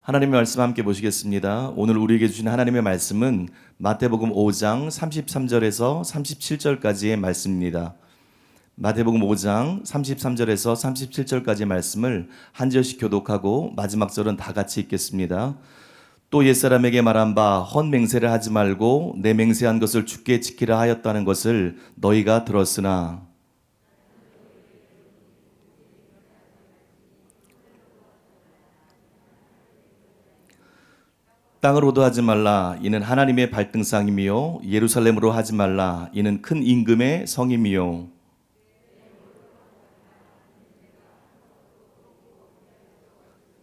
하나님의 말씀 함께 보시겠습니다. 오늘 우리에게 주신 하나님의 말씀은 마태복음 5장 33절에서 37절까지의 말씀입니다. 마태복음 5장 33절에서 37절까지의 말씀을 한 절씩 교독하고 마지막 절은 다 같이 읽겠습니다. 또 옛사람에게 말한 바 헛맹세를 하지 말고 내 맹세한 것을 주께 지키라 하였다는 것을 너희가 들었으나 땅으로도 하지 말라 이는 하나님의 발등상이며 예루살렘으로 하지 말라 이는 큰 임금의 성임이요.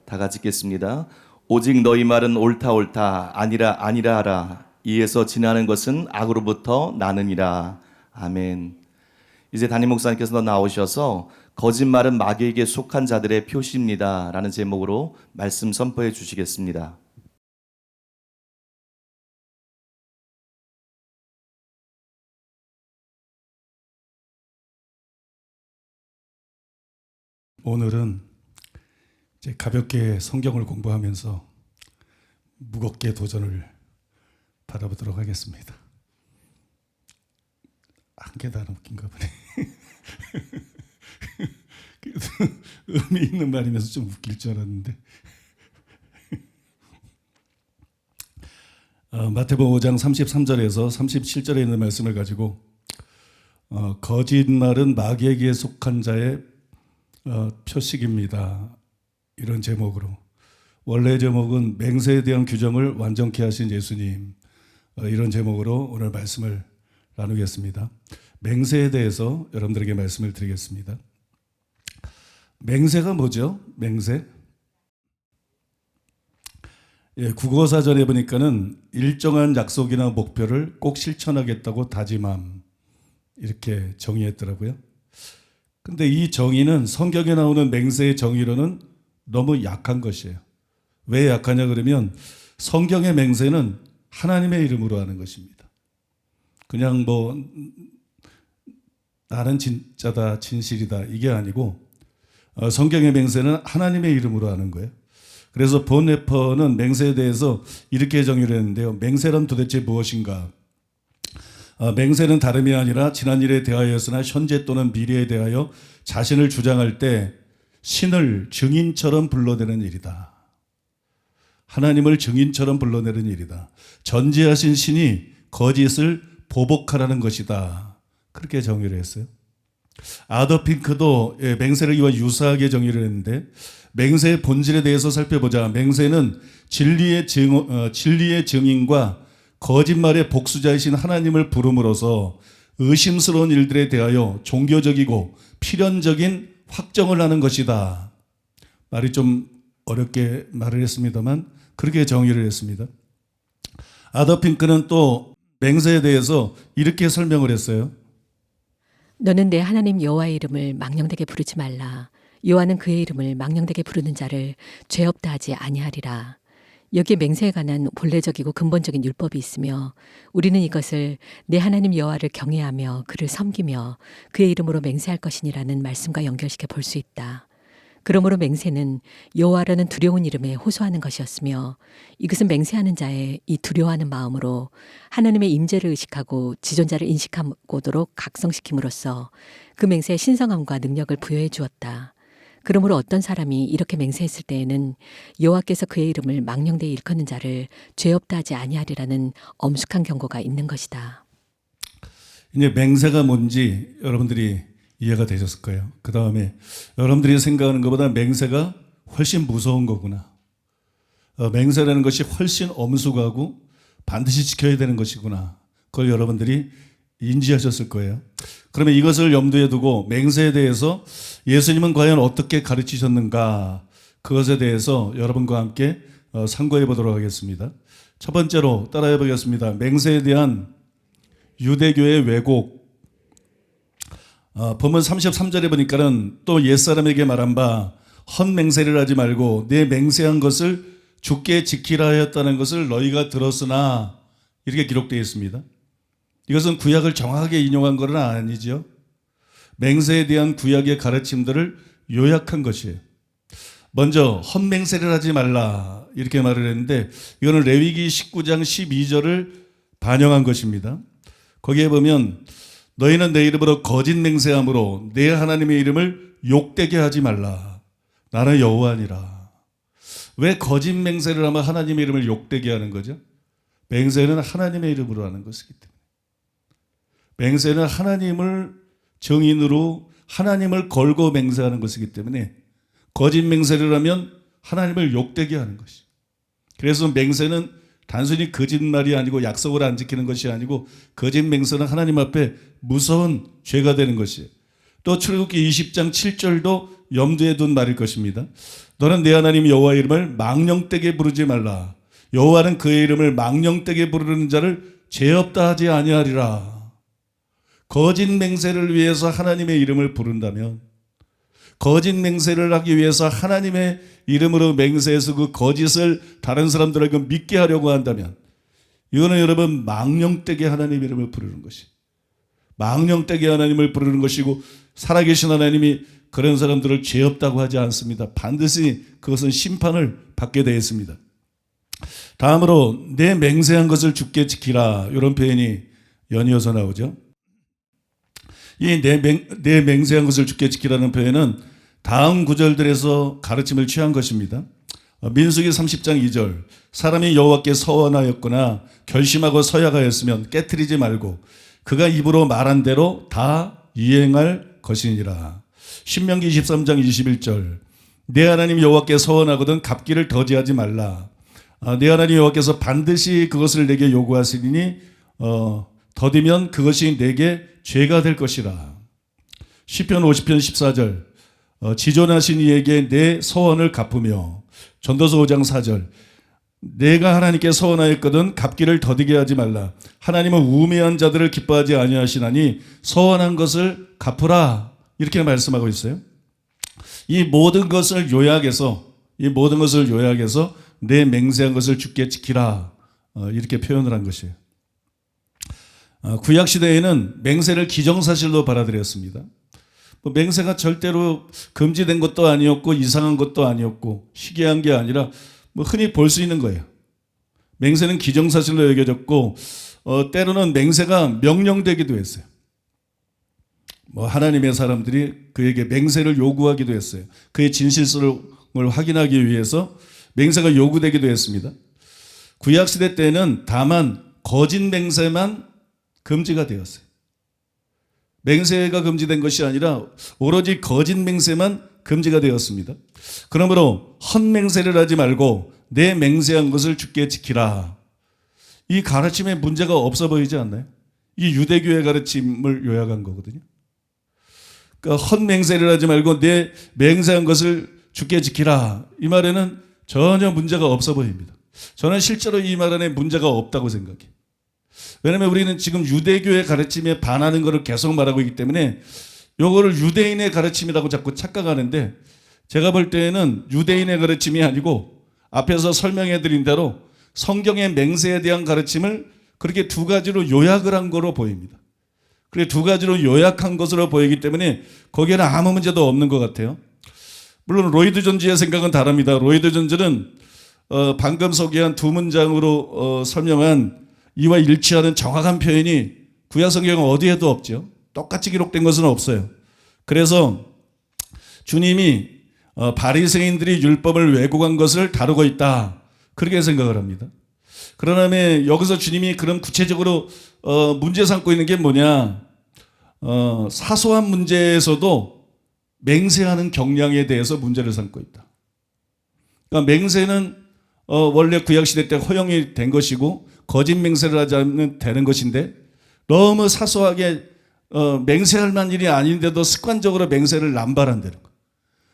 다 같이 읽겠습니다. 오직 너희 말은 옳다 옳다 아니라 아니라 하라. 이에서 지나는 것은 악으로부터 나느니라. 아멘. 이제 담임 목사님께서 나오셔서 거짓말은 마귀에게 속한 자들의 표시입니다 라는 제목으로 말씀 선포해 주시겠습니다. 오늘은 이제 가볍게 성경을 공부하면서 무겁게 도전을 받아보도록 하겠습니다. 한 개도 안 웃긴가 보네. 그래도 의미 있는 말이면서 좀 웃길 줄 알았는데. 마태복음 5장 33절에서 37절에 있는 말씀을 가지고 거짓말은 마귀에게 속한 자의 표식입니다. 이런 제목으로, 원래 제목은 맹세에 대한 규정을 완전케 하신 예수님, 이런 제목으로 오늘 말씀을 나누겠습니다. 맹세에 대해서 여러분들에게 말씀을 드리겠습니다. 맹세가 뭐죠? 맹세? 국어사전에 보니까는 일정한 약속이나 목표를 꼭 실천하겠다고 다짐함, 이렇게 정의했더라고요. 근데 이 정의는 성경에 나오는 맹세의 정의로는 너무 약한 것이에요. 왜 약하냐 그러면 성경의 맹세는 하나님의 이름으로 하는 것입니다. 그냥 나는 진짜다, 진실이다, 이게 아니고 성경의 맹세는 하나님의 이름으로 하는 거예요. 그래서 본래퍼는 맹세에 대해서 이렇게 정의를 했는데요. 맹세란 도대체 무엇인가? 맹세는 다름이 아니라 지난 일에 대하여서나 현재 또는 미래에 대하여 자신을 주장할 때 신을 증인처럼 불러내는 일이다. 하나님을 증인처럼 불러내는 일이다. 전지하신 신이 거짓을 보복하라는 것이다. 그렇게 정의를 했어요. 아더 핑크도 맹세를 이와 유사하게 정의를 했는데, 맹세의 본질에 대해서 살펴보자. 맹세는 진리의 증인과 거짓말의 복수자이신 하나님을 부름으로써 의심스러운 일들에 대하여 종교적이고 필연적인 확정을 하는 것이다. 말이 좀 어렵게 말을 했습니다만 그렇게 정의를 했습니다. 아더 핑크는 또 맹세에 대해서 이렇게 설명을 했어요. 너는 내 하나님 여호와의 이름을 망령되게 부르지 말라. 여호와는 그의 이름을 망령되게 부르는 자를 죄 없다 하지 아니하리라. 여기에 맹세에 관한 본래적이고 근본적인 율법이 있으며 우리는 이것을 내 하나님 여호와를 경외하며 그를 섬기며 그의 이름으로 맹세할 것이니라는 말씀과 연결시켜 볼 수 있다. 그러므로 맹세는 여호와라는 두려운 이름에 호소하는 것이었으며, 이것은 맹세하는 자의 이 두려워하는 마음으로 하나님의 임재를 의식하고 지존자를 인식하고도록 각성시킴으로써 그 맹세의 신성함과 능력을 부여해 주었다. 그러므로 어떤 사람이 이렇게 맹세했을 때에는 여호와께서 그의 이름을 망령되이 일컫는 자를 죄 없다 하지 아니하리라는 엄숙한 경고가 있는 것이다. 이제 맹세가 뭔지 여러분들이 이해가 되셨을 거예요. 그 다음에 여러분들이 생각하는 것보다 맹세가 훨씬 무서운 거구나. 맹세라는 것이 훨씬 엄숙하고 반드시 지켜야 되는 것이구나. 그걸 여러분들이 인지하셨을 거예요. 그러면 이것을 염두에 두고 맹세에 대해서 예수님은 과연 어떻게 가르치셨는가, 그것에 대해서 여러분과 함께 상고해 보도록 하겠습니다. 첫 번째로 따라해 보겠습니다. 맹세에 대한 유대교의 왜곡. 본문 33절에 보니까는 또 옛사람에게 말한 바 헛맹세를 하지 말고 내 맹세한 것을 주께 지키라 하였다는 것을 너희가 들었으나, 이렇게 기록되어 있습니다. 이것은 구약을 정확하게 인용한 것은 아니죠. 맹세에 대한 구약의 가르침들을 요약한 것이에요. 먼저 헛맹세를 하지 말라. 이렇게 말을 했는데 이거는 레위기 19장 12절을 반영한 것입니다. 거기에 보면 너희는 내 이름으로 거짓 맹세함으로 내 하나님의 이름을 욕되게 하지 말라. 나는 여호와니라. 왜 거짓 맹세를 하면 하나님의 이름을 욕되게 하는 거죠? 맹세는 하나님의 이름으로 하는 것이기 때문에. 맹세는 하나님을 정인으로 하나님을 걸고 맹세하는 것이기 때문에 거짓 맹세를 하면 하나님을 욕되게 하는 것이. 그래서 맹세는 단순히 거짓말이 아니고 약속을 안 지키는 것이 아니고 거짓 맹세는 하나님 앞에 무서운 죄가 되는 것이에요. 또 출애굽기 20장 7절도 염두에 둔 말일 것입니다. 너는 내 하나님 여호와의 이름을 망령되게 부르지 말라. 여호와는 그의 이름을 망령되게 부르는 자를 죄 없다 하지 아니하리라. 거짓 맹세를 위해서 하나님의 이름을 부른다면, 거짓 맹세를 하기 위해서 하나님의 이름으로 맹세해서 그 거짓을 다른 사람들에게 믿게 하려고 한다면 이거는 여러분 망령되게 하나님 이름을 부르는 것이, 망령되게 하나님을 부르는 것이고, 살아계신 하나님이 그런 사람들을 죄 없다고 하지 않습니다. 반드시 그것은 심판을 받게 되어 있습니다. 다음으로 내 맹세한 것을 주께 지키라, 이런 표현이 연이어서 나오죠. 이 내 맹세한 것을 주께 지키라는 표현은 다음 구절들에서 가르침을 취한 것입니다. 민수기 30장 2절 사람이 여호와께 서원하였거나 결심하고 서약하였으면 깨트리지 말고 그가 입으로 말한 대로 다 이행할 것이니라. 신명기 23장 21절 내 하나님 여호와께 서원하거든 갚기를 더디하지 말라. 내 하나님 여호와께서 반드시 그것을 내게 요구하시리니 더디면 그것이 내게 죄가 될 것이라. 시편 50편 14절 지존하신 이에게 내 서원을 갚으며, 전도서 5장 4절 내가 하나님께 서원하였거든 갚기를 더디게 하지 말라. 하나님은 우매한 자들을 기뻐하지 아니하시나니 서원한 것을 갚으라, 이렇게 말씀하고 있어요. 이 모든 것을 요약해서 내 맹세한 것을 주께 지키라, 이렇게 표현을 한 것이에요. 구약 시대에는 맹세를 기정사실로 받아들였습니다. 맹세가 절대로 금지된 것도 아니었고 이상한 것도 아니었고 희귀한 게 아니라 흔히 볼 수 있는 거예요. 맹세는 기정사실로 여겨졌고 때로는 맹세가 명령되기도 했어요. 하나님의 사람들이 그에게 맹세를 요구하기도 했어요. 그의 진실성을 확인하기 위해서 맹세가 요구되기도 했습니다. 구약 시대 때는 다만 거짓 맹세만 금지가 되었어요. 맹세가 금지된 것이 아니라 오로지 거짓 맹세만 금지가 되었습니다. 그러므로 헛맹세를 하지 말고 내 맹세한 것을 주께 지키라. 이 가르침에 문제가 없어 보이지 않나요? 이 유대교의 가르침을 요약한 거거든요. 그러니까 헛맹세를 하지 말고 내 맹세한 것을 주께 지키라. 이 말에는 전혀 문제가 없어 보입니다. 저는 실제로 이 말 안에 문제가 없다고 생각해요. 왜냐하면 우리는 지금 유대교의 가르침에 반하는 것을 계속 말하고 있기 때문에 요거를 유대인의 가르침이라고 자꾸 착각하는데, 제가 볼 때에는 유대인의 가르침이 아니고 앞에서 설명해 드린 대로 성경의 맹세에 대한 가르침을 그렇게 두 가지로 요약을 한 거로 보입니다. 그래 두 가지로 요약한 것으로 보이기 때문에 거기에는 아무 문제도 없는 것 같아요. 물론 로이드 존즈의 생각은 다릅니다. 로이드 존즈는 방금 소개한 두 문장으로 설명한 이와 일치하는 정확한 표현이 구약 성경 어디에도 없죠. 똑같이 기록된 것은 없어요. 그래서 주님이 바리새인들이 율법을 왜곡한 것을 다루고 있다, 그렇게 생각을 합니다. 그러나 여기서 주님이 그럼 구체적으로 문제 삼고 있는 게 뭐냐, 사소한 문제에서도 맹세하는 경향에 대해서 문제를 삼고 있다. 그러니까 맹세는 원래 구약시대 때 허용이 된 것이고 거짓 맹세를 하지 않으면 되는 것인데, 너무 사소하게 맹세할 만한 일이 아닌데도 습관적으로 맹세를 남발한다는 것.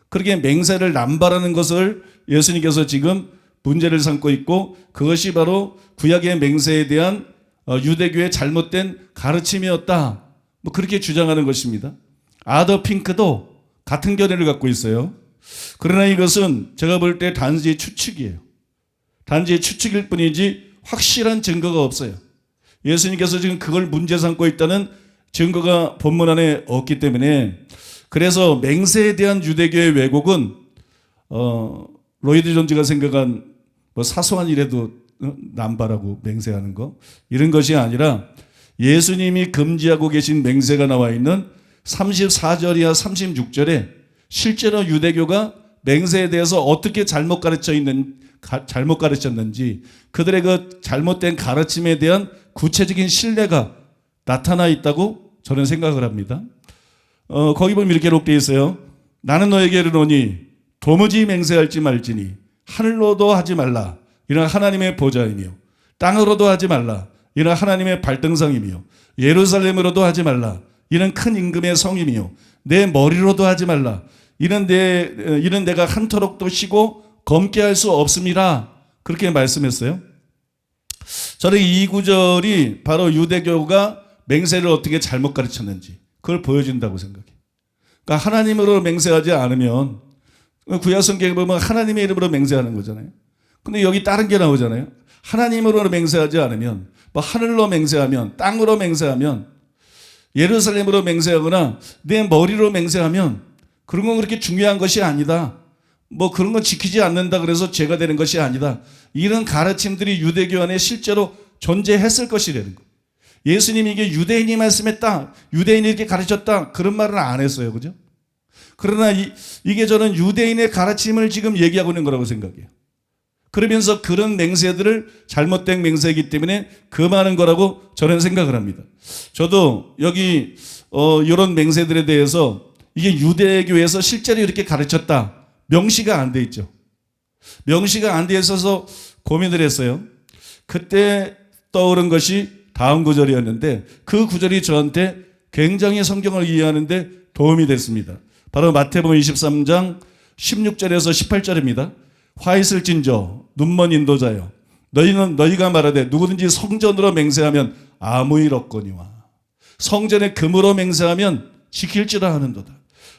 그렇게 맹세를 남발하는 것을 예수님께서 지금 문제를 삼고 있고, 그것이 바로 구약의 맹세에 대한 유대교의 잘못된 가르침이었다, 그렇게 주장하는 것입니다. 아더 핑크도 같은 견해를 갖고 있어요. 그러나 이것은 제가 볼 때 단지 추측이에요. 단지 추측일 뿐이지 확실한 증거가 없어요. 예수님께서 지금 그걸 문제 삼고 있다는 증거가 본문 안에 없기 때문에, 그래서 맹세에 대한 유대교의 왜곡은 로이드 존즈가 생각한 뭐 사소한 일에도 남발하고 맹세하는 거 이런 것이 아니라 예수님이 금지하고 계신 맹세가 나와 있는 34절이야 36절에 실제로 유대교가 맹세에 대해서 어떻게 잘못 가르쳤는지 그들의 그 잘못된 가르침에 대한 구체적인 신뢰가 나타나 있다고 저는 생각을 합니다. 거기 보면 이렇게 기록되어 있어요. 나는 너에게 이르노니 도무지 맹세할지 말지니 하늘로도 하지 말라 이는 하나님의 보좌이며 땅으로도 하지 말라 이는 하나님의 발등상이며 예루살렘으로도 하지 말라 이는 큰 임금의 성이며 내 머리로도 하지 말라 이는 내가 한터럭도 쉬고 검게 할 수 없음이라 그렇게 말씀했어요. 저는 이 구절이 바로 유대교가 맹세를 어떻게 잘못 가르쳤는지 그걸 보여준다고 생각해요. 그러니까 하나님으로 맹세하지 않으면 구약 성경에 보면 하나님의 이름으로 맹세하는 거잖아요. 근데 여기 다른 게 나오잖아요. 하나님으로 맹세하지 않으면 뭐 하늘로 맹세하면 땅으로 맹세하면 예루살렘으로 맹세하거나 내 머리로 맹세하면 그런 건 그렇게 중요한 것이 아니다. 뭐 그런 건 지키지 않는다 그래서 죄가 되는 것이 아니다. 이런 가르침들이 유대교 안에 실제로 존재했을 것이라는 거예요. 예수님이 이게 유대인이 말씀했다. 유대인이 이렇게 가르쳤다. 그런 말은 안 했어요. 그죠? 그러나 이게 저는 유대인의 가르침을 지금 얘기하고 있는 거라고 생각해요. 그러면서 그런 맹세들을 잘못된 맹세이기 때문에 금하는 거라고 저는 생각을 합니다. 저도 여기 이런 맹세들에 대해서 이게 유대교에서 실제로 이렇게 가르쳤다. 명시가 안 돼 있죠. 명시가 안 돼 있어서 고민을 했어요. 그때 떠오른 것이 다음 구절이었는데 그 구절이 저한테 굉장히 성경을 이해하는데 도움이 됐습니다. 바로 마태복음 23장 16절에서 18절입니다. 화 있을진저 눈먼 인도자여 너희가 말하되 누구든지 성전으로 맹세하면 아무 일 없거니와 성전에 금으로 맹세하면 지킬지라 하는도다.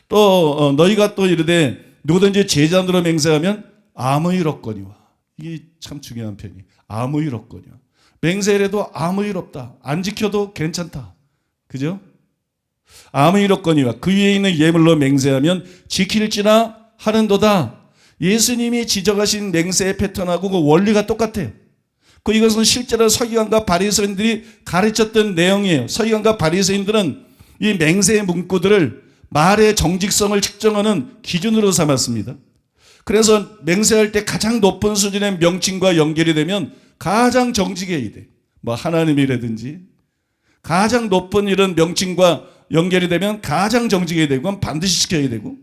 또 너희가 또 이르되 누구든지 제잔으로 맹세하면 아무 일 없거니와. 이게 참 중요한 편이 아무 일 없거니와. 맹세해도 아무 일 없다. 안 지켜도 괜찮다. 그죠? 아무 일 없거니와 그 위에 있는 예물로 맹세하면 지킬지나 하는도다. 예수님이 지적하신 맹세의 패턴하고 그 원리가 똑같아요. 이것은 실제로 서기관과 바리새인들이 가르쳤던 내용이에요. 서기관과 바리새인들은 이 맹세의 문구들을 말의 정직성을 측정하는 기준으로 삼았습니다. 그래서 맹세할 때 가장 높은 수준의 명칭과 연결이 되면 가장 정직해야 돼. 뭐 하나님이라든지 가장 높은 이런 명칭과 연결이 되면 가장 정직해야 되고 그건 반드시 지켜야 되고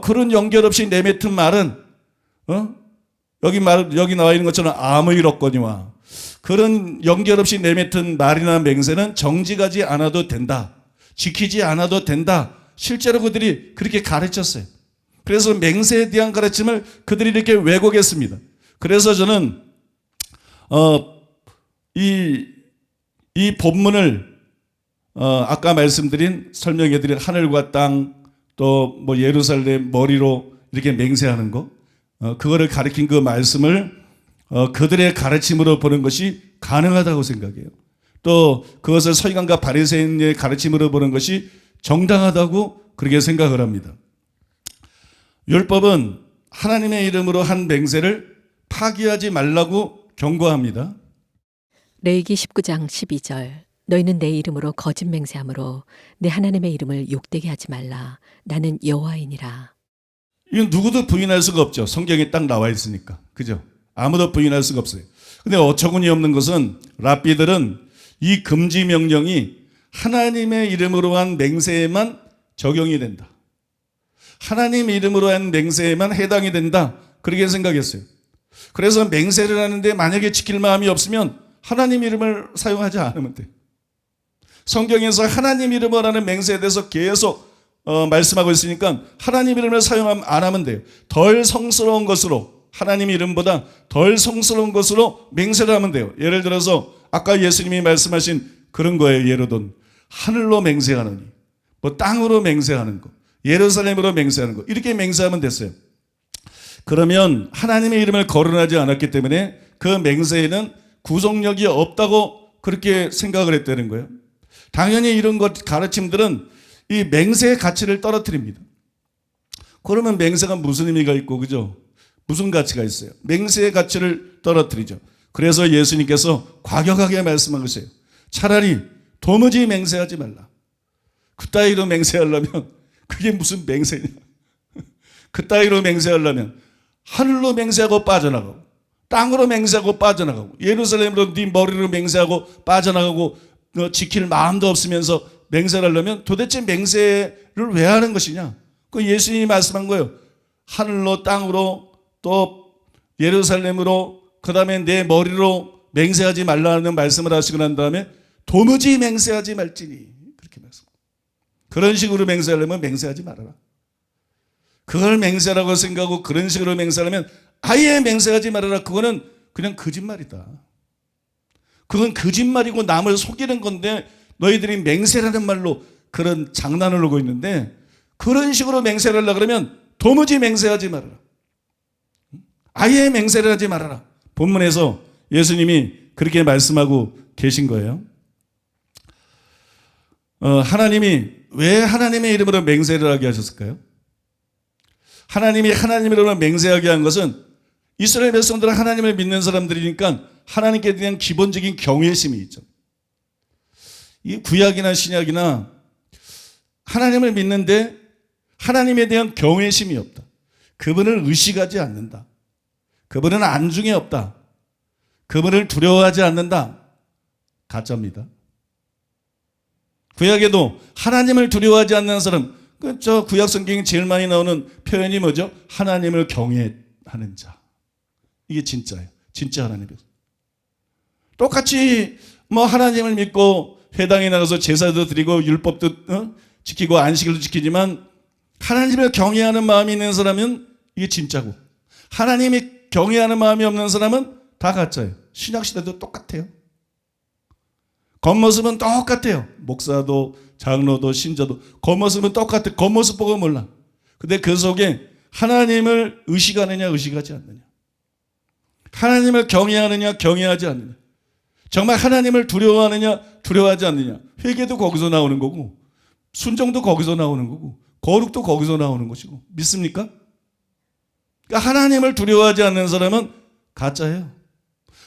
그런 연결 없이 내뱉은 말은 여기 나와 있는 것처럼 아무 일 없거니와 그런 연결 없이 내뱉은 말이나 맹세는 정직하지 않아도 된다. 지키지 않아도 된다. 실제로 그들이 그렇게 가르쳤어요. 그래서 맹세에 대한 가르침을 그들이 이렇게 왜곡했습니다. 그래서 저는 이 본문을 아까 설명해드린 하늘과 땅 또 뭐 예루살렘 머리로 이렇게 맹세하는 거 그거를 가리킨 그 말씀을 그들의 가르침으로 보는 것이 가능하다고 생각해요. 또 그것을 서기관과 바리새인의 가르침으로 보는 것이 정당하다고 그렇게 생각을 합니다. 율법은 하나님의 이름으로 한 맹세를 파기하지 말라고 경고합니다. 레위기 19장 12절 너희는 내 이름으로 거짓 맹세함으로 내 하나님의 이름을 욕되게 하지 말라. 나는 여호와이니라. 이건 누구도 부인할 수가 없죠. 성경에 딱 나와 있으니까. 그죠? 아무도 부인할 수가 없어요. 근데 어처구니 없는 것은 랍비들은 이 금지 명령이 하나님의 이름으로 한 맹세에만 적용이 된다. 하나님 이름으로 한 맹세에만 해당이 된다. 그렇게 생각했어요. 그래서 맹세를 하는데 만약에 지킬 마음이 없으면 하나님 이름을 사용하지 않으면 돼. 성경에서 하나님 이름을 하는 맹세에 대해서 계속 말씀하고 있으니까 하나님 이름을 사용 안 하면 돼요. 덜 성스러운 것으로 하나님 이름보다 덜 성스러운 것으로 맹세를 하면 돼요. 예를 들어서 아까 예수님이 말씀하신 그런 거예요. 예로든 하늘로 맹세하느니 뭐 땅으로 맹세하는 거 예루살렘으로 맹세하는 거 이렇게 맹세하면 됐어요. 그러면 하나님의 이름을 거론하지 않았기 때문에 그 맹세에는 구속력이 없다고 그렇게 생각을 했다는 거예요. 당연히 이런 것 가르침들은 이 맹세의 가치를 떨어뜨립니다. 그러면 맹세가 무슨 의미가 있고 그죠? 무슨 가치가 있어요? 맹세의 가치를 떨어뜨리죠. 그래서 예수님께서 과격하게 말씀한 것이에요. 차라리 도무지 맹세하지 말라. 그따위로 맹세하려면 그게 무슨 맹세냐. 그따위로 맹세하려면 하늘로 맹세하고 빠져나가고 땅으로 맹세하고 빠져나가고 예루살렘으로 네 머리로 맹세하고 빠져나가고 지킬 마음도 없으면서 맹세를 하려면 도대체 맹세를 왜 하는 것이냐. 그 예수님이 말씀한 거예요. 하늘로 땅으로 또 예루살렘으로 그 다음에 내 머리로 맹세하지 말라는 말씀을 하시고 난 다음에 도무지 맹세하지 말지니 그렇게 말씀. 그런 식으로 맹세하려면 맹세하지 말아라. 그걸 맹세라고 생각하고 그런 식으로 맹세하려면 아예 맹세하지 말아라. 그거는 그냥 거짓말이다. 그건 거짓말이고 남을 속이는 건데 너희들이 맹세라는 말로 그런 장난을 하고 있는데 그런 식으로 맹세를 하려고 그러면 도무지 맹세하지 말아라. 아예 맹세를 하지 말아라. 본문에서 예수님이 그렇게 말씀하고 계신 거예요. 하나님이 왜 하나님의 이름으로 맹세를 하게 하셨을까요? 하나님이 하나님의 이름으로 맹세하게 한 것은 이스라엘 백성들은 하나님을 믿는 사람들이니까 하나님께 대한 기본적인 경외심이 있죠. 이 구약이나 신약이나 하나님을 믿는데 하나님에 대한 경외심이 없다. 그분을 의식하지 않는다. 그분은 안중에 없다. 그분을 두려워하지 않는다. 가짜입니다. 구약에도 하나님을 두려워하지 않는 사람, 저 구약 성경에 제일 많이 나오는 표현이 뭐죠? 하나님을 경외하는 자. 이게 진짜예요. 진짜 하나님이에요. 똑같이 뭐 하나님을 믿고 회당에 나가서 제사도 드리고 율법도 지키고 안식일도 지키지만 하나님을 경외하는 마음이 있는 사람은 이게 진짜고 하나님이 경외하는 마음이 없는 사람은 다 가짜예요. 신약시대도 똑같아요. 겉모습은 똑같아요. 목사도 장로도 신자도 겉모습은 똑같아. 겉모습 보고 몰라. 근데 그 속에 하나님을 의식하느냐 의식하지 않느냐, 하나님을 경외하느냐 경외하지 않느냐, 정말 하나님을 두려워하느냐 두려워하지 않느냐. 회개도 거기서 나오는 거고 순종도 거기서 나오는 거고 거룩도 거기서 나오는 것이고. 믿습니까? 그러니까 하나님을 두려워하지 않는 사람은 가짜예요.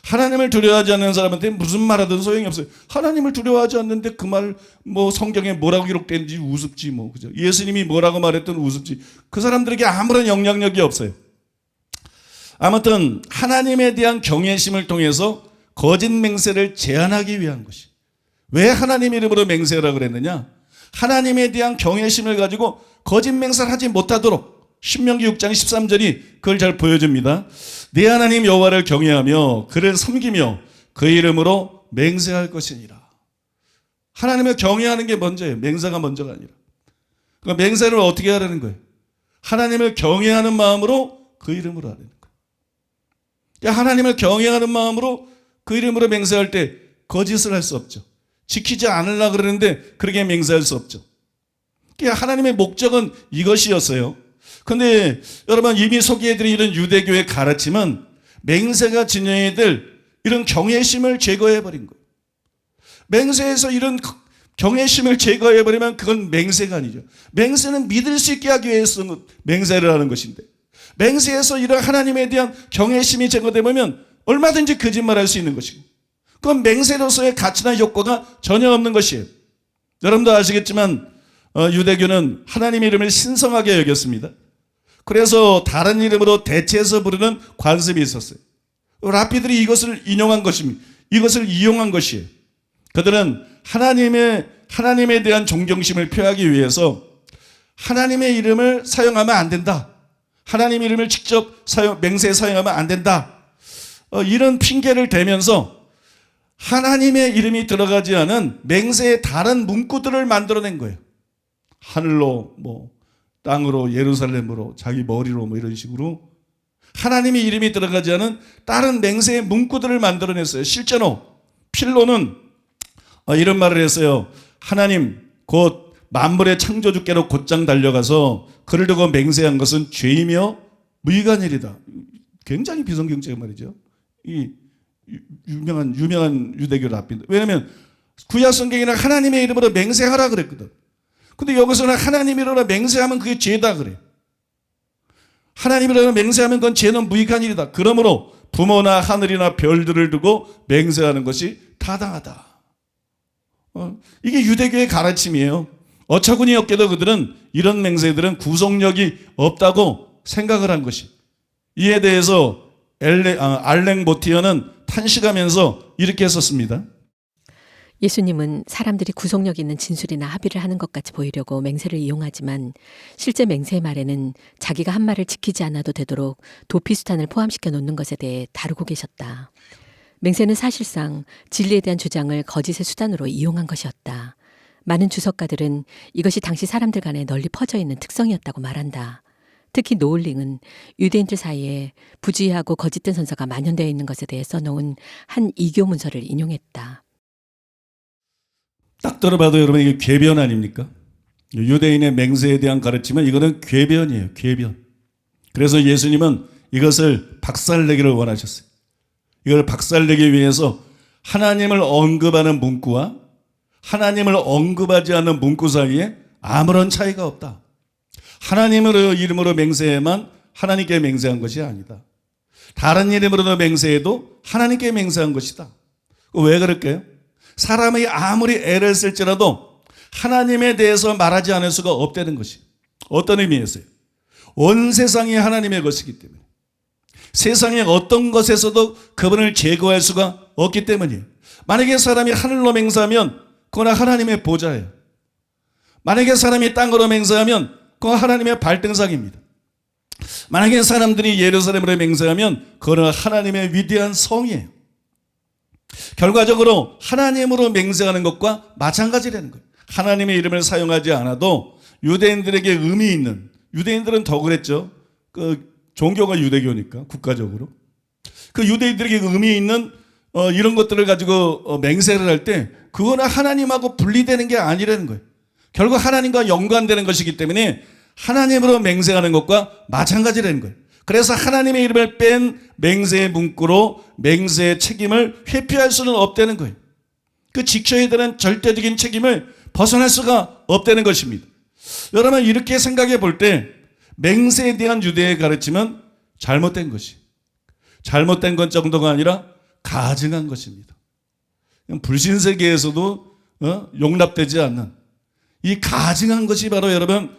하나님을 두려워하지 않는 사람한테 무슨 말하든 소용이 없어요. 하나님을 두려워하지 않는데 그 말 뭐 성경에 뭐라고 기록된지 우습지 뭐. 그죠? 예수님이 뭐라고 말했든 우습지. 그 사람들에게 아무런 영향력이 없어요. 아무튼 하나님에 대한 경외심을 통해서 거짓 맹세를 제한하기 위한 것이. 왜 하나님 이름으로 맹세하라고 그랬느냐? 하나님에 대한 경외심을 가지고 거짓 맹세를 하지 못하도록. 신명기 6장 13절이 그걸 잘 보여줍니다. 내 하나님 여호와를 경외하며 그를 섬기며 그의 이름으로 맹세할 것이니라. 하나님을 경외하는 게 먼저예요. 맹세가 먼저가 아니라. 그러니까 맹세를 어떻게 하라는 거예요? 하나님을 경외하는 마음으로 그 이름으로 하라는 거예요. 그러니까 하나님을 경외하는 마음으로 그 이름으로 맹세할 때 거짓을 할 수 없죠. 지키지 않으려고 그러는데 그렇게 맹세할 수 없죠. 그러니까 하나님의 목적은 이것이었어요. 근데 여러분 이미 소개해드린 이런 유대교의 가르침은 맹세가 진영이 될 이런 경외심을 제거해버린 거예요. 맹세에서 이런 경외심을 제거해버리면 그건 맹세가 아니죠. 맹세는 믿을 수 있게 하기 위해서 맹세를 하는 것인데 맹세에서 이런 하나님에 대한 경외심이 제거되면 얼마든지 거짓말할 수 있는 것이고 그건 맹세로서의 가치나 효과가 전혀 없는 것이에요. 여러분도 아시겠지만 유대교는 하나님의 이름을 신성하게 여겼습니다. 그래서 다른 이름으로 대체해서 부르는 관습이 있었어요. 랍비들이 이것을 인용한 것입니다. 이것을 이용한 것이에요. 그들은 하나님에 대한 존경심을 표하기 위해서 하나님의 이름을 사용하면 안 된다. 하나님의 이름을 직접 맹세에 사용하면 안 된다. 이런 핑계를 대면서 하나님의 이름이 들어가지 않은 맹세의 다른 문구들을 만들어낸 거예요. 하늘로 뭐 땅으로 예루살렘으로 자기 머리로 뭐 이런 식으로 하나님의 이름이 들어가지 않은 다른 맹세의 문구들을 만들어냈어요. 실제로 필로는 이런 말을 했어요. 하나님 곧 만물의 창조주께로 곧장 달려가서 그를 두고 맹세한 것은 죄이며 무익한일이다. 굉장히 비성경적인 말이죠. 이 유명한 유대교 랍비인데 왜냐하면 구약 성경에는 하나님의 이름으로 맹세하라 그랬거든. 근데 여기서는 하나님 이름으로 맹세하면 그게 죄다 그래요. 하나님이라고 맹세하면 그건 죄는 무익한 일이다. 그러므로 부모나 하늘이나 별들을 두고 맹세하는 것이 타당하다. 이게 유대교의 가르침이에요. 어처구니 없게도 그들은 이런 맹세들은 구속력이 없다고 생각을 한 것이. 이에 대해서 알랭 보티어는 탄식하면서 이렇게 했었습니다. 예수님은 사람들이 구속력 있는 진술이나 합의를 하는 것 같이 보이려고 맹세를 이용하지만 실제 맹세의 말에는 자기가 한 말을 지키지 않아도 되도록 도피수단을 포함시켜 놓는 것에 대해 다루고 계셨다. 맹세는 사실상 진리에 대한 주장을 거짓의 수단으로 이용한 것이었다. 많은 주석가들은 이것이 당시 사람들 간에 널리 퍼져 있는 특성이었다고 말한다. 특히 노울링은 유대인들 사이에 부주의하고 거짓된 선서가 만연되어 있는 것에 대해 써놓은 한 이교 문서를 인용했다. 딱 들어봐도 여러분 이게 궤변 아닙니까? 유대인의 맹세에 대한 가르침은 이거는 궤변이에요. 궤변. 그래서 예수님은 이것을 박살내기를 원하셨어요. 이걸 박살내기 위해서 하나님을 언급하는 문구와 하나님을 언급하지 않는 문구 사이에 아무런 차이가 없다. 하나님의 이름으로 맹세에만 하나님께 맹세한 것이 아니다. 다른 이름으로도 맹세해도 하나님께 맹세한 것이다. 왜 그럴까요? 사람이 아무리 애를 쓸지라도 하나님에 대해서 말하지 않을 수가 없다는 것이. 어떤 의미에서요? 온 세상이 하나님의 것이기 때문에. 세상의 어떤 것에서도 그분을 제거할 수가 없기 때문이에요. 만약에 사람이 하늘로 맹세하면 그건 하나님의 보좌예요. 만약에 사람이 땅으로 맹세하면 그건 하나님의 발등상입니다. 만약에 사람들이 예루살렘으로 맹세하면 그건 하나님의 위대한 성이에요. 결과적으로 하나님으로 맹세하는 것과 마찬가지라는 거예요. 하나님의 이름을 사용하지 않아도 유대인들에게 의미 있는, 유대인들은 더 그랬죠. 그 종교가 유대교니까 국가적으로. 그 유대인들에게 의미 있는 이런 것들을 가지고 맹세를 할 때 그거는 하나님하고 분리되는 게 아니라는 거예요. 결국 하나님과 연관되는 것이기 때문에 하나님으로 맹세하는 것과 마찬가지라는 거예요. 그래서 하나님의 이름을 뺀 맹세의 문구로 맹세의 책임을 회피할 수는 없다는 거예요. 그 지켜야 되는 절대적인 책임을 벗어날 수가 없다는 것입니다. 여러분 이렇게 생각해 볼 때 맹세에 대한 유대의 가르침은 잘못된 것이. 잘못된 건 정도가 아니라 가증한 것입니다. 불신세계에서도 용납되지 않는 이 가증한 것이 바로 여러분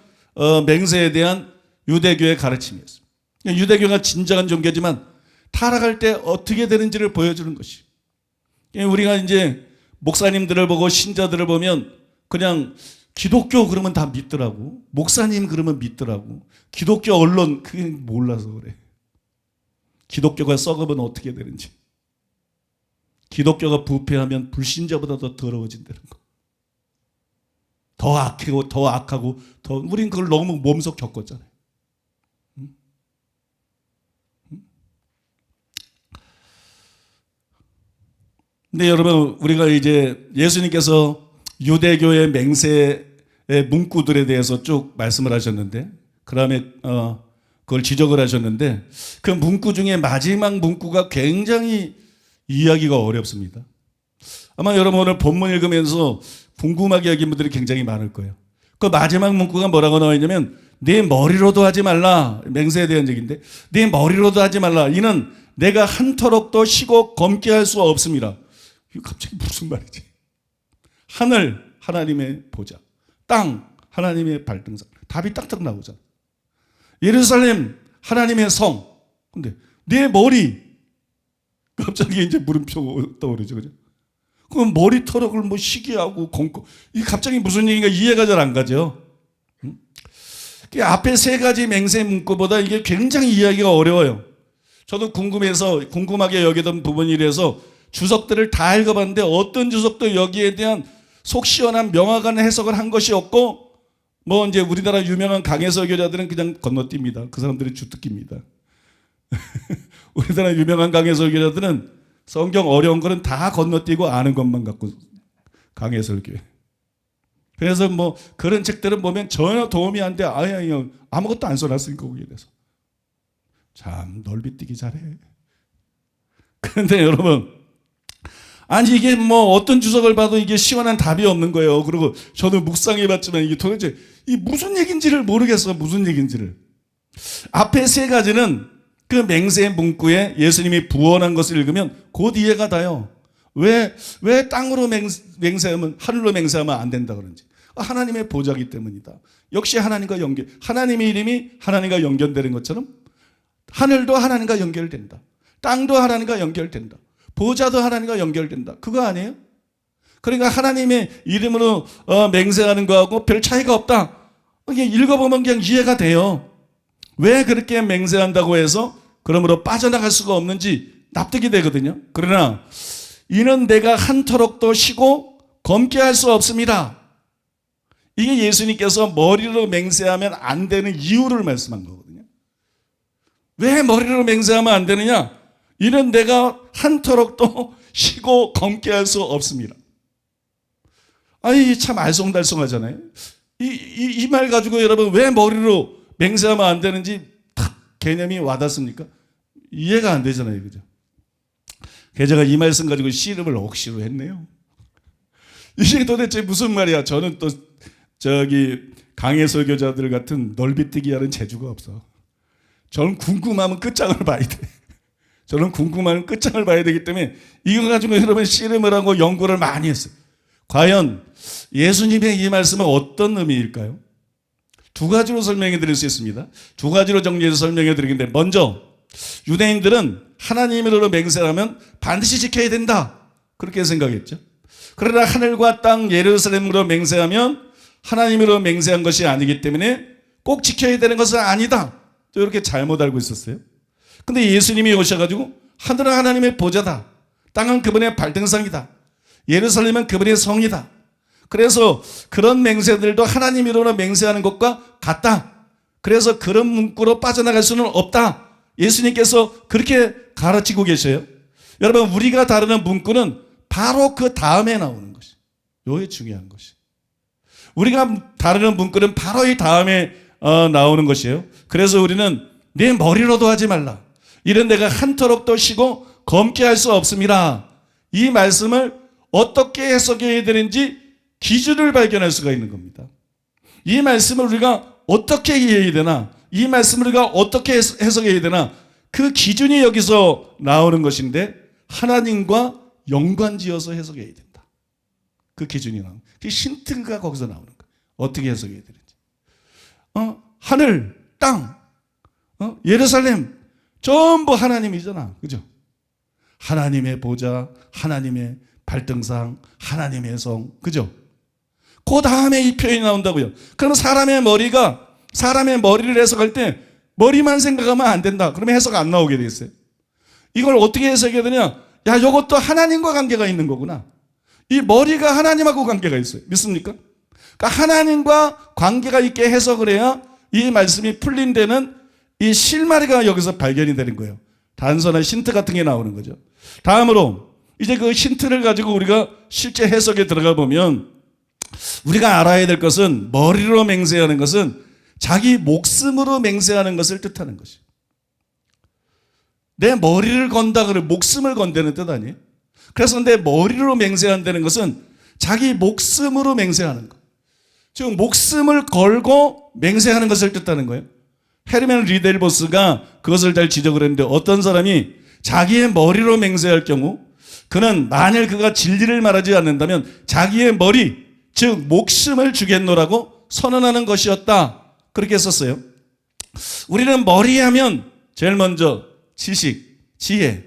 맹세에 대한 유대교의 가르침이었습니다. 유대교가 진정한 종교지만 타락할 때 어떻게 되는지를 보여주는 것이. 우리가 이제 목사님들을 보고 신자들을 보면 그냥 기독교 그러면 다 믿더라고. 목사님 그러면 믿더라고. 기독교 언론 그게 몰라서 그래. 기독교가 썩으면 어떻게 되는지. 기독교가 부패하면 불신자보다 더 더러워진다는 거. 더 악하고 더 악하고 더 우린 그걸 너무 몸소 겪었잖아요. 근데 여러분 우리가 이제 예수님께서 유대교의 맹세의 문구들에 대해서 쭉 말씀을 하셨는데 그다음에 그걸 지적을 하셨는데 그 문구 중에 마지막 문구가 굉장히 이해하기가 어렵습니다. 아마 여러분 오늘 본문 읽으면서 궁금하게 여긴 분들이 굉장히 많을 거예요. 그 마지막 문구가 뭐라고 나와 있냐면 네 머리로도 하지 말라. 맹세에 대한 얘기인데 네 머리로도 하지 말라. 이는 내가 한터럭도 쉬고 검게 할 수 없습니다. 이거 갑자기 무슨 말이지? 하늘 하나님의 보좌, 땅 하나님의 발등상. 답이 딱딱 나오잖아. 예루살렘 하나님의 성. 근데 내 머리 갑자기 이제 물음표 떠오르죠, 그죠? 그럼 머리털을 뭐 시기하고 검고 이게 갑자기 무슨 얘기인가 이해가 잘 안 가죠. 앞에 세 가지 맹세 문구보다 이게 굉장히 이해하기가 어려워요. 저도 궁금해서 궁금하게 여기던 부분이라서 주석들을 다 읽어봤는데 어떤 주석도 여기에 대한 속 시원한 명확한 해석을 한 것이 없고 뭐 이제 우리나라 유명한 강해설교자들은 그냥 건너뜁니다. 그 사람들이 주특기입니다. 우리나라 유명한 강해설교자들은 성경 어려운 거는 다 건너뛰고 아는 것만 갖고 강해설교회. 그래서 뭐 그런 책들은 보면 전혀 도움이 안 돼. 아예 아무것도 안 써놨으니까 거기에 대해서. 참 넓이 뛰기 잘해. 그런데 여러분 아니 이게 뭐 어떤 주석을 봐도 이게 시원한 답이 없는 거예요. 그리고 저도 묵상해봤지만 이게 도대체 이 무슨 얘기인지를 모르겠어. 무슨 얘기인지를. 앞에 세 가지는 그 맹세 문구에 예수님이 부언한 것을 읽으면 곧 이해가 돼요. 왜 땅으로 맹세하면, 하늘로 맹세하면 안 된다 그런지. 하나님의 보좌이기 때문이다. 역시 하나님과 연결, 하나님의 이름이 하나님과 연결되는 것처럼 하늘도 하나님과 연결된다. 땅도 하나님과 연결된다. 보좌도 하나님과 연결된다. 그거 아니에요? 그러니까 하나님의 이름으로 맹세하는 거하고 별 차이가 없다. 이게 읽어보면 그냥 이해가 돼요. 왜 그렇게 맹세한다고 해서 그러므로 빠져나갈 수가 없는지 납득이 되거든요. 그러나 이는 내가 한터럭도 쉬고 검게 할 수 없습니다. 이게 예수님께서 머리로 맹세하면 안 되는 이유를 말씀한 거거든요. 왜 머리로 맹세하면 안 되느냐? 이는 내가 한터럭도 쉬고 검게 할 수 없습니다. 아니, 참 알쏭달쏭하잖아요. 이 말 가지고 여러분 왜 머리로 맹세하면 안 되는지 탁 개념이 와닿습니까? 이해가 안 되잖아요. 그죠? 제가 이 말씀 가지고 씨름을 억지로 했네요. 이게 도대체 무슨 말이야? 저는 또 강해 설교자들 같은 넓이뛰기 하는 재주가 없어. 저는 궁금하면 끝장을 봐야 돼. 저는 궁금하면 끝장을 봐야 되기 때문에 이거 가지고 여러분 씨름을 하고 연구를 많이 했어요. 과연 예수님의 이 말씀은 어떤 의미일까요? 두 가지로 설명해 드릴 수 있습니다. 두 가지로 정리해서 설명해 드리겠는데, 먼저 유대인들은 하나님으로 맹세하면 반드시 지켜야 된다, 그렇게 생각했죠. 그러나 하늘과 땅 예루살렘으로 맹세하면 하나님으로 맹세한 것이 아니기 때문에 꼭 지켜야 되는 것은 아니다, 또 이렇게 잘못 알고 있었어요. 근데 예수님이 오셔가지고 하늘은 하나님의 보좌다, 땅은 그분의 발등상이다, 예루살렘은 그분의 성이다, 그래서 그런 맹세들도 하나님으로 맹세하는 것과 같다, 그래서 그런 문구로 빠져나갈 수는 없다, 예수님께서 그렇게 가르치고 계셔요. 여러분, 우리가 다루는 문구는 바로 그 다음에 나오는 것이, 요게 중요한 것이. 우리가 다루는 문구는 바로 이 다음에 나오는 것이에요. 그래서 우리는 내 머리로도 하지 말라, 이런 내가 한터럭도 쉬고 검게 할 수 없습니다, 이 말씀을 어떻게 해석해야 되는지 기준을 발견할 수가 있는 겁니다. 이 말씀을 우리가 어떻게 이해해야 되나, 이 말씀을 우리가 어떻게 해석해야 되나, 그 기준이 여기서 나오는 것인데 하나님과 연관지어서 해석해야 된다. 그 기준이 나오는, 그 힌트가 거기서 나오는 거예요. 어떻게 해석해야 되는지. 하늘, 땅, 예루살렘 전부 하나님이잖아, 그죠? 하나님의 보좌, 하나님의 발등상, 하나님의 성, 그죠? 그 다음에 이 표현이 나온다고요. 그럼 사람의 머리를 해석할 때 머리만 생각하면 안 된다, 그러면 해석 안 나오게 돼 있어요. 이걸 어떻게 해석해야 되냐? 야, 이것도 하나님과 관계가 있는 거구나. 이 머리가 하나님하고 관계가 있어요. 믿습니까? 그러니까 하나님과 관계가 있게 해석을 해야 이 말씀이 풀린 데는 이 실마리가 여기서 발견이 되는 거예요. 단서나 힌트 같은 게 나오는 거죠. 다음으로 이제 그 힌트를 가지고 우리가 실제 해석에 들어가 보면 우리가 알아야 될 것은, 머리로 맹세하는 것은 자기 목숨으로 맹세하는 것을 뜻하는 것이에요. 내 머리를 건다 그래 목숨을 건다는 뜻 아니에요? 그래서 내 머리로 맹세한다는 것은 자기 목숨으로 맹세하는 것, 즉 목숨을 걸고 맹세하는 것을 뜻하는 거예요. 헤르멘 리델보스가 그것을 잘 지적을 했는데, 어떤 사람이 자기의 머리로 맹세할 경우 그는 만일 그가 진리를 말하지 않는다면 자기의 머리, 즉 목숨을 주겠노라고 선언하는 것이었다, 그렇게 썼어요. 우리는 머리하면 제일 먼저 지식, 지혜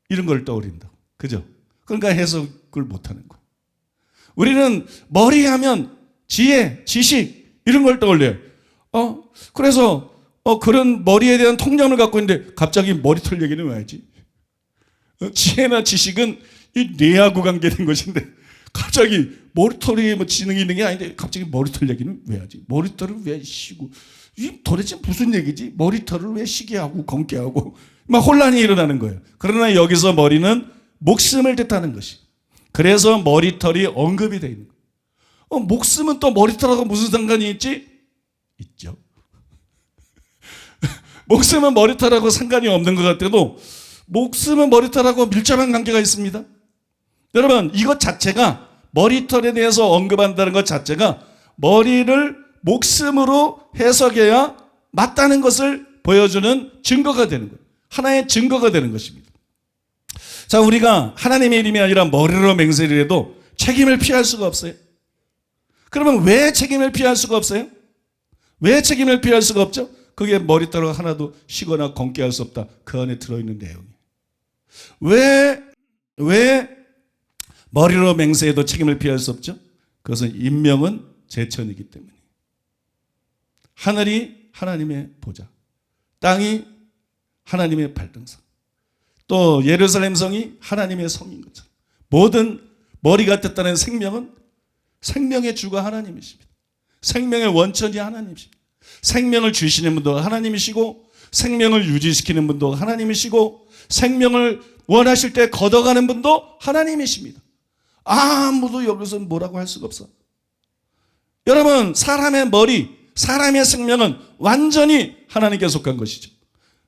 이런 걸 떠올린다, 그죠? 그러니까 해석을 못하는 거예요. 우리는 머리하면 지혜, 지식 이런 걸 떠올려요. 그래서 그런 머리에 대한 통념을 갖고 있는데 갑자기 머리털 얘기는 왜 하지? 지혜나 지식은 이 뇌하고 관계된 것인데 갑자기 머리털이 뭐 지능이 있는 게 아닌데 갑자기 머리털 얘기는 왜 하지? 머리털을 왜 쉬고, 이 도대체 무슨 얘기지? 머리털을 왜 쉬게 하고 검게 하고 막 혼란이 일어나는 거예요. 그러나 여기서 머리는 목숨을 뜻하는 것이, 그래서 머리털이 언급이 되어 있는 거예요. 목숨은 또 머리털하고 무슨 상관이 있지? 있죠. 목숨은 머리털하고 상관이 없는 것 같아도 목숨은 머리털하고 밀접한 관계가 있습니다. 여러분, 이것 자체가, 머리털에 대해서 언급한다는 것 자체가 머리를 목숨으로 해석해야 맞다는 것을 보여주는 증거가 되는 거예요. 하나의 증거가 되는 것입니다. 자, 우리가 하나님의 이름이 아니라 머리로 맹세를 해도 책임을 피할 수가 없어요. 그러면 왜 책임을 피할 수가 없어요? 왜 책임을 피할 수가 없죠? 그게 머리털 하나도 쉬거나 검게 할 수 없다. 그 안에 들어있는 내용이에요. 왜 머리로 맹세해도 책임을 피할 수 없죠? 그것은 인명은 제천이기 때문이에요. 하늘이 하나님의 보좌, 땅이 하나님의 발등상, 또 예루살렘 성이 하나님의 성인 것처럼 모든 머리가 됐다는 생명은 생명의 주가 하나님이십니다. 생명의 원천이 하나님이십니다. 생명을 주시는 분도 하나님이시고 생명을 유지시키는 분도 하나님이시고 생명을 원하실 때 걷어가는 분도 하나님이십니다. 아무도 여기서 뭐라고 할 수가 없어. 여러분, 사람의 머리, 사람의 생명은 완전히 하나님께 속한 것이죠.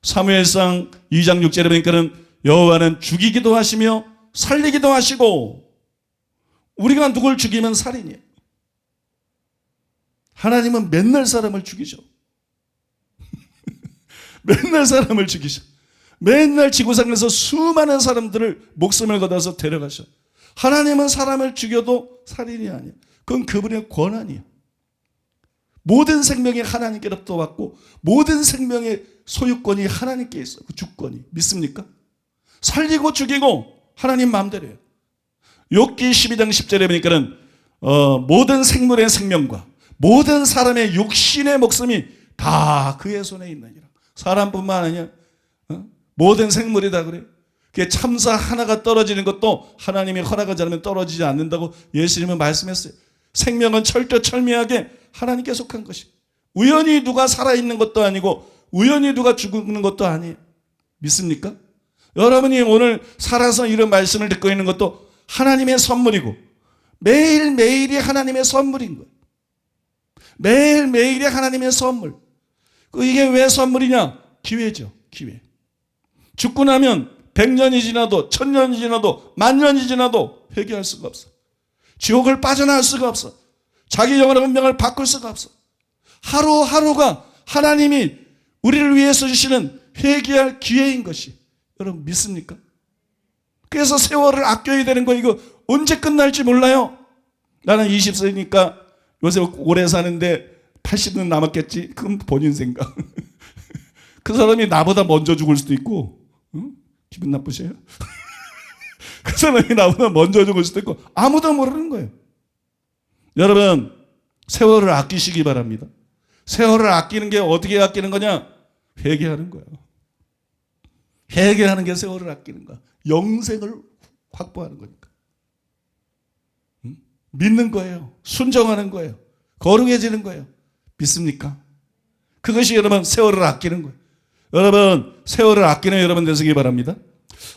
사무엘상 2장 6절에 보니까는 여호와는 죽이기도 하시며 살리기도 하시고, 우리가 누굴 죽이면 살인이에요. 하나님은 맨날 사람을 죽이죠. 맨날 사람을 죽이셔. 맨날 지구상에서 수많은 사람들을 목숨을 걷어서 데려가셔. 하나님은 사람을 죽여도 살인이 아니에요. 그건 그분의 권한이에요. 모든 생명이 하나님께로부터 왔고 모든 생명의 소유권이 하나님께 있어요. 그 주권이. 믿습니까? 살리고 죽이고 하나님 마음대로예요. 욥기 12장 10절에 보니까는 모든 생물의 생명과 모든 사람의 육신의 목숨이 다 그의 손에 있느니라. 사람뿐만 아니라 모든 생물이 다 그래요. 그게 참사 하나가 떨어지는 것도 하나님이 허락하지 않으면 떨어지지 않는다고 예수님은 말씀했어요. 생명은 철저철미하게 하나님께 속한 것이. 우연히 누가 살아있는 것도 아니고 우연히 누가 죽는 것도 아니에요. 믿습니까? 여러분이 오늘 살아서 이런 말씀을 듣고 있는 것도 하나님의 선물이고 매일매일이 하나님의 선물인 거예요. 매일매일이 하나님의 선물. 이게 왜 선물이냐? 기회죠. 기회. 죽고 나면 100년이 지나도 1000년이 지나도 10,000년이 지나도 회개할 수가 없어. 지옥을 빠져나갈 수가 없어. 자기 영혼의 운명을 바꿀 수가 없어. 하루하루가 하나님이 우리를 위해서 주시는 회개할 기회인 것이. 여러분 믿습니까? 그래서 세월을 아껴야 되는 거. 이거 언제 끝날지 몰라요. 나는 20세니까 요새 오래 사는데 80은 남았겠지. 그건 본인 생각. 그 사람이 나보다 먼저 죽을 수도 있고, 응? 기분 나쁘세요? 그 사람이 나보다 먼저 죽을 수도 있고 아무도 모르는 거예요. 여러분, 세월을 아끼시기 바랍니다. 세월을 아끼는 게 어떻게 아끼는 거냐? 회개하는 거예요. 회개하는 게 세월을 아끼는 거야. 영생을 확보하는 거니까. 응? 믿는 거예요. 순종하는 거예요. 거룩해지는 거예요. 믿습니까? 그것이 여러분 세월을 아끼는 거예요. 여러분 세월을 아끼는 여러분 되시기 바랍니다.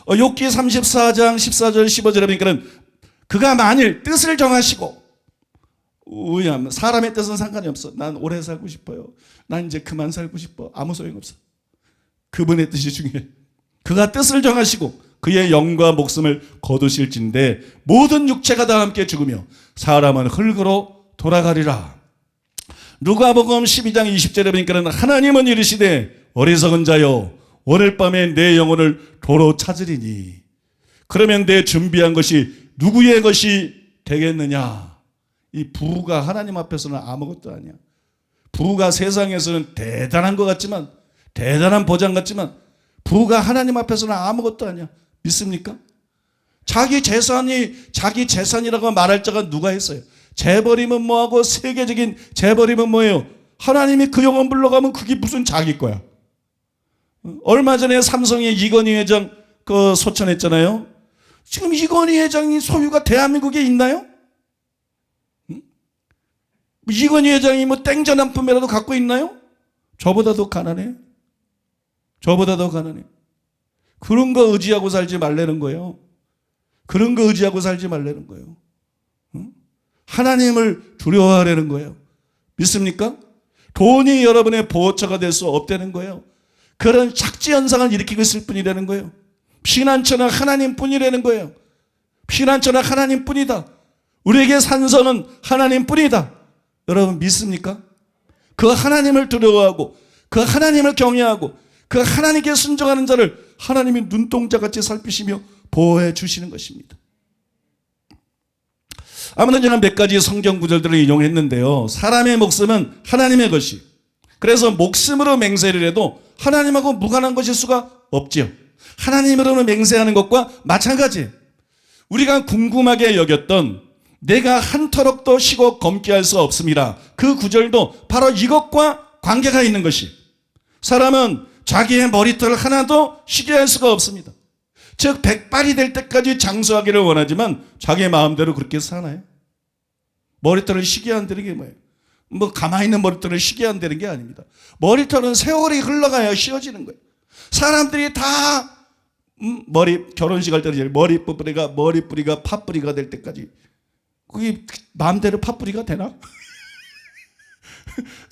욥기 34장 14절 15절에 보니까는 그가 만일 뜻을 정하시고, 사람의 뜻은 상관이 없어. 난 오래 살고 싶어요. 난 이제 그만 살고 싶어. 아무 소용없어. 그분의 뜻이 중요해. 그가 뜻을 정하시고 그의 영과 목숨을 거두실진데 모든 육체가 다 함께 죽으며 사람은 흙으로 돌아가리라. 누가복음 12장 20절에 보니까는 하나님은 이르시되 어리석은 자여 오늘 밤에 내 영혼을 도로 찾으리니 그러면 내 준비한 것이 누구의 것이 되겠느냐. 이 부가 하나님 앞에서는 아무것도 아니야. 부가 세상에서는 대단한 것 같지만, 대단한 보장 같지만 부가 하나님 앞에서는 아무것도 아니야. 믿습니까? 자기 재산이라고 말할 자가 누가 있어요? 재벌이면 뭐하고 세계적인 재벌이면 뭐예요? 하나님이 그 영혼 불러가면 그게 무슨 자기 거야. 얼마 전에 삼성의 이건희 회장 소천했잖아요. 지금 이건희 회장이 소유가 대한민국에 있나요? 이건희 회장이 땡전한품이라도 갖고 있나요? 저보다 더 가난해. 저보다 더 가난해. 그런 거 의지하고 살지 말라는 거예요. 그런 거 의지하고 살지 말라는 거예요. 하나님을 두려워하라는 거예요. 믿습니까? 돈이 여러분의 보호처가 될 수 없다는 거예요. 그런 착지 현상을 일으키고 있을 뿐이라는 거예요. 피난처는 하나님뿐이라는 거예요. 피난처는 하나님뿐이다. 우리에게 산성은 하나님뿐이다. 여러분 믿습니까? 그 하나님을 두려워하고 그 하나님을 경외하고 그 하나님께 순종하는 자를 하나님이 눈동자같이 살피시며 보호해 주시는 것입니다. 아무튼 제가 몇 가지 성경 구절들을 인용했는데요. 사람의 목숨은 하나님의 것이, 그래서 목숨으로 맹세를 해도 하나님하고 무관한 것일 수가 없지요. 하나님으로 맹세하는 것과 마찬가지예요. 우리가 궁금하게 여겼던 내가 한 터럭도 쉬고 검게 할 수 없습니다. 그 구절도 바로 이것과 관계가 있는 것이, 사람은 자기의 머리털 하나도 쉬게 할 수가 없습니다. 즉 백발이 될 때까지 장수하기를 원하지만 자기 마음대로 그렇게 사나요? 머리털을 쉬게 한다는 게 뭐예요? 뭐 가만히 있는 머리털을 쉬게 한다는 게 아닙니다. 머리털은 세월이 흘러가야 쉬어지는 거예요. 사람들이 다 결혼식 할 때는 머리뿌리가 팥뿌리가 될 때까지, 그게 마음대로 팥뿌리가 되나?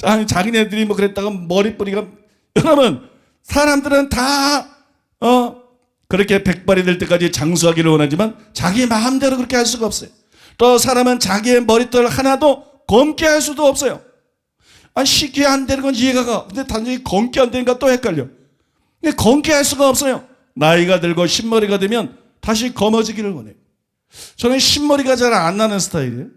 아니 자기네들이 뭐 그랬다가 머리뿌리가, 여러분 사람들은 다 그렇게 백발이 될 때까지 장수하기를 원하지만 자기 마음대로 그렇게 할 수가 없어요. 또 사람은 자기의 머리털 하나도 검게 할 수도 없어요. 쉽게 안 되는 건 이해가 가. 근데 단순히 검게 안 되니까 또 헷갈려. 근데 검게 할 수가 없어요. 나이가 들고 흰머리가 되면 다시 검어지기를 원해요. 저는 흰머리가 잘 안 나는 스타일이에요.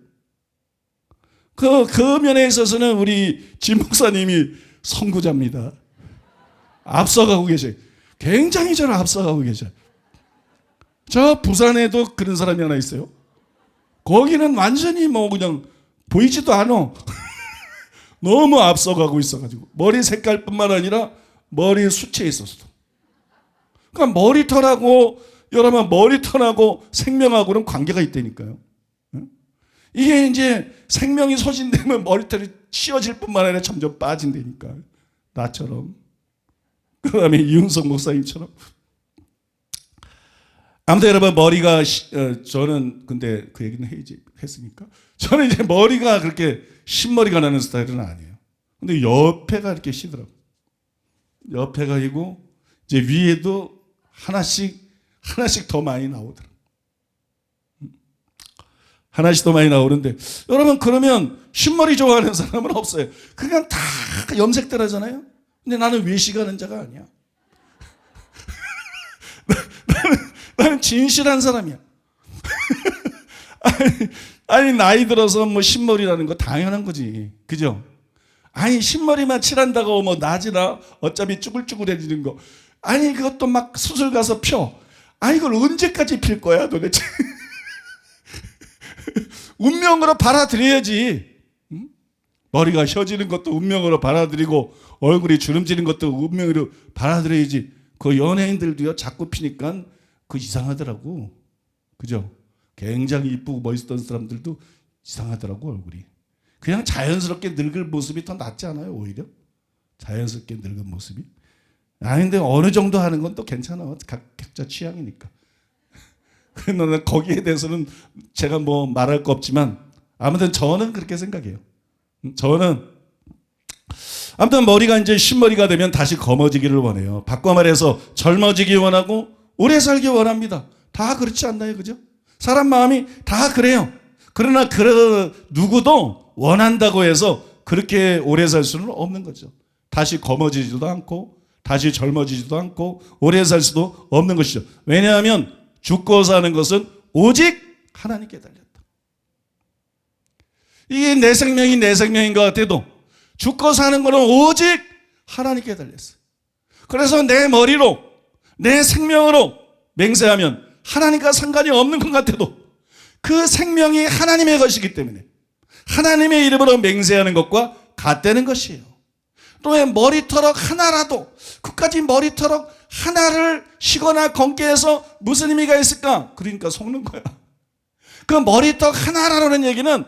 그 면에 있어서는 우리 진 목사님이 선구자입니다. 앞서가고 계셔요. 굉장히 저를 앞서가고 계셔요. 저 부산에도 그런 사람이 하나 있어요. 거기는 완전히 뭐 그냥 보이지도 않아. 너무 앞서가고 있어가지고 머리 색깔뿐만 아니라 머리 수치에 있었어. 그러니까 여러분 머리털하고 생명하고는 관계가 있다니까요. 이게 이제 생명이 소진되면 머리털이 씌워질 뿐만 아니라 점점 빠진다니까. 나처럼. 그 다음에 이윤석 목사님처럼. 아무튼 여러분 머리가 저는 근데 그 얘기는 했으니까 저는 이제 머리가 그렇게 흰머리가 나는 스타일은 아니에요. 근데 옆에가 이렇게 쉬더라고. 옆에가 이고 이제 위에도 하나씩 더 많이 나오더라고. 하나씩 더 많이 나오는데, 여러분 그러면 흰머리 좋아하는 사람은 없어요. 그냥 다 염색들 하잖아요. 근데 나는 외식하는 자가 아니야. 나는 진실한 사람이야. 아니 나이 들어서 뭐 흰머리라는 거 당연한 거지, 그죠? 아니 흰머리만 칠한다고 뭐 나지나 어차피 쭈글쭈글해지는 거, 아니 그것도 막 수술 가서 펴. 아니 이걸 언제까지 필 거야 도대체? 운명으로 받아들여야지. 응? 머리가 휘어지는 것도 운명으로 받아들이고 얼굴이 주름지는 것도 운명으로 받아들여야지. 그 연예인들도요 자꾸 피니까 그 이상하더라고, 그죠? 굉장히 이쁘고 멋있던 사람들도 이상하더라고 얼굴이. 그냥 자연스럽게 늙을 모습이 더 낫지 않아요? 오히려 자연스럽게 늙은 모습이. 근데 어느 정도 하는 건 또 괜찮아. 각자 취향이니까. 그러나 거기에 대해서는 제가 뭐 말할 거 없지만 아무튼 저는 그렇게 생각해요. 저는 아무튼 머리가 이제 흰머리가 되면 다시 검어지기를 원해요. 바꿔 말해서 젊어지기 원하고 오래 살기 원합니다. 다 그렇지 않나요? 그죠? 사람 마음이 다 그래요. 그러나 누구도 원한다고 해서 그렇게 오래 살 수는 없는 거죠. 다시 검어지지도 않고 다시 젊어지지도 않고 오래 살 수도 없는 것이죠. 왜냐하면 죽고 사는 것은 오직 하나님께 달렸다. 이게 내 생명이 내 생명인 것 같아도 죽고 사는 것은 오직 하나님께 달렸어요. 그래서 내 머리로 내 생명으로 맹세하면 하나님과 상관이 없는 것 같아도 그 생명이 하나님의 것이기 때문에 하나님의 이름으로 맹세하는 것과 같다는 것이에요. 또 왜 머리털럭 하나라도, 끝까지 머리털럭 하나를 쉬거나 검게 해서 무슨 의미가 있을까? 그러니까 속는 거야. 그 머리털 하나라는 얘기는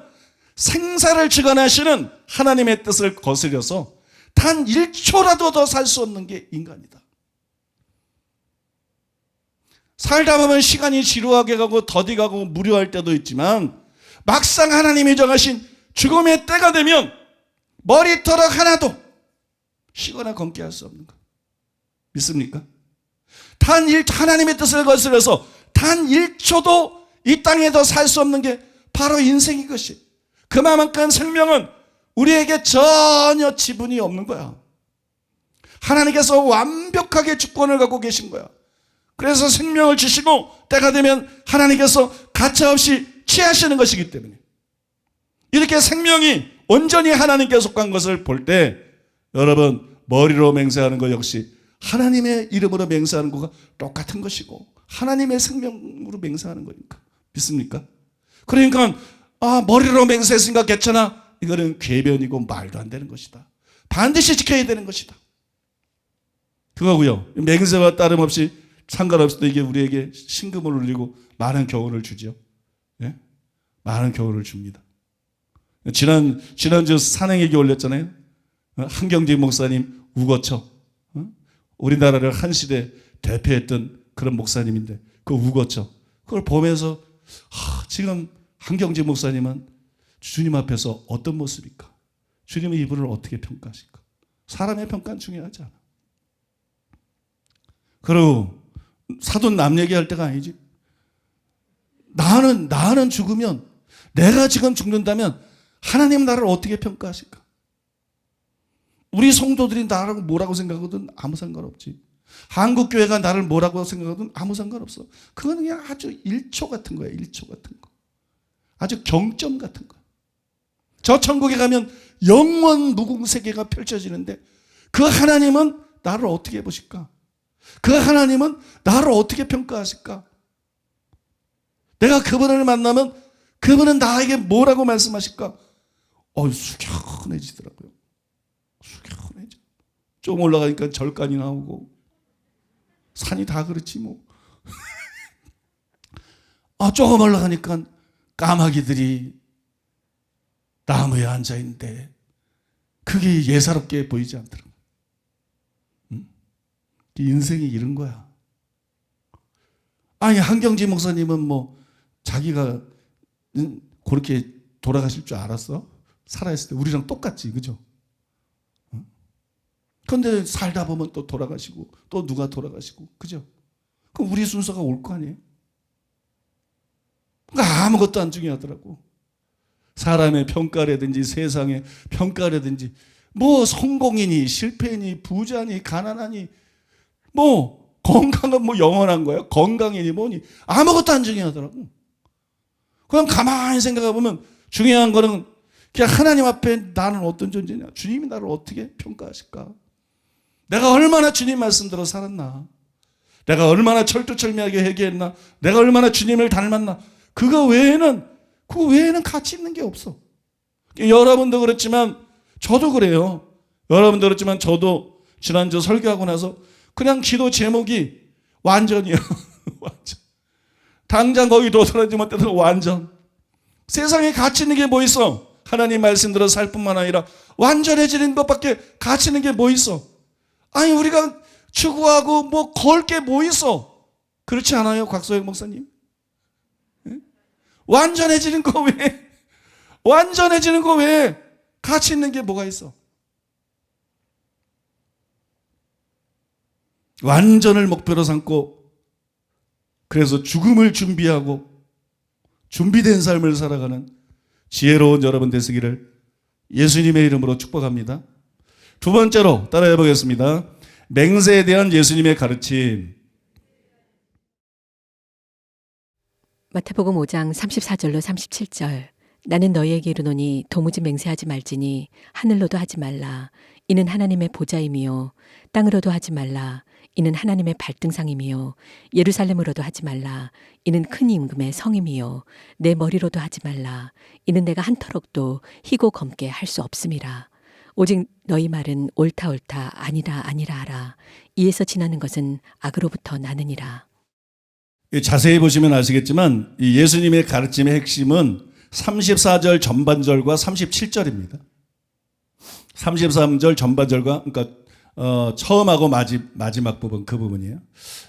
생사를 주관하시는 하나님의 뜻을 거스려서 단 1초라도 더 살 수 없는 게 인간이다. 살다 보면 시간이 지루하게 가고 더디 가고 무료할 때도 있지만 막상 하나님이 정하신 죽음의 때가 되면 머리털럭 하나도 쉬거나 검게 할 수 없는 것 믿습니까? 하나님의 뜻을 거스려서 단 1초도 이 땅에 더 살 수 없는 게 바로 인생인 것이, 그만큼 생명은 우리에게 전혀 지분이 없는 거야. 하나님께서 완벽하게 주권을 갖고 계신 거야. 그래서 생명을 주시고 때가 되면 하나님께서 가차없이 취하시는 것이기 때문에 이렇게 생명이 온전히 하나님께 속한 것을 볼 때 여러분 머리로 맹세하는 것 역시 하나님의 이름으로 맹세하는 것과 똑같은 것이고 하나님의 생명으로 맹세하는 거니까 믿습니까? 그러니까 머리로 맹세했으니까 괜찮아. 이거는 궤변이고 말도 안 되는 것이다. 반드시 지켜야 되는 것이다. 그거고요. 맹세와 따름없이 상관없이도 이게 우리에게 신금을 울리고 많은 교훈을 주죠. 예? 많은 교훈을 줍니다. 지난주 산행에게 올렸잖아요. 한경직 목사님 우거처. 우리나라를 한 시대 대표했던 그런 목사님인데 그 우거처. 그걸 보면서 지금 한경직 목사님은 주님 앞에서 어떤 모습일까? 주님의 이분을 어떻게 평가하실까? 사람의 평가는 중요하지 않아. 그리고 사돈 남 얘기할 때가 아니지. 나는 죽으면 내가 지금 죽는다면 하나님 나를 어떻게 평가하실까? 우리 성도들이 나를 뭐라고 생각하든 아무 상관없지. 한국교회가 나를 뭐라고 생각하든 아무 상관없어. 그건 그냥 아주 1초 같은 거야. 1초 같은 거. 아주 경점 같은 거. 저 천국에 가면 영원 무궁세계가 펼쳐지는데 그 하나님은 나를 어떻게 보실까? 그 하나님은 나를 어떻게 평가하실까? 내가 그분을 만나면 그분은 나에게 뭐라고 말씀하실까? 숙연해지더라고요. 숙연해져. 좀 올라가니까 절간이 나오고 산이 다 그렇지 뭐. 조금 올라가니까 까마귀들이 나무에 앉아있는데 그게 예사롭게 보이지 않더라고요. 인생이 이런 거야. 한경지 목사님은 뭐 자기가 그렇게 돌아가실 줄 알았어? 살아있을 때 우리랑 똑같지, 그죠? 그런데 살다 보면 또 돌아가시고 또 누가 돌아가시고, 그죠? 그럼 우리 순서가 올 거 아니에요? 그러니까 아무것도 안 중요하더라고. 사람의 평가라든지 세상의 평가라든지 뭐 성공이니 실패니 부자니 가난하니 뭐 건강은 뭐 영원한 거야. 건강이니 뭐니 아무것도 안 중요하더라고. 그냥 가만히 생각해 보면 중요한 거는 그냥 하나님 앞에 나는 어떤 존재냐, 주님이 나를 어떻게 평가하실까, 내가 얼마나 주님 말씀대로 살았나, 내가 얼마나 철두철미하게 회개했나, 내가 얼마나 주님을 닮았나. 그거 외에는 가치 있는 게 없어. 여러분도 그렇지만 저도 그래요. 여러분도 그렇지만 저도 지난주 설교하고 나서 그냥 기도 제목이 완전이야. 완전. 당장 거기 도달하지 못해도 완전. 세상에 가치 있는 게 뭐 있어? 하나님 말씀대로 살 뿐만 아니라 완전해지는 것밖에 가치 있는 게 뭐 있어? 우리가 추구하고 뭐 걸 게 뭐 있어? 그렇지 않아요, 곽소영 목사님? 완전해지는 거 왜? 완전해지는 거 왜? 가치 있는 게 뭐가 있어? 완전을 목표로 삼고 그래서 죽음을 준비하고 준비된 삶을 살아가는 지혜로운 여러분 되시기를 예수님의 이름으로 축복합니다. 두 번째로 따라해 보겠습니다. 맹세에 대한 예수님의 가르침. 마태복음 5장 34절로 37절. 나는 너희에게 이르노니 도무지 맹세하지 말지니 하늘로도 하지 말라. 이는 하나님의 보좌임이요. 땅으로도 하지 말라. 이는 하나님의 발등상임이요. 예루살렘으로도 하지 말라. 이는 큰 임금의 성임이요. 내 머리로도 하지 말라. 이는 내가 한 터럭도 희고 검게 할 수 없음이라. 오직 너희 말은 옳다 옳다 아니라 아니라 하라. 이에서 지나는 것은 악으로부터 나느니라. 자세히 보시면 아시겠지만 이 예수님의 가르침의 핵심은 34절 전반절과 37절입니다. 33절 전반절과 그러니까 처음하고 마지막 부분 그 부분이에요.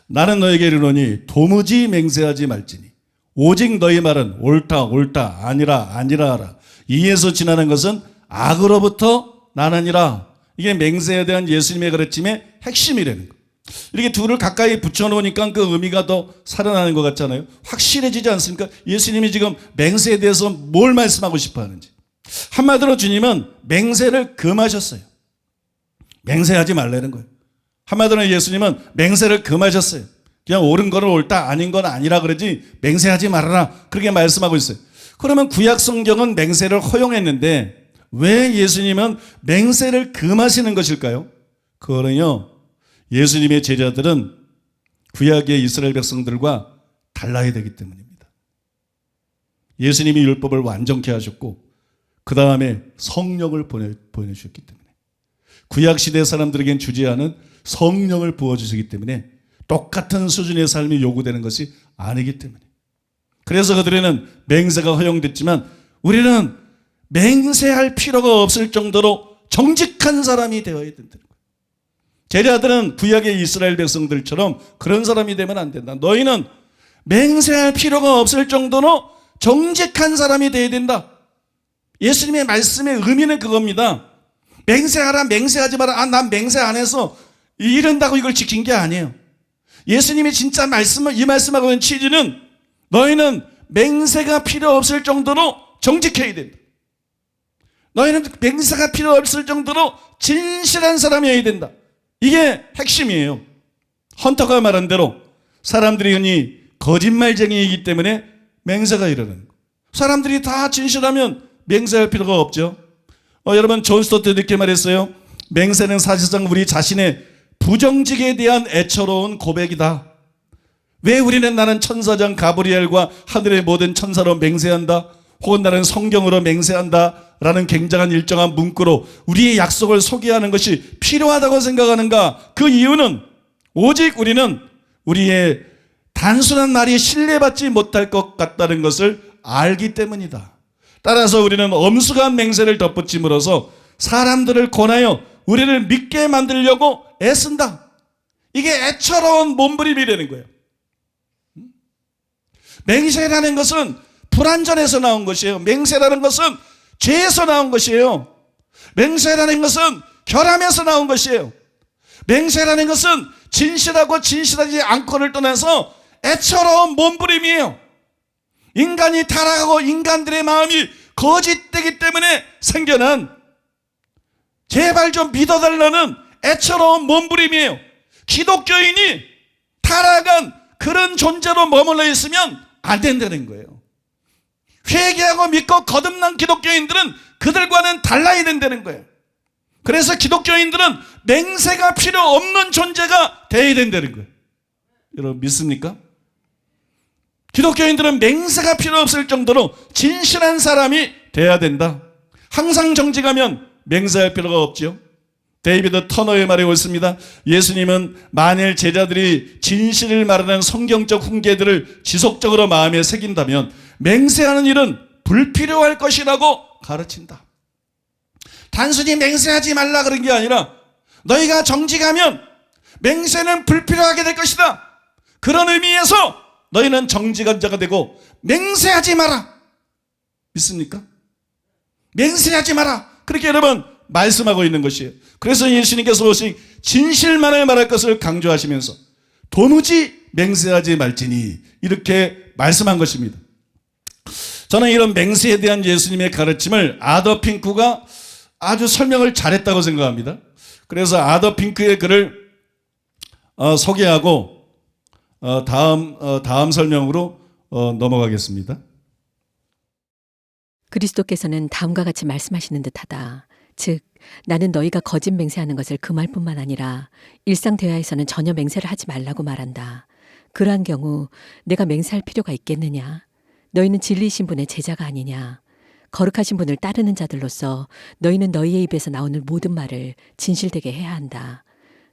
나는 너에게 이르노니 도무지 맹세하지 말지니 오직 너희 말은 옳다 옳다 아니라 아니라 하라. 이에서 지나는 것은 악으로부터 나느니라. 이게 맹세에 대한 예수님의 가르침의 핵심이라는 거예요. 이렇게 둘을 가까이 붙여놓으니까 그 의미가 더 살아나는 것 같잖아요. 확실해지지 않습니까? 예수님이 지금 맹세에 대해서 뭘 말씀하고 싶어 하는지. 한마디로 주님은 맹세를 금하셨어요. 맹세하지 말라는 거예요. 한마디로 예수님은 맹세를 금하셨어요. 그냥 옳은 거는 옳다, 아닌 건 아니라 그러지 맹세하지 말아라, 그렇게 말씀하고 있어요. 그러면 구약 성경은 맹세를 허용했는데 왜 예수님은 맹세를 금하시는 것일까요? 그거는요, 예수님의 제자들은 구약의 이스라엘 백성들과 달라야 되기 때문입니다. 예수님이 율법을 완전케 하셨고 그 다음에 성령을 보내주셨기 때문에, 구약 시대 사람들에겐 주지 않은 성령을 부어주시기 때문에 똑같은 수준의 삶이 요구되는 것이 아니기 때문에, 그래서 그들에는 맹세가 허용됐지만 우리는 맹세할 필요가 없을 정도로 정직한 사람이 되어야 된다는 거예요. 제자들은 구약의 이스라엘 백성들처럼 그런 사람이 되면 안 된다. 너희는 맹세할 필요가 없을 정도로 정직한 사람이 되어야 된다. 예수님의 말씀의 의미는 그겁니다. 맹세하라, 맹세하지 마라. 난 맹세 안 해서 이런다고 이걸 지킨 게 아니에요. 예수님이 진짜 이 말씀하고 있는 취지는 너희는 맹세가 필요 없을 정도로 정직해야 된다. 너희는 맹세가 필요 없을 정도로 진실한 사람이어야 된다. 이게 핵심이에요. 헌터가 말한 대로 사람들이 흔히 거짓말쟁이이기 때문에 맹세가 일어나는 거예요. 사람들이 다 진실하면 맹세할 필요가 없죠. 여러분, 존 스토트 이렇게 말했어요. 맹세는 사실상 우리 자신의 부정직에 대한 애처로운 고백이다. 왜 우리는 나는 천사장 가브리엘과 하늘의 모든 천사로 맹세한다, 혹은 나는 성경으로 맹세한다 라는 굉장한 일정한 문구로 우리의 약속을 소개하는 것이 필요하다고 생각하는가? 그 이유는 오직 우리는 우리의 단순한 말이 신뢰받지 못할 것 같다는 것을 알기 때문이다. 따라서 우리는 엄숙한 맹세를 덧붙임으로써 사람들을 권하여 우리를 믿게 만들려고 애쓴다. 이게 애처로운 몸부림이라는 거예요. 맹세라는 것은 불완전해서 나온 것이에요. 맹세라는 것은 죄에서 나온 것이에요. 맹세라는 것은 결함에서 나온 것이에요. 맹세라는 것은 진실하고 진실하지 않고를 떠나서 애처로운 몸부림이에요. 인간이 타락하고 인간들의 마음이 거짓되기 때문에 생겨난, 제발 좀 믿어달라는 애처로운 몸부림이에요. 기독교인이 타락한 그런 존재로 머물러 있으면 안 된다는 거예요. 회개하고 믿고 거듭난 기독교인들은 그들과는 달라야 된다는 거예요. 그래서 기독교인들은 맹세가 필요 없는 존재가 되어야 된다는 거예요. 여러분 믿습니까? 기독교인들은 맹세가 필요 없을 정도로 진실한 사람이 돼야 된다. 항상 정직하면 맹세할 필요가 없죠. 데이비드 터너의 말이 옳습니다. 예수님은 만일 제자들이 진실을 말하는 성경적 훈계들을 지속적으로 마음에 새긴다면 맹세하는 일은 불필요할 것이라고 가르친다. 단순히 맹세하지 말라 그런 게 아니라 너희가 정직하면 맹세는 불필요하게 될 것이다. 그런 의미에서 너희는 정직한 자가 되고 맹세하지 마라. 믿습니까? 맹세하지 마라. 그렇게 여러분 말씀하고 있는 것이에요. 그래서 예수님께서 오직 진실만을 말할 것을 강조하시면서 도무지 맹세하지 말지니 이렇게 말씀한 것입니다. 저는 이런 맹세에 대한 예수님의 가르침을 아더 핑크가 아주 설명을 잘했다고 생각합니다. 그래서 아더 핑크의 글을 소개하고 다음 설명으로 넘어가겠습니다. 그리스도께서는 다음과 같이 말씀하시는 듯하다. 즉, 나는 너희가 거짓 맹세하는 것을 금할 뿐만 아니라 일상 대화에서는 전혀 맹세를 하지 말라고 말한다. 그러한 경우 내가 맹세할 필요가 있겠느냐? 너희는 진리이신 분의 제자가 아니냐? 거룩하신 분을 따르는 자들로서 너희는 너희의 입에서 나오는 모든 말을 진실되게 해야 한다.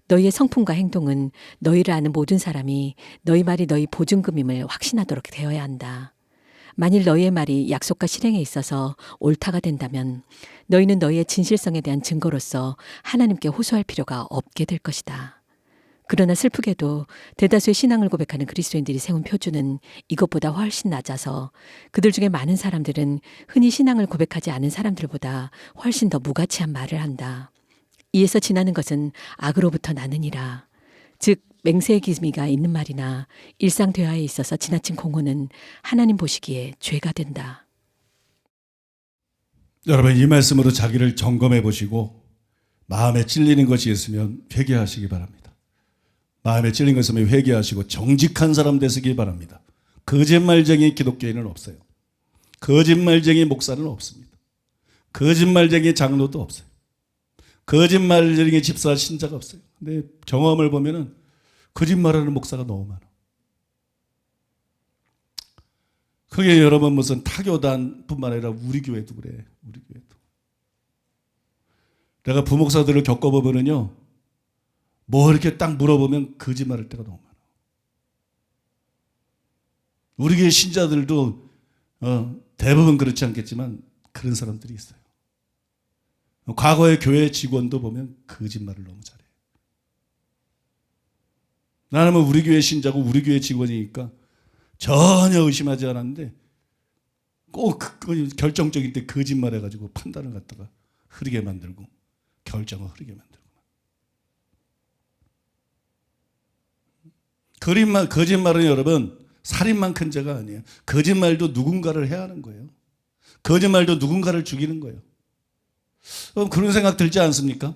너희의 성품과 행동은 너희를 아는 모든 사람이 너희 말이 너희 보증금임을 확신하도록 되어야 한다. 만일 너희의 말이 약속과 실행에 있어서 옳다가 된다면 너희는 너희의 진실성에 대한 증거로서 하나님께 호소할 필요가 없게 될 것이다. 그러나 슬프게도 대다수의 신앙을 고백하는 그리스도인들이 세운 표준은 이것보다 훨씬 낮아서 그들 중에 많은 사람들은 흔히 신앙을 고백하지 않은 사람들보다 훨씬 더 무가치한 말을 한다. 이에서 지나는 것은 악으로부터 나느니라. 즉 맹세의 기미가 있는 말이나 일상 대화에 있어서 지나친 공언은 하나님 보시기에 죄가 된다. 여러분 이 말씀으로 자기를 점검해 보시고 마음에 찔리는 것이 있으면 회개하시기 바랍니다. 마음에 찔린 것을 회개하시고 정직한 사람 되시기 바랍니다. 거짓말쟁이 기독교인은 없어요. 거짓말쟁이 목사는 없습니다. 거짓말쟁이 장로도 없어요. 거짓말쟁이 집사 신자가 없어요. 근데 경험을 보면은 거짓말하는 목사가 너무 많아. 그게 여러분 무슨 타교단뿐만 아니라 우리 교회도 그래. 우리 교회도. 내가 부목사들을 겪어보면은요, 뭐 이렇게 딱 물어보면 거짓말할 때가 너무 많아. 우리 교회 신자들도 대부분 그렇지 않겠지만 그런 사람들이 있어요. 과거의 교회 직원도 보면 거짓말을 너무 잘해. 나는 뭐 우리 교회 신자고 우리 교회 직원이니까 전혀 의심하지 않았는데 꼭 결정적일 때 거짓말해가지고 판단을 갖다가 흐리게 만들고 결정을 흐리게 만들고. 거짓말은 여러분 살인만 큰 죄가 아니에요. 거짓말도 누군가를 해야 하는 거예요. 거짓말도 누군가를 죽이는 거예요. 그런 생각 들지 않습니까?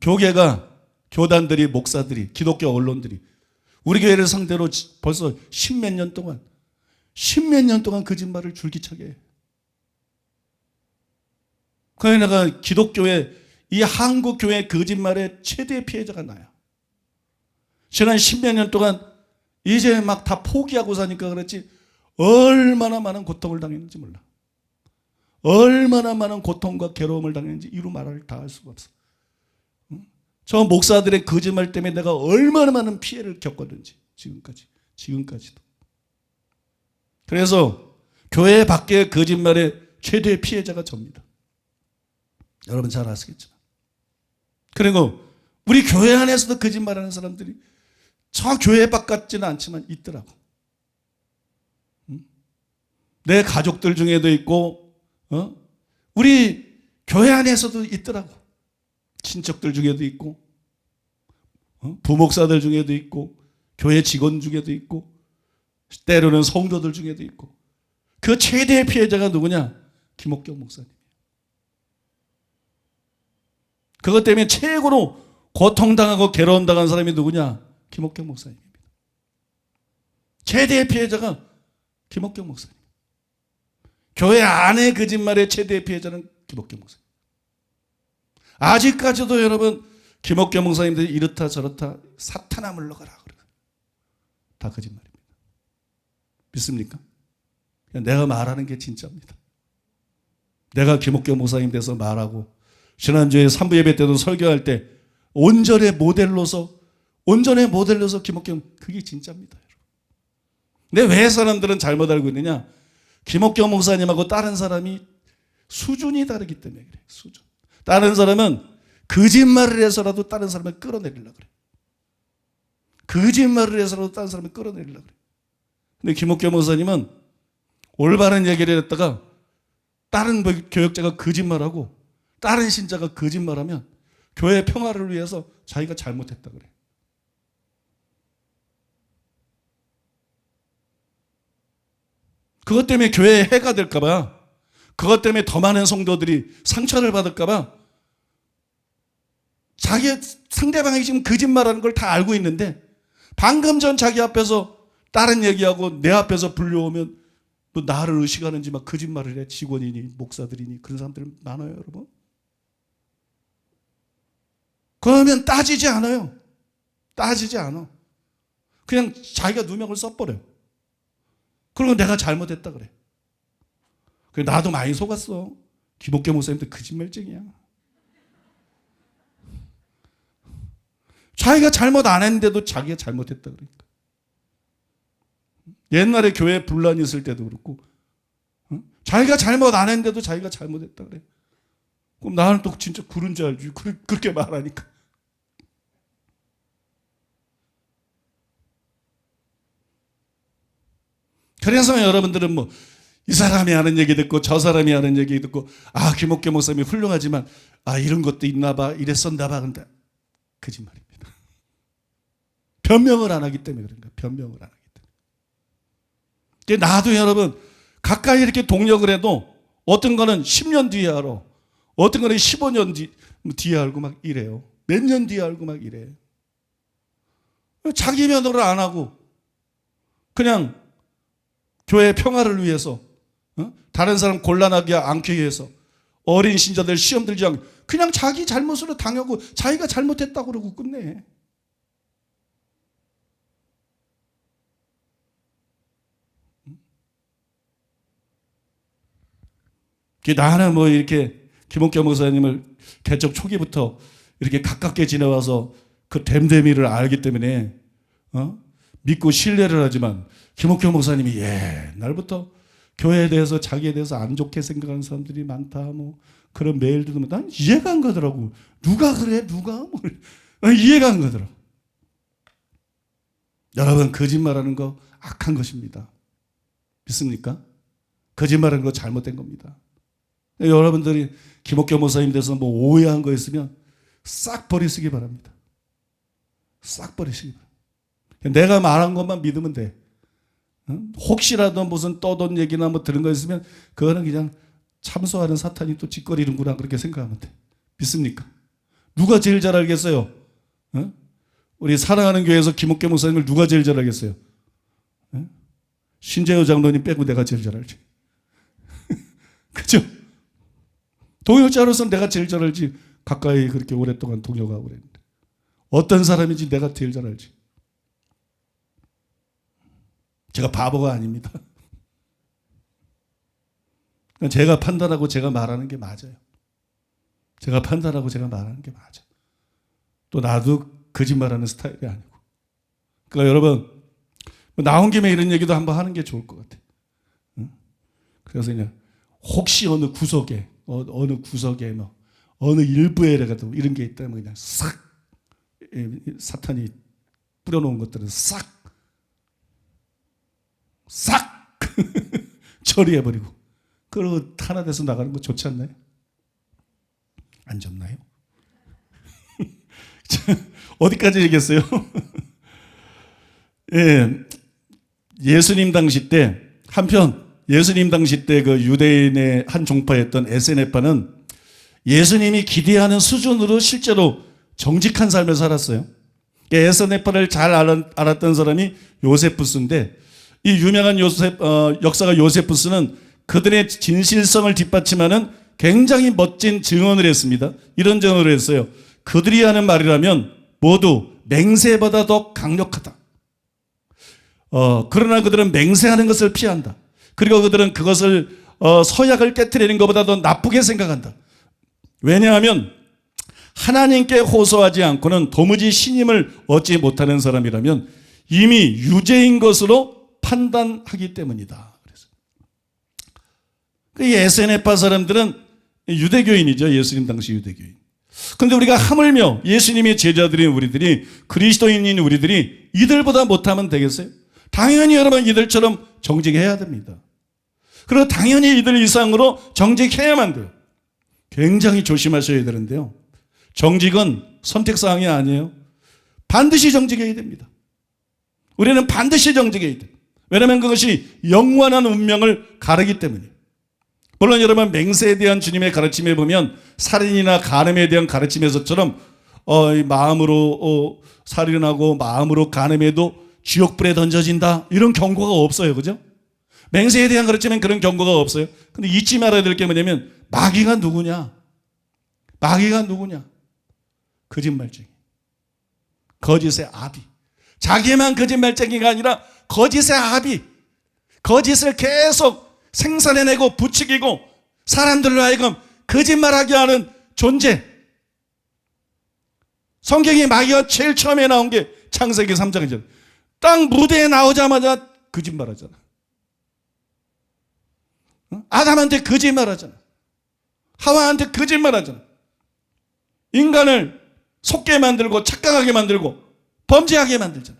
교계가, 교단들이, 목사들이, 기독교 언론들이 우리 교회를 상대로 벌써 십몇 년 동안 거짓말을 줄기차게 해. 그래서 내가 기독교의 이 한국 교회 거짓말의 최대 피해자가 나야. 지난 십몇 년 동안 이제 막 다 포기하고 사니까 그렇지 얼마나 많은 고통을 당했는지 몰라. 얼마나 많은 고통과 괴로움을 당했는지 이루 말을 다 할 수가 없어. 저 목사들의 거짓말 때문에 내가 얼마나 많은 피해를 겪었는지 지금까지도. 그래서 교회 밖의 거짓말의 최대 피해자가 접니다. 여러분 잘 아시겠죠? 그리고 우리 교회 안에서도 거짓말하는 사람들이 저 교회 밖 같지는 않지만 있더라고. 내 가족들 중에도 있고, 우리 교회 안에서도 있더라고. 친척들 중에도 있고, 부목사들 중에도 있고, 교회 직원 중에도 있고, 때로는 성도들 중에도 있고. 그 최대의 피해자가 누구냐? 김옥경 목사님. 그것 때문에 최고로 고통당하고 괴로움당한 사람이 누구냐? 김옥경 목사님입니다. 최대의 피해자가 김옥경 목사님. 교회 안의 거짓말의 최대의 피해자는 김옥경 목사님. 아직까지도 여러분 김옥경 목사님들이 이렇다 저렇다 사탄아 물러가라 그래요. 다 거짓말입니다. 믿습니까? 그냥 내가 말하는 게 진짜입니다. 내가 김옥경 목사님 돼서 말하고 지난주에 3부 예배 때도 설교할 때 온전의 모델로서 김옥경 그게 진짜입니다. 여러분. 근데 왜 사람들은 잘못 알고 있느냐? 김옥경 목사님하고 다른 사람이 수준이 다르기 때문에 그래. 수준. 다른 사람은 거짓말을 해서라도 다른 사람을 끌어내리려고 그래. 거짓말을 해서라도 다른 사람을 끌어내리려고 그래. 근데 김옥경 목사님은 올바른 얘기를 했다가 다른 교역자가 거짓말하고 다른 신자가 거짓말하면 교회 평화를 위해서 자기가 잘못했다 그래. 그것 때문에 교회에 해가 될까봐, 그것 때문에 더 많은 성도들이 상처를 받을까봐 자기 상대방이 지금 거짓말하는 걸 다 알고 있는데 방금 전 자기 앞에서 다른 얘기하고 내 앞에서 불려오면 또 나를 의식하는지 막 거짓말을 해. 직원이니 목사들이니 그런 사람들 많아요, 여러분. 그러면 따지지 않아요. 따지지 않아. 그냥 자기가 누명을 써버려. 그리고 내가 잘못했다 그래. 나도 많이 속았어. 김옥경 목사님도 거짓말쟁이야. 자기가 잘못 안 했는데도 자기가 잘못했다 그러니까. 옛날에 교회 분란이 있을 때도 그렇고 자기가 잘못 안 했는데도 자기가 잘못했다 그래. 그럼 나는 또 진짜 구른 줄 알지. 그렇게 말하니까. 그래서 여러분들은 뭐 이 사람이 하는 얘기 듣고 저 사람이 하는 얘기 듣고 김옥경 목사님이 훌륭하지만 이런 것도 있나 봐 이랬었나 봐. 근데 거짓말입니다. 변명을 안 하기 때문에 그런 거예요. 변명을 안 하기 때문에. 나도 여러분 가까이 이렇게 동력을 해도 어떤 거는 10년 뒤에 알아. 어떤 거는 15년 뒤에 알고 막 이래요. 몇 년 뒤에 알고 막 이래. 자기 면허를 안 하고 그냥 교회 평화를 위해서, 다른 사람 곤란하게 않기 위해서, 어린 신자들 시험 들지 않고 그냥 자기 잘못으로 당하고 자기가 잘못했다고 그러고 끝내. 나는 뭐 이렇게 김옥경 목사님을 개척 초기부터 이렇게 가깝게 지내와서 그 됨됨이를 알기 때문에 믿고 신뢰를 하지만, 김옥경 목사님이 옛날부터 교회에 대해서, 자기에 대해서 안 좋게 생각하는 사람들이 많다, 뭐 그런 메일도 들으면 난 이해가 안 가더라고. 누가 그래? 누가? 이해가 안 가더라고. 여러분, 거짓말하는 거 악한 것입니다. 믿습니까? 거짓말하는 거 잘못된 겁니다. 여러분들이 김옥경 목사님 대해서 뭐 오해한 거 있으면 싹 버리시기 바랍니다. 싹 버리시기 바랍니다. 내가 말한 것만 믿으면 돼. 혹시라도 무슨 떠돈 얘기나 뭐 들은 거 있으면 그거는 그냥 참소하는 사탄이 또 짓거리는구나, 그렇게 생각하면 돼. 믿습니까? 누가 제일 잘 알겠어요? 우리 사랑하는 교회에서 김옥경 목사님을 누가 제일 잘 알겠어요? 신재호 장로님 빼고 내가 제일 잘 알지. 그죠? 동역자로서 내가 제일 잘 알지. 가까이 그렇게 오랫동안 동역하고 그랬는데 어떤 사람인지 내가 제일 잘 알지. 제가 바보가 아닙니다. 제가 판단하고 제가 말하는 게 맞아요. 제가 판단하고 제가 말하는 게 맞아. 또 나도 거짓말하는 스타일이 아니고. 그러니까 여러분, 나온 김에 이런 얘기도 한번 하는 게 좋을 것 같아. 그래서 그냥 혹시 어느 구석에, 뭐 어느 일부에라도 이런 게 있다면 그냥 싹, 사탄이 뿌려놓은 것들은 싹 처리해버리고, 그리고 탄압돼서 나가는 거 좋지 않나요? 안 좋나요? 어디까지 얘기했어요? 예수님 당시 때, 한편 예수님 당시 때 그 유대인의 한 종파였던 에세네파는 예수님이 기대하는 수준으로 실제로 정직한 삶을 살았어요. 에세네파를 잘 알았던 사람이 요세푸스인데, 이 유명한 역사가 요세푸스는 그들의 진실성을 뒷받침하는 굉장히 멋진 증언을 했습니다. 이런 증언을 했어요. 그들이 하는 말이라면 모두 맹세보다 더 강력하다. 그러나 그들은 맹세하는 것을 피한다. 그리고 그들은 그것을 서약을 깨트리는 것보다 더 나쁘게 생각한다. 왜냐하면 하나님께 호소하지 않고는 도무지 신임을 얻지 못하는 사람이라면 이미 유죄인 것으로 판단하기 때문이다. 그래서 이 에세네파 사람들은 유대교인이죠. 예수님 당시 유대교인. 그런데 우리가 하물며 예수님의 제자들인 우리들이, 그리스도인인 우리들이 이들보다 못하면 되겠어요? 당연히 여러분 이들처럼 정직해야 됩니다. 그리고 당연히 이들 이상으로 정직해야만 돼요. 굉장히 조심하셔야 되는데요, 정직은 선택사항이 아니에요. 반드시 정직해야 됩니다. 우리는 반드시 정직해야 돼요. 왜냐하면 그것이 영원한 운명을 가르기 때문이에요. 물론 여러분, 맹세에 대한 주님의 가르침에 보면 살인이나 간음에 대한 가르침에서처럼 마음으로 살인하고 마음으로 간음해도 지옥불에 던져진다, 이런 경고가 없어요. 그죠? 맹세에 대한 가르침엔 그런 경고가 없어요. 근데 잊지 말아야 될 게 뭐냐면, 마귀가 누구냐? 마귀가 누구냐? 거짓말쟁이, 거짓의 아비. 자기만 거짓말쟁이가 아니라 거짓의 아비, 거짓을 계속 생산해내고 부추기고 사람들로 하여금 거짓말하게 하는 존재. 성경에 마귀가 제일 처음에 나온 게 창세기 3장이잖아요. 땅 무대에 나오자마자 거짓말하잖아. 아담한테 거짓말하잖아. 하와한테 거짓말하잖아. 인간을 속게 만들고 착각하게 만들고 범죄하게 만들잖아.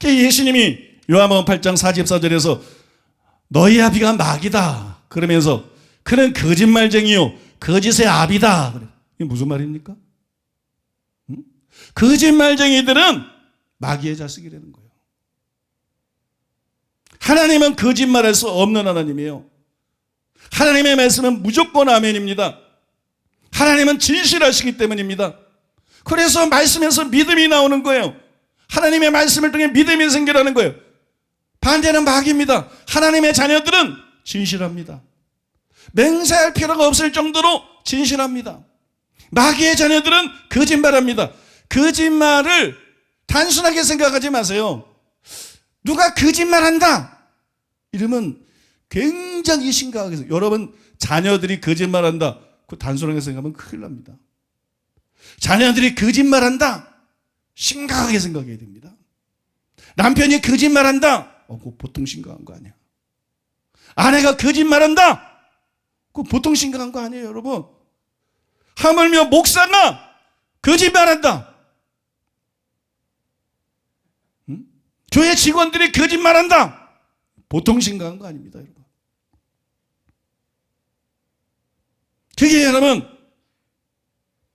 예수님이 요한복음 8장 44절에서 너희 아비가 마귀다 그러면서 그는 거짓말쟁이요 거짓의 아비다. 이게 무슨 말입니까? 거짓말쟁이들은 마귀의 자식이라는 거예요. 하나님은 거짓말할 수 없는 하나님이에요. 하나님의 말씀은 무조건 아멘입니다. 하나님은 진실하시기 때문입니다. 그래서 말씀에서 믿음이 나오는 거예요. 하나님의 말씀을 통해 믿음이 생겨나는 거예요. 반대는 마귀입니다. 하나님의 자녀들은 진실합니다. 맹세할 필요가 없을 정도로 진실합니다. 마귀의 자녀들은 거짓말합니다. 거짓말을 단순하게 생각하지 마세요. 누가 거짓말한다 이러면 굉장히 심각하게 생각해요. 여러분 자녀들이 거짓말한다 그 단순하게 생각하면 큰일 납니다. 자녀들이 거짓말한다 심각하게 생각해야 됩니다. 남편이 거짓말한다 그거 보통 심각한 거 아니야. 아내가 거짓말한다 그거 보통 심각한 거 아니에요. 여러분 하물며 목사가 거짓말한다, 교회 직원들이 거짓말한다 보통 심각한 거 아닙니다. 여러분 그게 여러분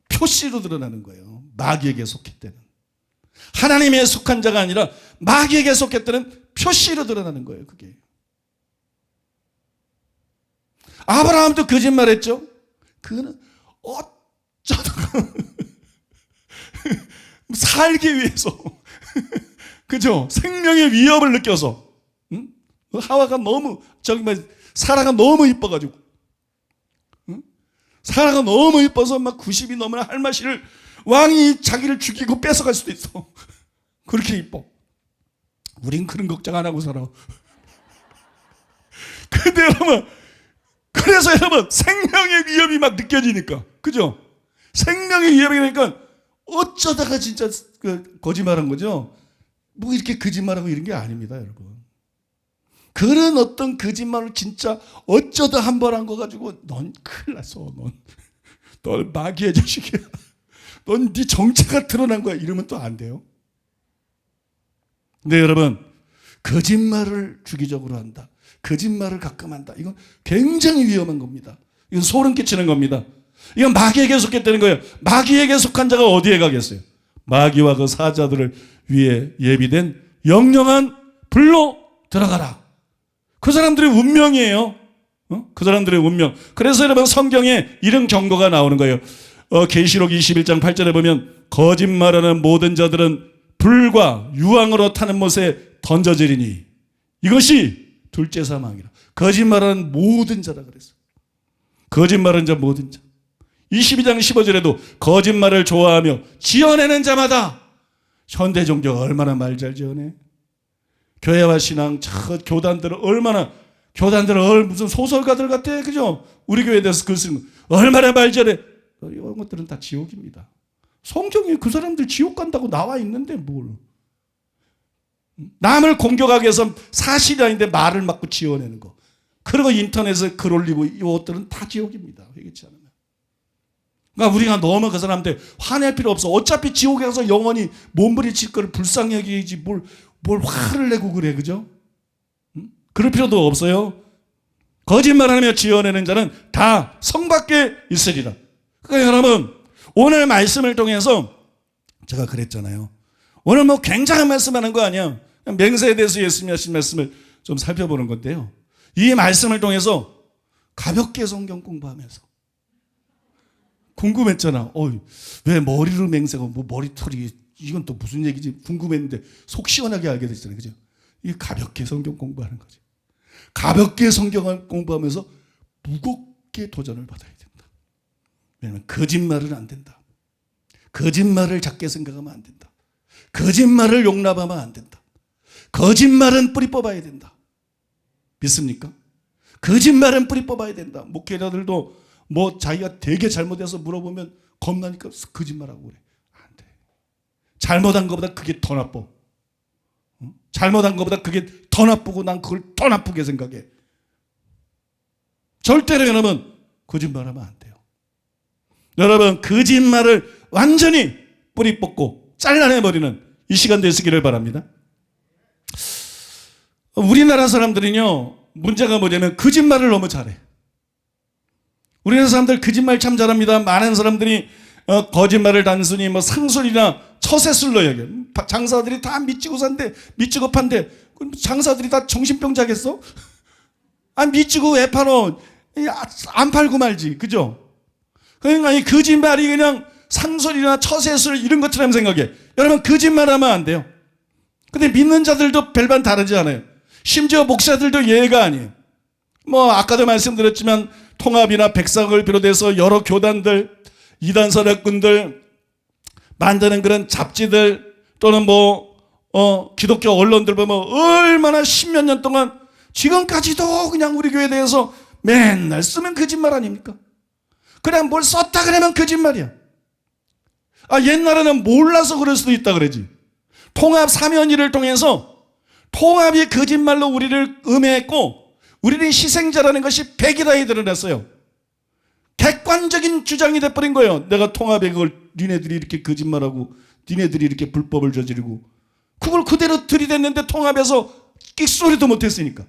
표시로 드러나는 거예요. 마귀에게 속했다는, 하나님에 속한 자가 아니라 마귀에게 속했다는 표시로 드러나는 거예요. 그게 아브라함도 거짓말했죠. 그거는 어쩌다가 살기 위해서 그죠? 생명의 위협을 느껴서 하와가 너무 사라가 너무 이뻐가지고 사라가 너무 이뻐서 막 90이 넘은 할마시를 왕이 자기를 죽이고 뺏어갈 수도 있어. 그렇게 이뻐. 우린 그런 걱정 안 하고 살아. 근데 여러분 그래서 여러분 생명의 위협이 막 느껴지니까 그죠? 생명의 위협이 되니까 어쩌다가 진짜 거짓말한 거죠. 뭐 이렇게 거짓말하고 이런 게 아닙니다. 여러분 그런 어떤 거짓말을 진짜 어쩌다 한 번 한 거 가지고 넌 큰일 났어. 넌 마귀의 자식이야. 넌 네 정체가 드러난 거야. 이러면 또 안 돼요. 근데 여러분 거짓말을 주기적으로 한다, 거짓말을 가끔 한다, 이건 굉장히 위험한 겁니다. 이건 소름 끼치는 겁니다. 이건 마귀에게 속했다는 거예요. 마귀에게 속한 자가 어디에 가겠어요? 마귀와 그 사자들을 위해 예비된 영영한 불로 들어가라. 그 사람들의 운명이에요. 그 사람들의 운명. 그래서 여러분 성경에 이런 경고가 나오는 거예요. 계시록 21장 8절에 보면 거짓말하는 모든 자들은 불과 유황으로 타는 못에 던져지리니 이것이 둘째 사망이라. 거짓말하는 모든 자라 그랬어요. 거짓말하는 자 모든 자. 22장 15절에도 거짓말을 좋아하며 지어내는 자마다. 현대 종교가 얼마나 말 잘 지어내. 교회와 신앙 교단들은 무슨 소설가들 같아. 그죠? 우리 교회에 대해서 글 쓰는 거 얼마나 말 잘해. 이런 것들은 다 지옥입니다. 성경에 그 사람들 지옥 간다고 나와 있는데 뭘. 남을 공격하기 위해서 사실이 아닌데 말을 막고 지어내는 거. 그리고 인터넷에 글 올리고 이것들은 다 지옥입니다. 회개치 않으면. 그러니까 우리가 너무 그 사람한테 화낼 필요 없어. 어차피 지옥에 가서 영원히 몸부림칠 거를 불쌍히 여기지 뭘 화를 내고 그래. 그죠? 그럴 필요도 없어요. 거짓말하며 지어내는 자는 다 성 밖에 있으리라. 그러니까 여러분 오늘 말씀을 통해서 제가 그랬잖아요. 오늘 뭐 굉장한 말씀하는 거 아니야. 맹세에 대해서 예수님이 하신 말씀을 좀 살펴보는 건데요. 이 말씀을 통해서 가볍게 성경 공부하면서 궁금했잖아. 왜 머리로 맹세가 뭐 머리털이 이건 또 무슨 얘기지 궁금했는데 속 시원하게 알게 됐잖아요. 그죠? 이게 가볍게 성경 공부하는 거죠. 가볍게 성경을 공부하면서 무겁게 도전을 받아야 된다. 왜냐하면 거짓말은 안 된다. 거짓말을 작게 생각하면 안 된다. 거짓말을 용납하면 안 된다. 거짓말은 뿌리 뽑아야 된다. 믿습니까? 거짓말은 뿌리 뽑아야 된다. 목회자들도 뭐 자기가 되게 잘못해서 물어보면 겁나니까 거짓말하고 그래. 안 돼. 잘못한 것보다 그게 더 나빠. 잘못한 것보다 그게 더 나쁘고 난 그걸 더 나쁘게 생각해. 절대로 여러분 거짓말하면 안 돼요. 여러분 거짓말을 완전히 뿌리 뽑고 잘라내버리는 이 시간 되시기를 바랍니다. 우리나라 사람들은요 문제가 뭐냐면 거짓말을 너무 잘해. 우리나라 사람들 거짓말 참 잘합니다. 많은 사람들이 거짓말을 단순히 뭐 상술이나 처세술로 여겨. 장사들이 다 미치고 산대, 미치고 판대. 장사들이 다 정신병자겠어? 미치고 왜 팔어? 안 팔고 말지, 그죠? 그러니까 이 거짓말이 그냥 상술이나 처세술 이런 것처럼 생각해. 여러분 거짓말하면 안 돼요. 근데 믿는 자들도 별반 다르지 않아요. 심지어 목사들도 예외가 아니에요. 뭐 아까도 말씀드렸지만 통합이나 백석을 비롯해서 여러 교단들, 이단 세력군들 만드는 그런 잡지들 또는 기독교 언론들 보면 얼마나 십몇 년 동안 지금까지도 그냥 우리 교회에 대해서 맨날 쓰면 거짓말 아닙니까? 그냥 뭘 썼다 그러면 거짓말이야. 옛날에는 몰라서 그럴 수도 있다 그러지. 통합 사면위를 통해서 통합이 거짓말로 우리를 음해했고 우리는 희생자라는 것이 백일하에 드러났어요. 객관적인 주장이 돼버린 거예요. 내가 통합에 그걸 니네들이 이렇게 거짓말하고 니네들이 이렇게 불법을 저지르고 그걸 그대로 들이댔는데 통합에서 끽소리도 못했으니까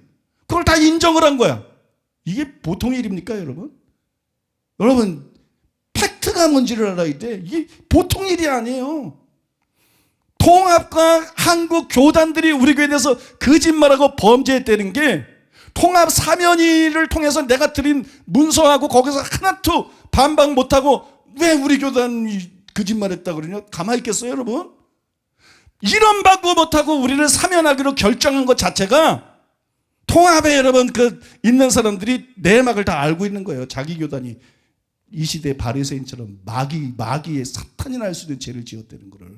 그걸 다 인정을 한 거야. 이게 보통 일입니까 여러분? 여러분 팩트가 뭔지를 알아야 돼. 이게 보통 일이 아니에요. 통합과 한국 교단들이 우리 교회에 대해서 거짓말하고 범죄했다는 게 통합 사면위를 통해서 내가 드린 문서하고 거기서 하나도 반박 못하고 왜 우리 교단이 거짓말했다 그러냐? 가만히 있겠어요 여러분? 이런 방법 못하고 우리를 사면하기로 결정한 것 자체가 통합에 여러분 있는 사람들이 내막을 다 알고 있는 거예요. 자기 교단이 이 시대 바리새인처럼 마귀의 사탄이 날 수 있는 죄를 지었다는 거를.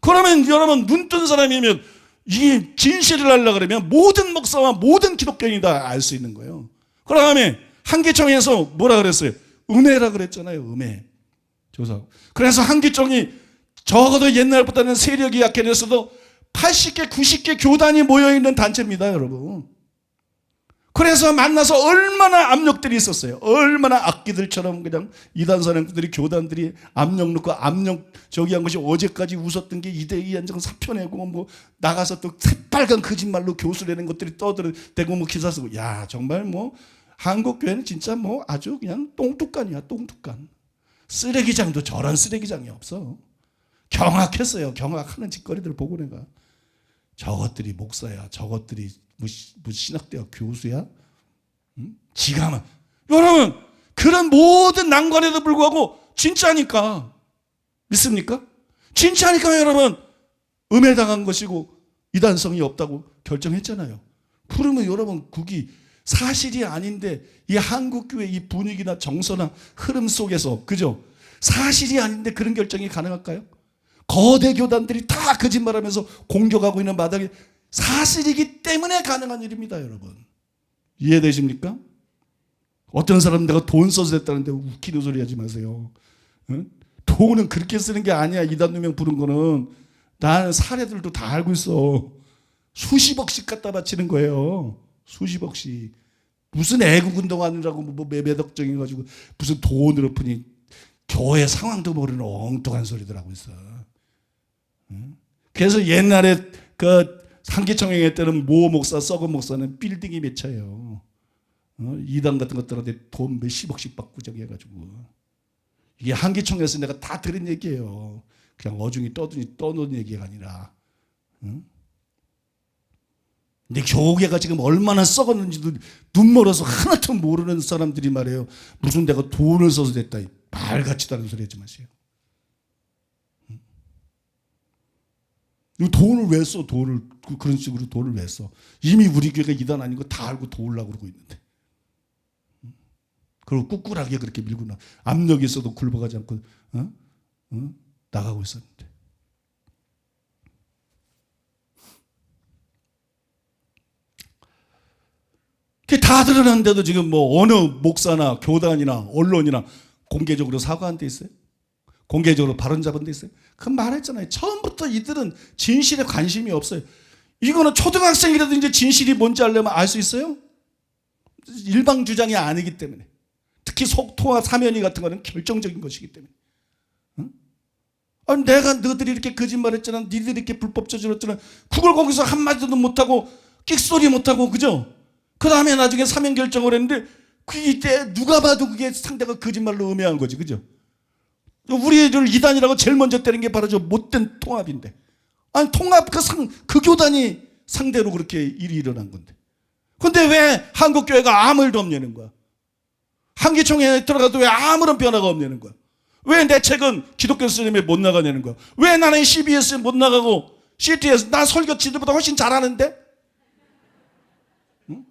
그러면 여러분 눈 뜬 사람이면 이 진실을 하려고 그러면 모든 목사와 모든 기독교인이 다 알 수 있는 거예요. 그 다음에 한기총에서 뭐라 그랬어요? 음해라 그랬잖아요. 음해. 조사. 그래서 한기총이 적어도 옛날보다는 세력이 약해졌어도 80개, 90개 교단이 모여있는 단체입니다, 여러분. 그래서 만나서 얼마나 압력들이 있었어요. 얼마나 악기들처럼 그냥 이단사령들이 교단들이 압력 넣고 압력 저기 한 것이 어제까지 웃었던 게 이대희 한정 사표 내고 뭐 나가서 또 새빨간 거짓말로 교수라는 것들이 떠들어대고 뭐 기사 쓰고 야 정말 뭐 한국교회는 진짜 뭐 아주 그냥 똥뚝간이야 똥뚝간. 쓰레기장도 저런 쓰레기장이 없어. 경악했어요. 경악하는 짓거리들 보고 내가 저것들이 목사야 저것들이 뭐 신학대학 교수야? 응? 지가 여러분 그런 모든 난관에도 불구하고 진짜니까 믿습니까? 진짜니까 여러분 음해당한 것이고 이단성이 없다고 결정했잖아요. 그러면 여러분 그게 사실이 아닌데 이 한국교회 이 분위기나 정서나 흐름 속에서 그죠? 사실이 아닌데 그런 결정이 가능할까요? 거대 교단들이 다 거짓말하면서 공격하고 있는 마당에 사실이기 때문에 가능한 일입니다, 여러분. 이해되십니까? 어떤 사람은 내가 돈 써서 했다는데 웃기는 소리 하지 마세요. 응? 돈은 그렇게 쓰는 게 아니야. 이단 누명 부른 거는. 나는 사례들도 다 알고 있어. 수십억씩 갖다 바치는 거예요. 수십억씩. 무슨 애국운동하느라고 뭐 매덕정해가지고 무슨 돈으로 푸니 교회 상황도 모르는 엉뚱한 소리들 하고 있어. 응? 그래서 옛날에 한기총회 때는 모 목사, 썩은 목사는 빌딩이 몇 차예요. 이단 같은 것들한테 돈 몇십억씩 받고 저기 해가지고. 이게 한기총회에서 내가 다 들은 얘기예요. 그냥 어중이 떠놓은 얘기가 아니라. 응? 근데 교계가 지금 얼마나 썩었는지도 눈 멀어서 하나도 모르는 사람들이 말해요. 무슨 내가 돈을 써서 됐다. 말 같지도 않은 소리 하지 마세요. 돈을 왜 써? 돈을 그런 식으로 돈을 왜 써? 이미 우리 교회가 이단 아닌 거 다 알고 도우려고 그러고 있는데. 그리고 꿋꿋하게 그렇게 밀고 나 압력이 있어도 굴복하지 않고 나가고 있었는데. 그게 다 드러났는데도 지금 뭐 어느 목사나 교단이나 언론이나 공개적으로 사과한 데 있어요? 공개적으로 발언 잡은 데 있어요? 그 말했잖아요. 처음부터 이들은 진실에 관심이 없어요. 이거는 초등학생이라도 이제 진실이 뭔지 알려면 알 수 있어요? 일방 주장이 아니기 때문에. 특히 속토와 사면위 같은 거는 결정적인 것이기 때문에. 응? 아니, 내가 너희들이 이렇게 거짓말했잖아. 니들이 이렇게 불법 저질렀잖아. 그걸 거기서 한마디도 못하고 끽소리 못하고 그죠? 그 다음에 나중에 사면 결정을 했는데 그때 누가 봐도 그게 상대가 거짓말로 음해한 거지. 그죠? 우리를 이단이라고 제일 먼저 때린 게 바로 저 못된 통합인데. 아니 통합 그 교단이 상대로 그렇게 일이 일어난 건데. 근데 왜 한국교회가 아무 일도 없냐는 거야. 한기총회에 들어가도 왜 아무런 변화가 없냐는 거야. 왜 내 책은 기독교 수련회 못 나가냐는 거야. 왜 나는 CBS 못 나가고 CTS, 나 설교 지들보다 훨씬 잘하는데? 응?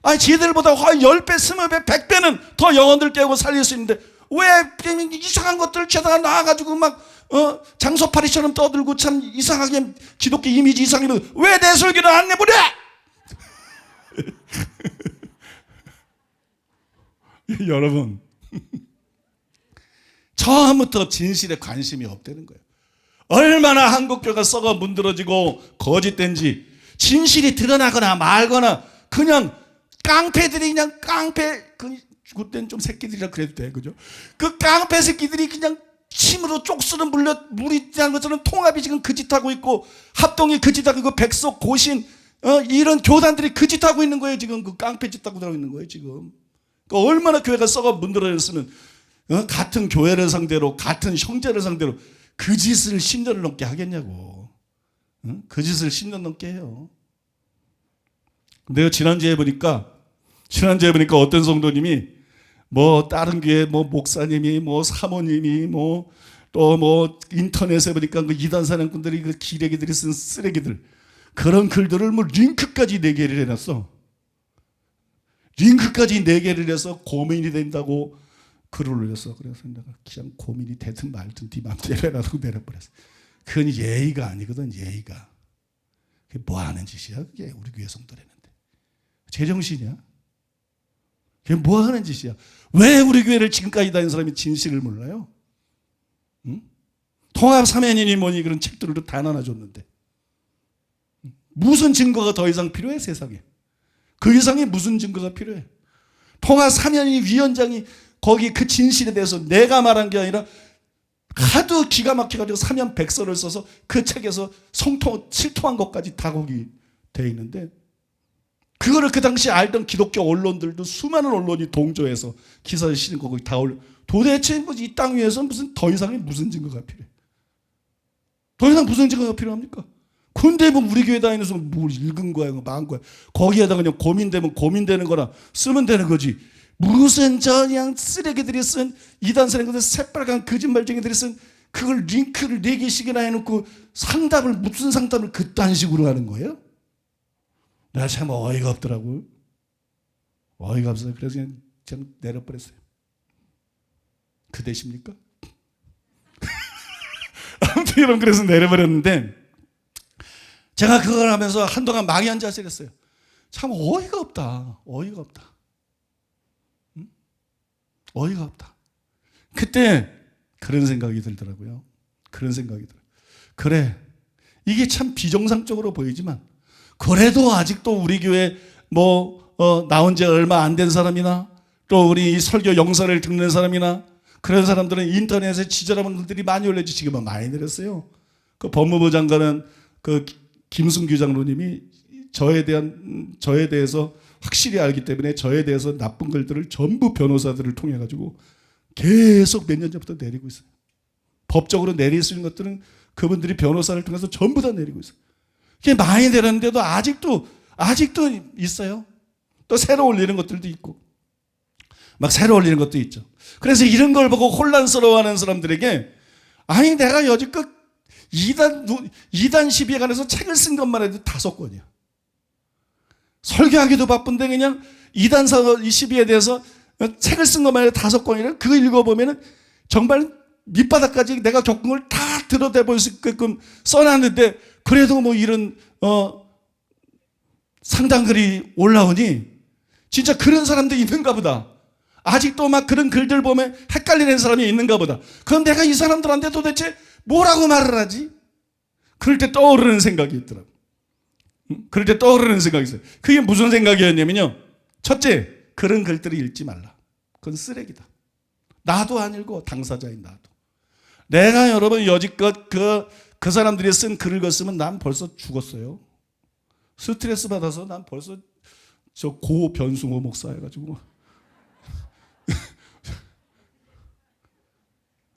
아니 지들보다 10배, 20배, 100배는 더 영혼들 깨우고 살릴 수 있는데 왜 이상한 것들 죄다가 나와가지고 막 장소파리처럼 떠들고 참 이상하게 기독교 이미지 이상하면 왜 내 설교를 안 내보내? 여러분 처음부터 진실에 관심이 없다는 거예요. 얼마나 한국교가 썩어 문드러지고 거짓된지 진실이 드러나거나 말거나 그냥 깡패들이 그냥 그땐 좀 새끼들이라 그래도 돼, 그죠? 그 깡패 새끼들이 그냥 침으로 쪽수는 물이 난 것처럼 통합이 지금 그 짓하고 있고 합동이 그 짓하고 있고 백석 고신 이런 교단들이 그 짓하고 있는 거예요. 지금 그 깡패 짓하고 들어가 있는 거예요. 지금 그러니까 얼마나 교회가 썩어 문드러졌으면 같은 교회를 상대로 같은 형제를 상대로 그 짓을 10년을 넘게 하겠냐고. 그 짓을 10년 넘게 해요. 내가 지난주에 보니까 어떤 성도님이 뭐 다른 교회 뭐 목사님이 뭐 사모님이 뭐 또 뭐 인터넷에 보니까 그 이단 사냥꾼들이 그 기레기들이 쓴 쓰레기들 그런 글들을 뭐 링크까지 4개를 해놨어. 링크까지 4개를 해서 고민이 된다고 글을 올렸어. 그래서 내가 그냥 고민이 되든 말든 네 맘대로 해라고 내려버렸어. 그건 예의가 아니거든. 예의가. 그게 뭐 하는 짓이야? 그게 우리 교회 성도랬는데. 제정신이야? 그게 뭐 하는 짓이야? 왜 우리 교회를 지금까지 다닌 사람이 진실을 몰라요? 응? 통합 사면이니 뭐니 그런 책들도 다 나눠줬는데 무슨 증거가 더 이상 필요해 세상에? 그 이상의 무슨 증거가 필요해? 통합 사면이 위원장이 거기 그 진실에 대해서 내가 말한 게 아니라 하도 기가 막혀가지고 사면 백서를 써서 그 책에서 실통한 것까지 다 거기 돼 있는데 그거를 그 당시 알던 기독교 언론들도 수많은 언론이 동조해서 기사를 실은 거 거기 다 올려. 도대체 뭐 이 땅 위에서 무슨 더 이상의 무슨 증거가 필요해? 더 이상 무슨 증거가 필요합니까? 근데 뭐 우리 교회 다니면서 뭘 읽은 거야, 망한 거야. 거기에다 그냥 고민되면 고민되는 거나 쓰면 되는 거지. 무슨 그냥 쓰레기들이 쓴 이단 사람들 새빨간 거짓말쟁이들이 쓴 그걸 링크를 4개씩이나 해놓고 무슨 상담을 그딴 식으로 하는 거예요? 나 참 어이가 없더라고. 어이가 없어요. 그래서 그냥 내려버렸어요. 그 되십니까? 아무튼 여러분 그래서 내려버렸는데 제가 그걸 하면서 한동안 망연자실 했어요. 참 어이가 없다. 어이가 없다. 응? 어이가 없다. 그때 그런 생각이 들더라고요. 그런 생각이 들어요. 그래. 이게 참 비정상적으로 보이지만 그래도 아직도 우리 교회 나온 지 얼마 안 된 사람이나 또 우리 설교 영상을 듣는 사람이나 그런 사람들은 인터넷에 지저분한 글들이 많이 올려지 지금은 많이 내렸어요. 그 법무부 장관은 그 김순규 장로님이 저에 대해서 확실히 알기 때문에 저에 대해서 나쁜 글들을 전부 변호사들을 통해 가지고 계속 몇 년 전부터 내리고 있어요. 법적으로 내릴 수 있는 것들은 그분들이 변호사를 통해서 전부 다 내리고 있어요. 그게 많이 내렸는데도 아직도 있어요. 또 새로 올리는 것들도 있고 막 새로 올리는 것도 있죠. 그래서 이런 걸 보고 혼란스러워하는 사람들에게 아니 내가 여지껏 이단 시비에 관해서 책을 쓴 것만 해도 5권이야. 설교하기도 바쁜데 그냥 이단 시비에 대해서 책을 쓴 것만 해도 5권이라 그거 읽어보면은 정말 밑바닥까지 내가 겪은 걸 다 들여다볼 수 있게끔 써놨는데 그래도 뭐 이런 상당글이 올라오니 진짜 그런 사람들이 있는가 보다. 아직도 막 그런 글들 보면 헷갈리는 사람이 있는가 보다. 그럼 내가 이 사람들한테 도대체 뭐라고 말을 하지? 그럴 때 떠오르는 생각이 있더라고. 그럴 때 떠오르는 생각이 있어요. 그게 무슨 생각이었냐면요. 첫째, 그런 글들을 읽지 말라. 그건 쓰레기다. 나도 안 읽고 당사자인 나도. 내가 여러분 여지껏 그 사람들이 쓴 글을 읽었으면 난 벌써 죽었어요. 스트레스 받아서 난 벌써 저 고변승호 목사 해가지고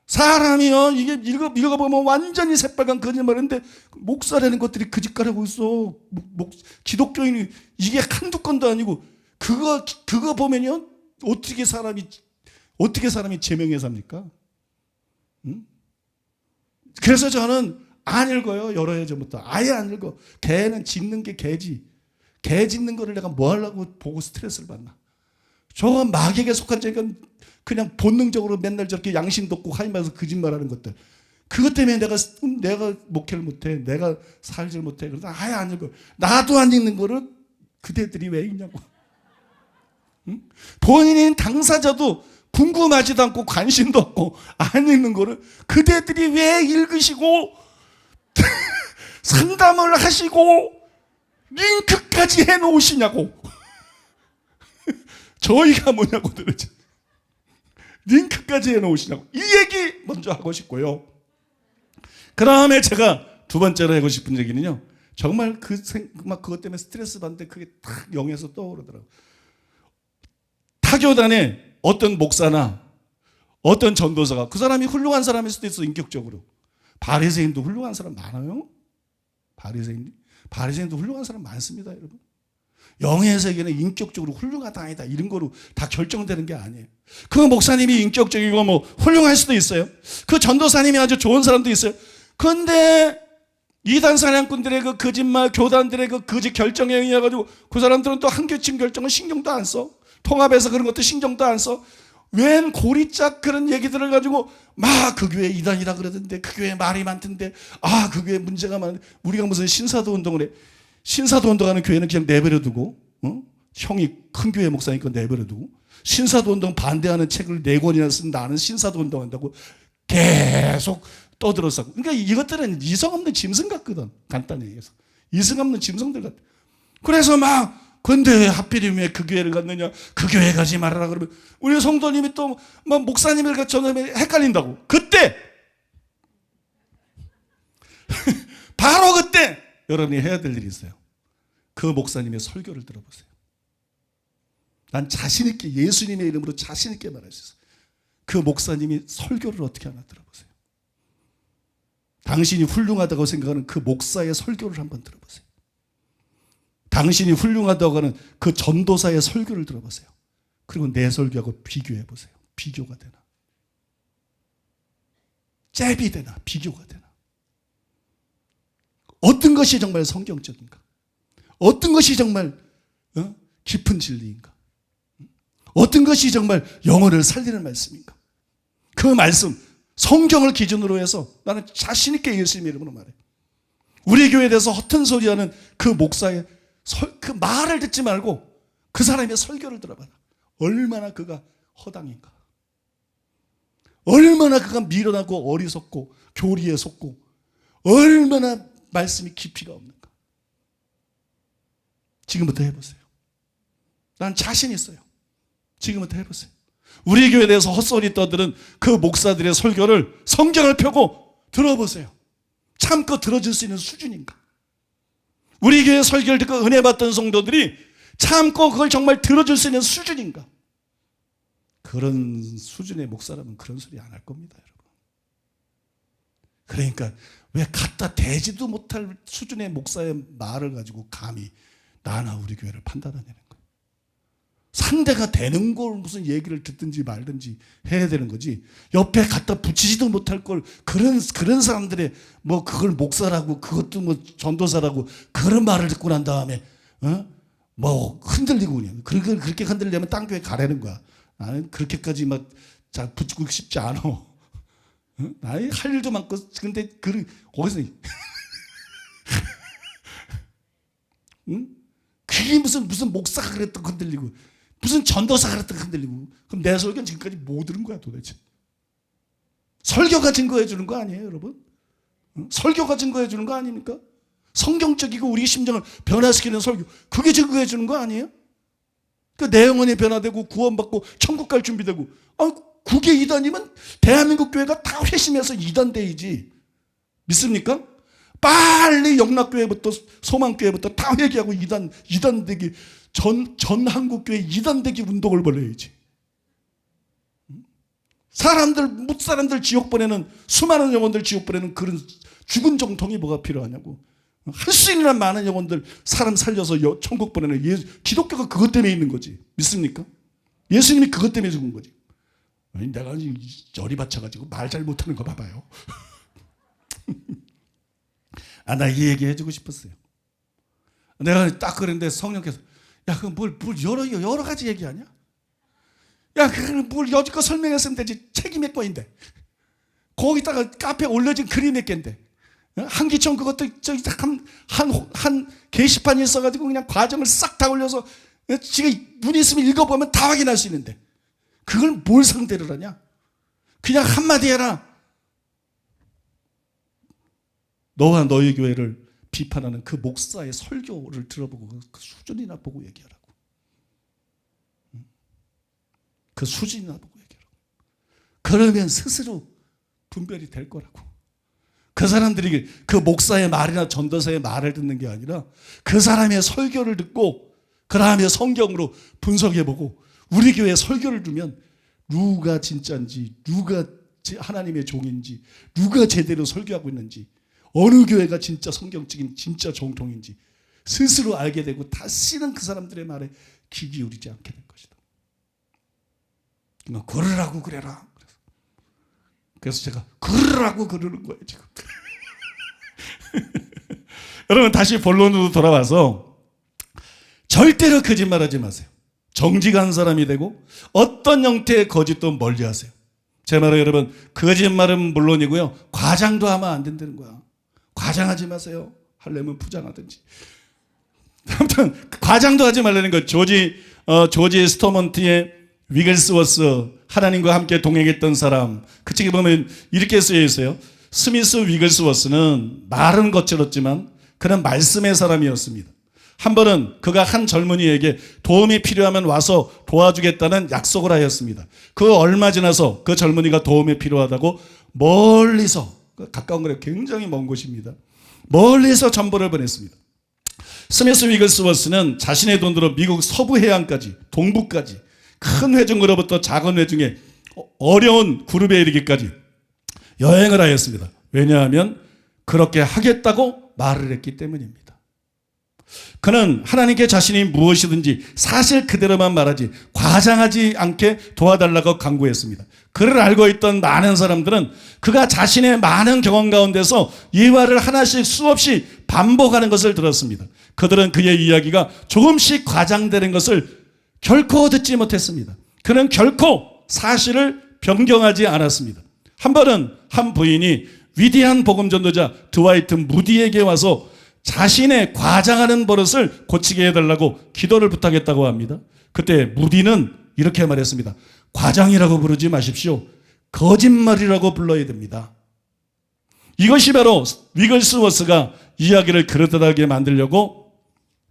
사람이요 이게 읽어보면 완전히 새빨간 거짓말인데 목사라는 것들이 거짓말하고 있어. 기독교인이 이게 한두 건도 아니고 그거 보면요 어떻게 사람이 제명해 삽니까? 그래서 저는 안 읽어요. 여러 해 전부터. 아예 안 읽어. 개는 짖는 게 개지. 개 짖는 거를 내가 뭐 하려고 보고 스트레스를 받나. 저건 마귀에게 속한 자니까 그냥 본능적으로 맨날 저렇게 양심도 없고 하이면서 거짓말하는 것들. 그것 때문에 내가 목회를 못해. 내가 살질 못해. 그래서 아예 안 읽어. 나도 안 읽는 거를 그대들이 왜 읽냐고. 응? 본인인 당사자도 궁금하지도 않고 관심도 없고 안 읽는 거를 그대들이 왜 읽으시고 상담을 하시고 링크까지 해놓으시냐고. 저희가 뭐냐고 도대체. 링크까지 해놓으시냐고. 이 얘기 먼저 하고 싶고요. 그 다음에 제가 두 번째로 하고 싶은 얘기는요. 정말 그것 때문에 스트레스 받는데 그게 탁 영에서 떠오르더라고요. 타교단에 어떤 목사나 어떤 전도사가 그 사람이 훌륭한 사람일 수도 있어. 인격적으로. 바리새인도 훌륭한 사람 많아요. 바리새인도 훌륭한 사람 많습니다, 여러분. 영의 세계는 인격적으로 훌륭하다 아니다 이런 거로 다 결정되는 게 아니에요. 그 목사님이 인격적이고 뭐 훌륭할 수도 있어요. 그 전도사님이 아주 좋은 사람도 있어요. 그런데 이단 사냥꾼들의 그 거짓말, 교단들의 그 거짓 결정에 의해 가지고 그 사람들은 또 한계층 결정은 신경도 안 써. 통합해서 그런 것도 신경도 안 써. 웬 고리짝 그런 얘기들을 가지고 막 그 교회 이단이라 그러던데 그 교회 말이 많던데 그 교회 문제가 많은데 우리가 무슨 신사도 운동을 해. 신사도 운동하는 교회는 그냥 내버려 두고 형이 큰 교회 목사니까 내버려 두고 신사도 운동 반대하는 책을 4권이나 쓴 나는 신사도 운동한다고 계속 떠들었어. 그러니까 이것들은 이성 없는 짐승 같거든. 간단히 얘기해서. 이성 없는 짐승들 같아. 그래서 근데 왜 하필이면 왜 그 교회를 갔느냐. 그 교회 가지 말아라 그러면 우리 성도님이 또 목사님을 전하면 헷갈린다고. 그때 바로 그때 여러분이 해야 될 일이 있어요. 그 목사님의 설교를 들어보세요. 난 자신 있게 예수님의 이름으로 자신 있게 말할 수 있어요. 그 목사님이 설교를 어떻게 하나 들어보세요. 당신이 훌륭하다고 생각하는 그 목사의 설교를 한번 들어보세요. 당신이 훌륭하다고 하는 그 전도사의 설교를 들어보세요. 그리고 내 설교하고 비교해 보세요. 비교가 되나? 잽이 되나? 비교가 되나? 어떤 것이 정말 성경적인가? 어떤 것이 정말 깊은 진리인가? 어떤 것이 정말 영혼을 살리는 말씀인가? 그 말씀, 성경을 기준으로 해서 나는 자신 있게 예수님의 이름으로 말해. 우리 교회에 대해서 허튼 소리하는 그 목사의 그 말을 듣지 말고 그 사람의 설교를 들어봐라. 얼마나 그가 허당인가? 얼마나 그가 미련하고 어리석고 교리에 속고 얼마나 말씀이 깊이가 없는가? 지금부터 해보세요. 난 자신 있어요. 지금부터 해보세요. 우리 교회에 대해서 헛소리 떠드는 그 목사들의 설교를 성경을 펴고 들어보세요. 참고 들어줄 수 있는 수준인가? 우리 교회 설교를 듣고 은혜 받던 성도들이 참고 그걸 정말 들어줄 수 있는 수준인가? 그런 수준의 목사라면 그런 소리 안 할 겁니다, 여러분. 그러니까 왜 갖다 대지도 못할 수준의 목사의 말을 가지고 감히 나나 우리 교회를 판단하냐는 거예요. 상대가 되는 걸 무슨 얘기를 듣든지 말든지 해야 되는 거지. 옆에 갖다 붙이지도 못할 걸 그런 사람들의 그걸 목사라고 그것도 전도사라고 그런 말을 듣고 난 다음에 흔들리고 그냥 그렇게 흔들려면 딴 교회 가라는 거야. 나는 그렇게까지 붙고 싶지 않아. 나의 할 일도 많고 근데 거기서 그게 무슨 목사가 그랬다고 흔들리고 무슨 전도사가 그랬다고 흔들리고 그럼 내 설교는 지금까지 뭐 들은 거야 도대체? 설교가 증거해 주는 거 아니에요, 여러분? 설교가 증거해 주는 거 아닙니까? 성경적이고 우리 심정을 변화시키는 설교, 그게 증거해 주는 거 아니에요? 내 영혼이 변화되고 구원받고 천국 갈 준비되고 그게 이단이면 대한민국 교회가 다 회심해서 이단대이지. 믿습니까? 빨리 영락교회부터 소망교회부터 다 회개하고 이단되기 전 한국교회 이단되기 운동을 벌여야지. 사람들 지옥 보내는 수많은 영혼들 지옥 보내는 그런 죽은 정통이 뭐가 필요하냐고. 할 수 있는 많은 영혼들 사람 살려서 천국 보내는 기독교가 그것 때문에 있는 거지. 믿습니까? 예수님이 그것 때문에 죽은 거지. 아니, 내가 열이 받쳐가지고 말 잘 못하는 거 봐봐요. 나 이 얘기 해주고 싶었어요. 내가 딱 그랬는데 성령께서 야, 그 뭘 여러 가지 얘기하냐? 야, 그걸 뭘 여지껏 설명했으면 되지. 책이 몇 권인데. 거기다가 카페에 올려진 글이 몇 개인데. 한기총 그것도 한 게시판이 있어가지고 그냥 과정을 싹 다 올려서 지금 눈이 있으면 읽어보면 다 확인할 수 있는데 그걸 뭘 상대를 하냐? 그냥 한마디 해라. 너와 너희 교회를 비판하는 그 목사의 설교를 들어보고 그 수준이나 보고 얘기하라고. 그 수준이나 보고 얘기하라고. 그러면 스스로 분별이 될 거라고. 그 사람들이 그 목사의 말이나 전도사의 말을 듣는 게 아니라 그 사람의 설교를 듣고 그 다음에 성경으로 분석해보고 우리 교회 설교를 두면 누가 진짜인지 누가 하나님의 종인지 누가 제대로 설교하고 있는지 어느 교회가 진짜 성경적인 진짜 정통인지 스스로 알게 되고 다시는 그 사람들의 말에 귀 기울이지 않게 될 것이다. 그러라고 그래라. 그래서 제가 그러라고 그러는 거예요 지금. 여러분 다시 본론으로 돌아와서 절대로 거짓말하지 마세요. 정직한 사람이 되고 어떤 형태의 거짓도 멀리하세요. 제 말은 여러분 거짓말은 물론이고요 과장도 하면 안 된다는 거야. 과장하지 마세요. 하려면 부장하든지. 아무튼 과장도 하지 말라는 거. 조지 스토먼트의 위글스워스 하나님과 함께 동행했던 사람 그 책에 보면 이렇게 쓰여 있어요. 스미스 위글스워스는 말은 거칠었지만 그는 말씀의 사람이었습니다. 한 번은 그가 한 젊은이에게 도움이 필요하면 와서 도와주겠다는 약속을 하였습니다. 그 얼마 지나서 그 젊은이가 도움이 필요하다고 멀리서 가까운 거래 굉장히 먼 곳입니다. 멀리서 전보를 보냈습니다. 스미스 위글스워스는 자신의 돈으로 미국 서부 해안까지 동부까지 큰 회중으로부터 작은 회중에 어려운 그룹에 이르기까지 여행을 하였습니다. 왜냐하면 그렇게 하겠다고 말을 했기 때문입니다. 그는 하나님께 자신이 무엇이든지 사실 그대로만 말하지 과장하지 않게 도와달라고 간구했습니다. 그를 알고 있던 많은 사람들은 그가 자신의 많은 경험 가운데서 이 말을 하나씩 수없이 반복하는 것을 들었습니다. 그들은 그의 이야기가 조금씩 과장되는 것을 결코 듣지 못했습니다. 그는 결코 사실을 변경하지 않았습니다. 한 번은 한 부인이 위대한 복음 전도자 드와이트 무디에게 와서 자신의 과장하는 버릇을 고치게 해달라고 기도를 부탁했다고 합니다. 그때 무디는 이렇게 말했습니다. 과장이라고 부르지 마십시오. 거짓말이라고 불러야 됩니다. 이것이 바로 위글스워스가 이야기를 그릇하게 만들려고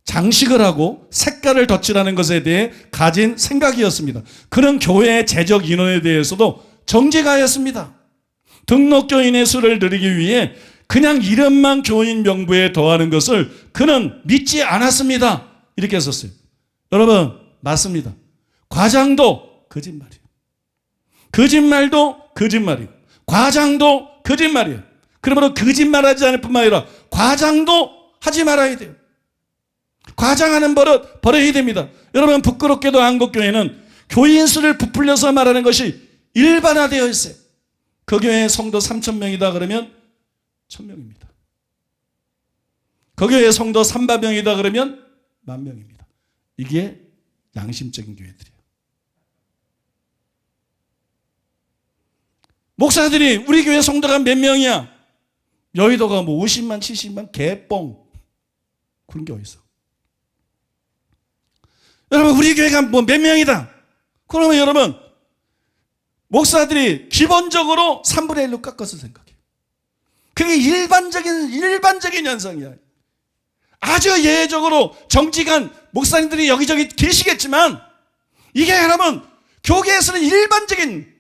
장식을 하고 색깔을 덧칠하는 것에 대해 가진 생각이었습니다. 그는 교회의 재적 인원에 대해서도 정직하였습니다. 등록교인의 수를 늘리기 위해 그냥 이름만 교인 명부에 더하는 것을 그는 믿지 않았습니다. 이렇게 썼어요. 여러분 맞습니다. 과장도 거짓말이에요. 거짓말도 거짓말이에요. 과장도 거짓말이에요. 그러므로 거짓말하지 않을 뿐만 아니라 과장도 하지 말아야 돼요. 과장하는 버릇 버려야 됩니다. 여러분 부끄럽게도 한국교회는 교인 수를 부풀려서 말하는 것이 일반화되어 있어요. 그 교회의 성도 3,000명이다 그러면 1,000명입니다. 그 교회의 성도 300명이다 그러면 10,000명입니다. 이게 양심적인 교회들이에요. 목사들이 우리 교회 성도가 몇 명이야? 여의도가 뭐 50만 70만 개뻥 그런 게 어딨어. 여러분 우리 교회가 뭐 몇 명이다. 그러면 여러분 목사들이 기본적으로 3분의 1로 깎아서 생각해요. 그게 일반적인 현상이야. 아주 예외적으로 정직한 목사님들이 여기저기 계시겠지만 이게 여러분 교계에서는 일반적인.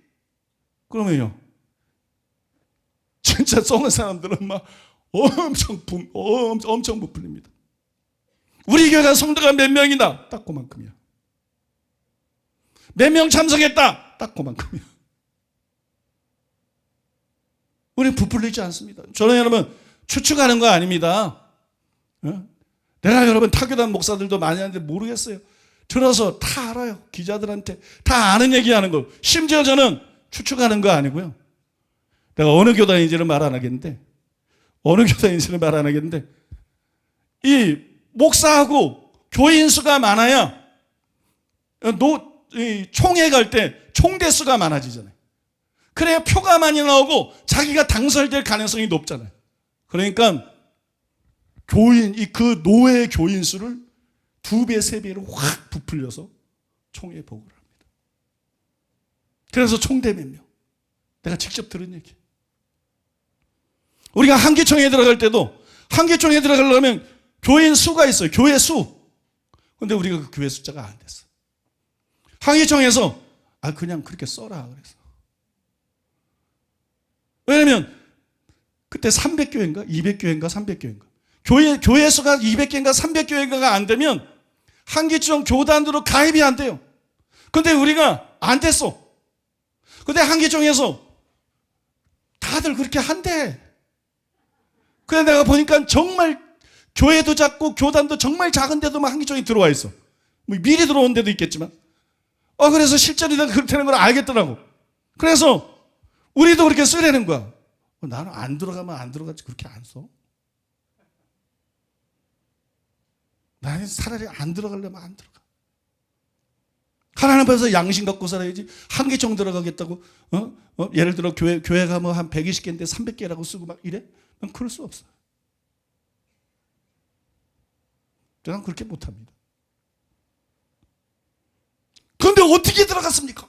그러면요 진짜 썩은 사람들은 막 엄청 부풀립니다. 우리 교회가 성도가 몇 명이다? 딱 그만큼이야. 몇 명 참석했다? 딱 그만큼이야. 우리 부풀리지 않습니다. 저는 여러분 추측하는 거 아닙니다. 내가 여러분 타교단 목사들도 많이 하는데 모르겠어요. 들어서 다 알아요. 기자들한테 다 아는 얘기하는 거. 심지어 저는 추측하는 거 아니고요. 내가 어느 교단인지는 말 안 하겠는데, 이 목사하고 교인 수가 많아야 이 총회 갈 때 총대 수가 많아지잖아요. 그래야 표가 많이 나오고 자기가 당선될 가능성이 높잖아요. 그러니까 그 노예 교인 수를 2배, 3배로 확 부풀려서 총회 보고를 합니다. 그래서 총대 몇 명. 내가 직접 들은 얘기. 우리가 한기총회에 들어갈 때도 한기총회에 들어가려면 교인 수가 있어요. 교회 수. 근데 우리가 그 교회 숫자가 안 됐어. 한기총회에서 그냥 그렇게 써라 그래서. 왜냐면 그때 300교회인가 200교회인가 300교회인가 교회 수가 200개인가 300교회인가가 안 되면 한기총 교단으로 가입이 안 돼요. 근데 우리가 안 됐어. 근데 한기총에서 다들 그렇게 한대. 그래 내가 보니까 정말 교회도 작고 교단도 정말 작은데도 막 한기총이 들어와 있어. 뭐 미리 들어온 데도 있겠지만. 그래서 실제로 내가 그렇다는 걸 알겠더라고. 그래서 우리도 그렇게 쓰라는 거야. 나는 안 들어가면 안 들어가지 그렇게 안 써. 나는 차라리 안 들어가려면 안 들어가. 하나님 앞에서 양심 갖고 살아야지. 한기총 들어가겠다고 예를 들어 교회가 뭐 한 120개인데 300개라고 쓰고 막 이래? 난 그럴 수 없어. 난 그렇게 못합니다. 그런데 어떻게 들어갔습니까?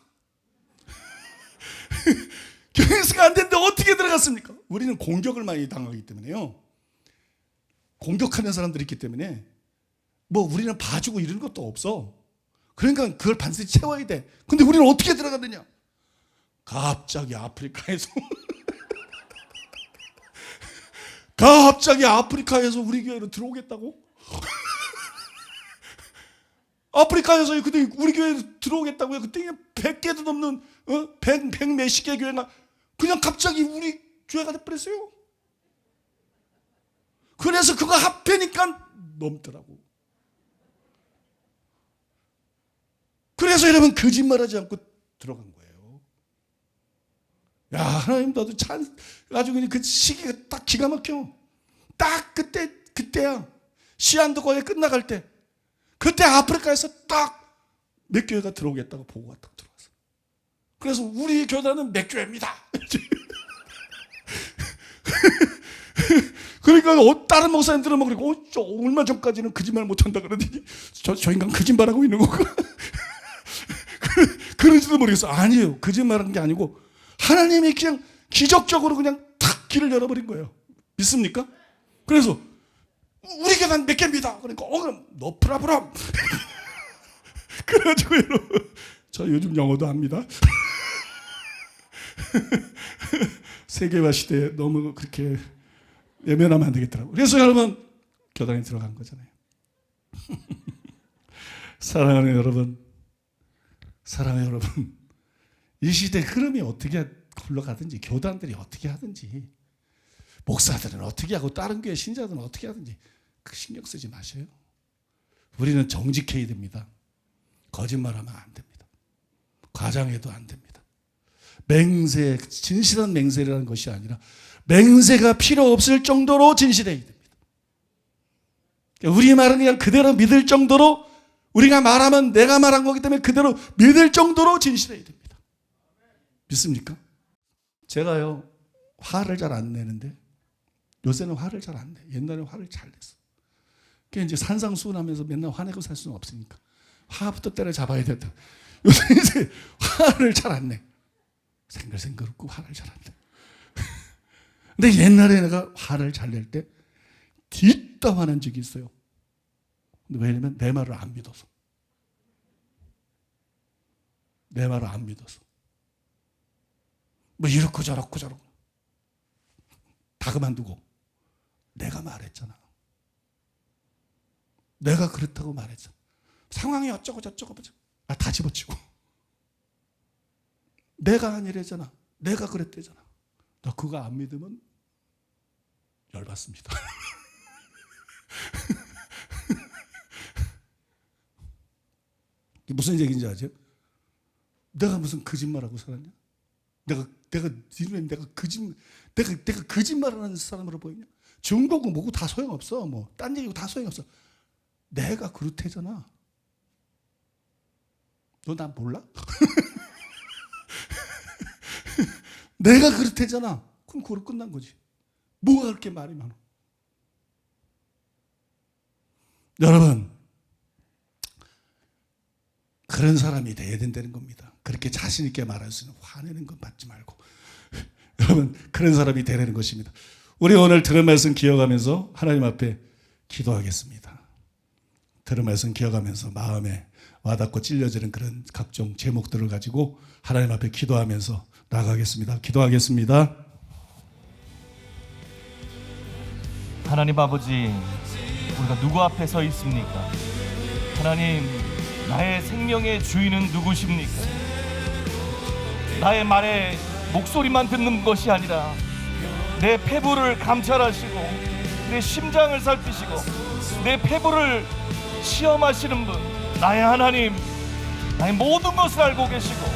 교회수가 안 되는데 어떻게 들어갔습니까? 우리는 공격을 많이 당하기 때문에요. 공격하는 사람들이 있기 때문에 뭐 우리는 봐주고 이런 것도 없어. 그러니까 그걸 반드시 채워야 돼. 근데 우리는 어떻게 들어갔느냐? 갑자기 아프리카에서 우리 교회로 들어오겠다고? 아프리카에서 그때 우리 교회로 들어오겠다고요? 그때 그냥 100개도 넘는 100 몇십 개 교회가 그냥 갑자기 우리 교회가 돼버렸어요. 그래서 그거 합해니까 넘더라고. 그래서 여러분 거짓말하지 않고 들어간 거예요. 야 하나님 나도 아주 그냥 그 시기가 딱 기가 막혀. 딱 그때야. 시한도 거의 끝나갈 때. 그때 아프리카에서 딱 몇 교회가 들어오겠다고 보고가 딱 들어왔어. 그래서 우리 교단은 몇 교회입니다. 그러니까 다른 목사님들은 뭐 그리고 얼마 전까지는 거짓말 못한다 그러더니 저 인간 거짓말하고 있는 거가 그런지도 모르겠어. 아니에요. 거짓말한 게 아니고 하나님이 그냥 기적적으로 그냥 탁 길을 열어버린 거예요. 믿습니까? 그래서 우리 교단 몇 개입니다. 그러니까 그럼 너 프라브람. 그래가지고 여러분 저 요즘 영어도 합니다. 세계화 시대에 너무 그렇게 외면하면 안 되겠더라고요. 그래서 여러분 교단에 들어간 거잖아요. 사랑하는 여러분, 이 시대 흐름이 어떻게 흘러가든지 교단들이 어떻게 하든지 목사들은 어떻게 하고 다른 교회 신자들은 어떻게 하든지 그 신경 쓰지 마세요. 우리는 정직해야 됩니다. 거짓말하면 안 됩니다. 과장해도 안 됩니다. 맹세, 진실한 맹세라는 것이 아니라 맹세가 필요 없을 정도로 진실해야 됩니다. 우리 말은 그냥 그대로 믿을 정도로 우리가 말하면 내가 말한 거기 때문에 그대로 믿을 정도로 진실해야 됩니다. 믿습니까? 제가요 화를 잘 안 내는데 요새는 화를 잘 안 내. 옛날에는 화를 잘 냈어. 그게 이제 산상수훈하면서 맨날 화내고 살 수는 없으니까 화부터 때려잡아야 된다. 요새 이제 화를 잘 안 내. 생글생글 웃고 화를 잘 안 내. 근데 옛날에 내가 화를 잘 낼 때 뒷담 화난 적이 있어요. 근데 왜냐면 내 말을 안 믿어서. 내 말을 안 믿어서. 뭐 이렇고 저렇고 다 그만두고 내가 말했잖아. 내가 그렇다고 말했잖아. 상황이 어쩌고 저쩌고 다 집어치고 내가 아니래잖아. 내가 그랬대잖아. 너 그거 안 믿으면 열받습니다. 무슨 얘기인지 아죠? 내가 무슨 거짓말하고 살았냐? 내가 니는 내가 거짓말하는 사람으로 보이냐? 중고고 뭐고 다 소용없어. 뭐 딴 얘기고 다 소용없어. 내가 그렇대잖아. 너 난 몰라? 내가 그렇대잖아. 그럼 그걸로 끝난 거지. 뭐가 그렇게 말이 많아? 여러분, 그런 사람이 돼야 된다는 겁니다. 그렇게 자신 있게 말할 수 있는 화내는 건 받지 말고 여러분, 그런 사람이 되라는 것입니다. 우리 오늘 들은 말씀 기억하면서 하나님 앞에 기도하겠습니다. 들은 말씀 기억하면서 마음에 와닿고 찔려지는 그런 각종 제목들을 가지고 하나님 앞에 기도하면서 나가겠습니다. 기도하겠습니다. 하나님 아버지, 우리가 누구 앞에 서 있습니까? 하나님, 나의 생명의 주인은 누구십니까? 나의 말에 목소리만 듣는 것이 아니라 내 폐부를 감찰하시고 내 심장을 살피시고 내 폐부를 시험하시는 분, 나의 하나님, 나의 모든 것을 알고 계시고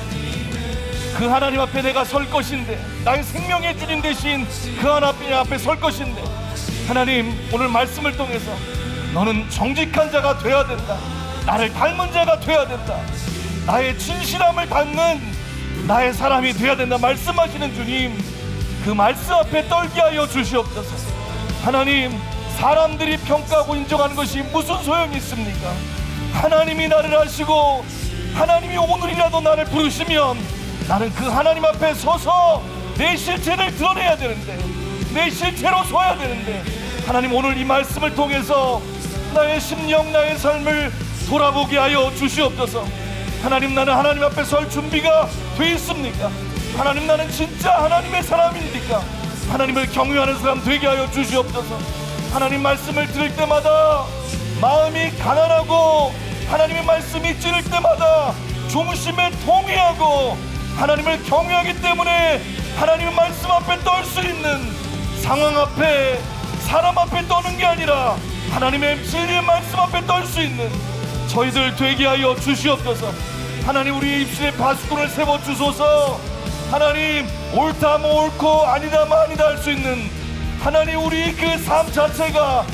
그 하나님 앞에 내가 설 것인데, 나의 생명의 주님 되신 그 하나님 앞에 설 것인데, 하나님, 오늘 말씀을 통해서 너는 정직한 자가 되어야 된다, 나를 닮은 자가 되어야 된다, 나의 진실함을 닮는 나의 사람이 되어야 된다 말씀하시는 주님, 그 말씀 앞에 떨게 하여 주시옵소서. 하나님, 사람들이 평가하고 인정하는 것이 무슨 소용이 있습니까? 하나님이 나를 아시고 하나님이 오늘이라도 나를 부르시면 나는 그 하나님 앞에 서서 내 실체를 드러내야 되는데, 내 실체로 서야 되는데, 하나님, 오늘 이 말씀을 통해서 나의 심령, 나의 삶을 돌아보게 하여 주시옵소서. 하나님, 나는 하나님 앞에 설 준비가 돼 있습니까? 하나님, 나는 진짜 하나님의 사람입니까? 하나님을 경외하는 사람 되게 하여 주시옵소서. 하나님 말씀을 들을 때마다 마음이 가난하고 하나님의 말씀이 찌를 때마다 중심에 통회하고 하나님을 경외하기 때문에 하나님의 말씀 앞에 떨 수 있는, 상황 앞에 사람 앞에 떠는 게 아니라 하나님의 진리의 말씀 앞에 떨 수 있는 저희들 되게 하여 주시옵소서. 하나님, 우리 입술에 바수꾼을 세워 주소서. 하나님, 옳다면 옳고 아니다면 아니다 할 수 있는, 하나님, 우리 그 삶 자체가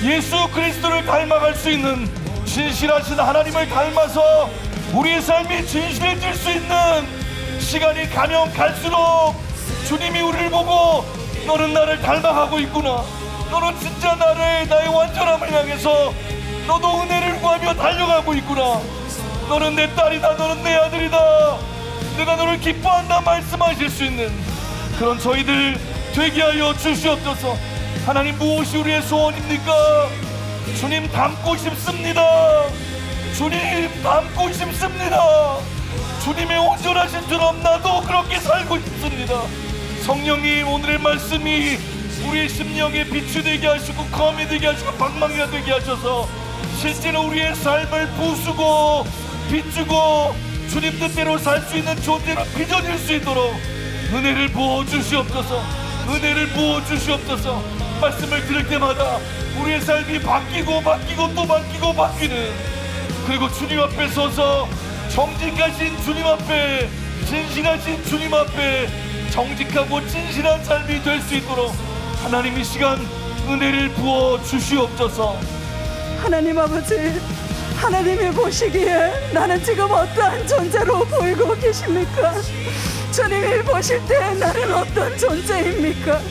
예수 그리스도를 닮아갈 수 있는, 진실하신 하나님을 닮아서 우리의 삶이 진실해질 수 있는 시간이 가면 갈수록 주님이 우리를 보고 너는 나를 닮아가고 있구나, 너는 진짜 나의 완전함을 향해서 너도 은혜를 구하며 달려가고 있구나, 너는 내 딸이다, 너는 내 아들이다, 내가 너를 기뻐한다 말씀하실 수 있는 그런 저희들 되게 하여 주시옵소서. 하나님, 무엇이 우리의 소원입니까? 주님 닮고 싶습니다. 주님 닮고 싶습니다. 주님의 온전하신 처럼 나도 그렇게 살고 싶습니다. 성령님, 오늘의 말씀이 우리의 심령에 빛이 되게 하시고 검이 되게 하시고 방망이가 되게 하셔서 실제로 우리의 삶을 부수고 비추고 주님 뜻대로 살 수 있는 존재로 빚어질 수 있도록 은혜를 부어주시옵소서. 은혜를 부어주시옵소서. 말씀을 들을 때마다 우리의 삶이 바뀌고 또 바뀌는, 그리고 주님 앞에 서서 정직하신 주님 앞에, 진실하신 주님 앞에 정직하고 진실한 삶이 될 수 있도록 하나님, 이 시간 은혜를 부어 주시옵소서. 하나님 아버지, 하나님이 보시기에 나는 지금 어떠한 존재로 보이고 계십니까? 주님이 보실 때 나는 어떤 존재입니까?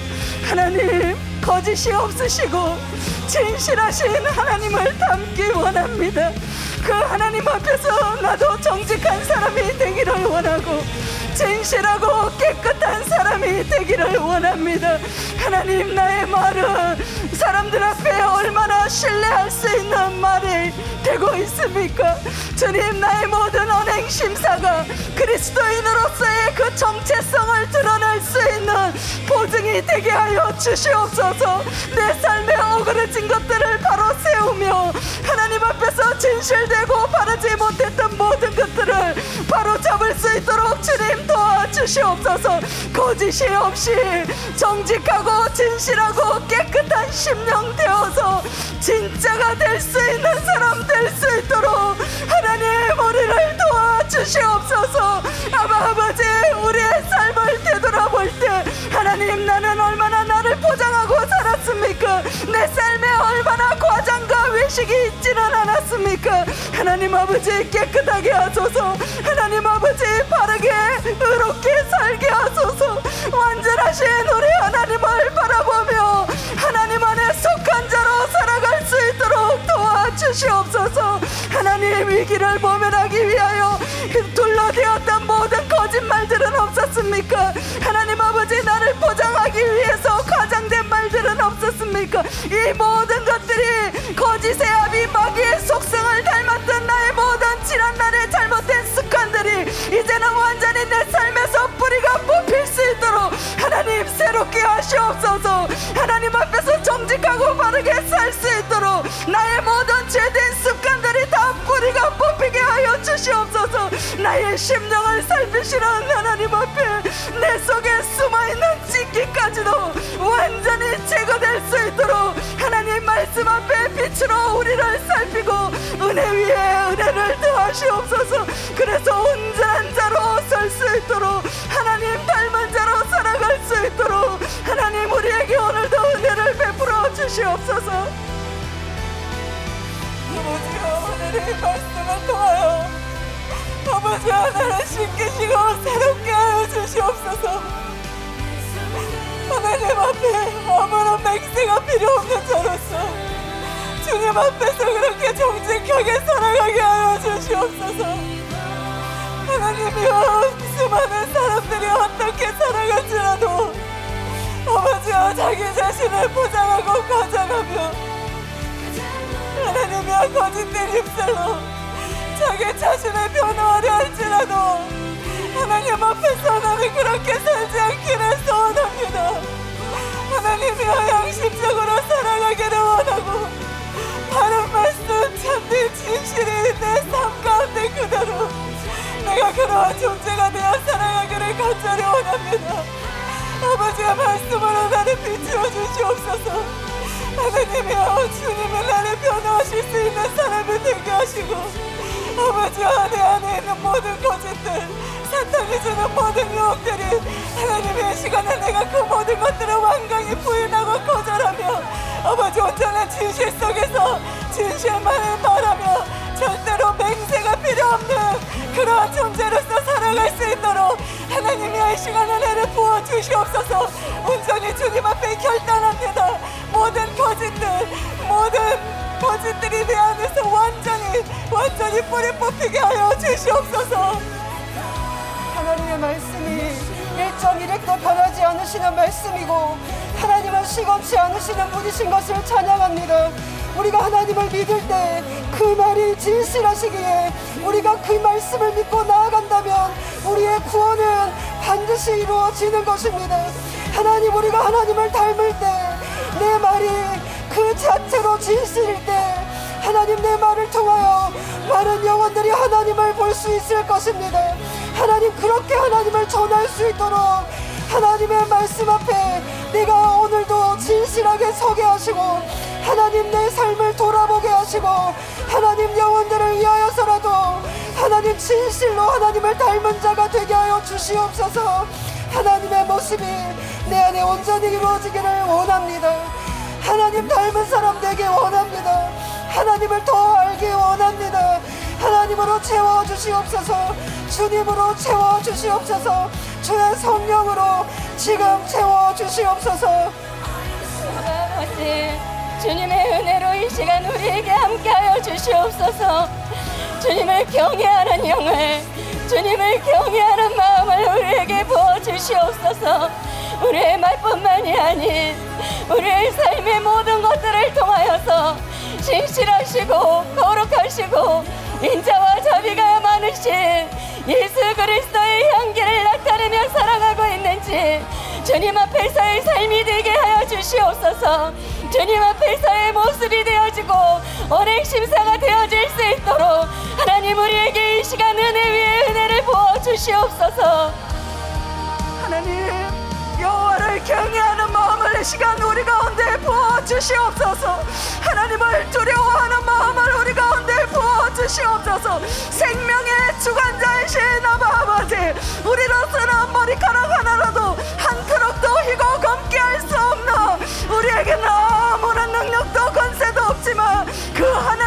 하나님, 거짓이 없으시고 진실하신 하나님을 닮기 원합니다. 그 하나님 앞에서 나도 정직한 사람이 되기를 원하고 진실하고 깨끗한 사람이 되기를 원합니다. 하나님, 나의 말은 사람들 앞에 얼마나 신뢰할 수 있는 말이 되고 있습니까? 주님, 나의 모든 언행 심사가 그리스도인으로서의 그 정체성을 드러낼 수 있는 보증이 되게 하여 주시옵소서. 내 삶에 어그러진 것들을 바로 세우며 하나님 앞에서 진실되고 바르지 못했던 모든 것들을 바로 잡을 수 있도록 주님 도와주시옵소서. 거짓이 없이 정직하고 진실하고 깨끗한 심령 되어서 진짜가 될 수 있는 사람 될 수 있도록 하나님, 우리를 도와주시옵소서. 아버지, 우리의 삶을 소식이 있지는 않았습니까? 하나님 아버지 깨끗하게 하소서. 하나님 아버지 바르게 의롭게 살게 하소서. 완전하신 우리 하나님을 바라보며 하나님 안에 속한 자로 살아갈 수 있도록 도와주시옵소서. 하나님 위기를 모면하기 위하여 둘러대었던 모든 거짓말들은 없었습니까? 하나님 아버지 나를 포장하기 위해서 과장된 말들은 없었습니까? 이 모든 것들이 거짓의 아비 마귀의 속성을 닮았던 나의 모든 지난날의 잘못된 습관들이 이제는 완전히 내 삶에서 뿌리가 뽑힐 수 있도록 하나님 새롭게 하시옵소서. 하나님 앞에서 정직하고 바르게 살 수 있도록 나의 모든 죄된 습관들이 다 뿌리가 뽑히게 하여 주시옵소서. 나의 심령을 살피시는 하나님 앞에 내 속에 숨어있는 찢기까지도 완전히 제거될 수 있도록 하나님 말씀 앞에 빛으로 우리를 살피고 은혜 위에 은혜를 더하시옵소서. 그래서 온전한 자로 설 수 있도록 하나님 닮은 자로 살아갈 수 있도록 하나님 우리에게 오늘도 은혜를 베풀어 주시옵소서. 아버지여, 오늘의 말씀을 통하여 아버지 하나를 신기시고 새롭게 하여 주시옵소서. 하나님 앞에 아무런 맹세가 필요 없는 자로서 주님 앞에서 그렇게 정직하게 살아가게 하여 주시옵소서. 하나님이여, 수많은 사람들이 어떻게 살아갈지라도 아버지여 자기 자신을 포장하고 과장하며 하나님이여 거짓된 입술로 자기 자신을 변호하려 할지라도 하나님 앞에서 나는 그렇게 살지 않기를 소원합니다. 하나님이여 양심적으로 살아가기를 원하고 바른 말씀 참된 진실이 내 삶 가운데 그대로 내가 그러한 존재가 되어 살아가기를 간절히 원합니다. 아버지의 말씀으로 나를 비추어 주시옵소서. 하나님이여, 주님은 나를 변호하실 수 있는 사람이 되게 하시고 아버지와 내 안에 있는 모든 거짓들, 사탄이 주는 모든 유혹들이 하나님의 시간에 내가 그 모든 것들을 완강히 부인하고 거절하며 아버지 온전한 진실 속에서 진실만을 말하며 절대로 맹세가 필요 없는 그러한 존재로서 살아갈 수 있도록 하나님이 이 시간에 은혜를 부어 주시옵소서. 온전히 주님 앞에 결단합니다. 모든 거짓들이 내 안에서 완전히 뿌리 뽑히게 하여 주시옵소서. 하나님의 말씀이 1.1핵도 변하지 않으시는 말씀이고 하나님은 시검치 않으시는 분이신 것을 찬양합니다. 우리가 하나님을 믿을 때 그 말이 진실하시기에 우리가 그 말씀을 믿고 나아간다면 우리의 구원은 반드시 이루어지는 것입니다. 하나님, 우리가 하나님을 닮을 때 내 말이 그 자체로 진실일 때 하나님, 내 말을 통하여 많은 영혼들이 하나님을 볼 수 있을 것입니다. 하나님, 그렇게 하나님을 전할 수 있도록 하나님의 말씀 앞에 내가 오늘도 진실하게 서게 하시고 하나님 내 삶을 돌아보게 하시고 하나님 영혼들을 위하여서라도 하나님 진실로 하나님을 닮은 자가 되게 하여 주시옵소서. 하나님의 모습이 내 안에 온전히 이루어지기를 원합니다. 하나님 닮은 사람 되기 원합니다. 하나님을 더 알기 원합니다. 하나님으로 채워주시옵소서. 주님으로 채워주시옵소서. 주의 성령으로 지금 채워주시옵소서. 아버지, 주님의 은혜로 이 시간 우리에게 함께하여 주시옵소서. 주님을 경외하는 영을, 주님을 경외하는 마음을 우리에게 부어주시옵소서. 우리의 말뿐만이 아닌 우리의 삶의 모든 것들을 통하여서 신실하시고 거룩하시고 인자와 자비가 많으신 예수 그리스도의 향기를 나타내며 살아가고 있는지 주님 앞에서의 삶이 되게 하여 주시옵소서. 주님 앞에서의 모습이 되어지고 언행 심사가 되어질 수 있도록 하나님 우리에게 이 시간 은혜 위에 은혜를 부어 주시옵소서. 하나님, 여호와를 경외하는 마음을 이 시간 우리 가운데 부어 주시옵소서. 하나님을 두려워하는 마음을 우리 가운데 부어 주시옵소서. 생명의 주관자이신 아버지, 우리로서는 머리카락 하나라도 한 트럭도 희고 검게 할 수 없나. 우리에게는 아무런 능력도 권세도 없지만 그 하나님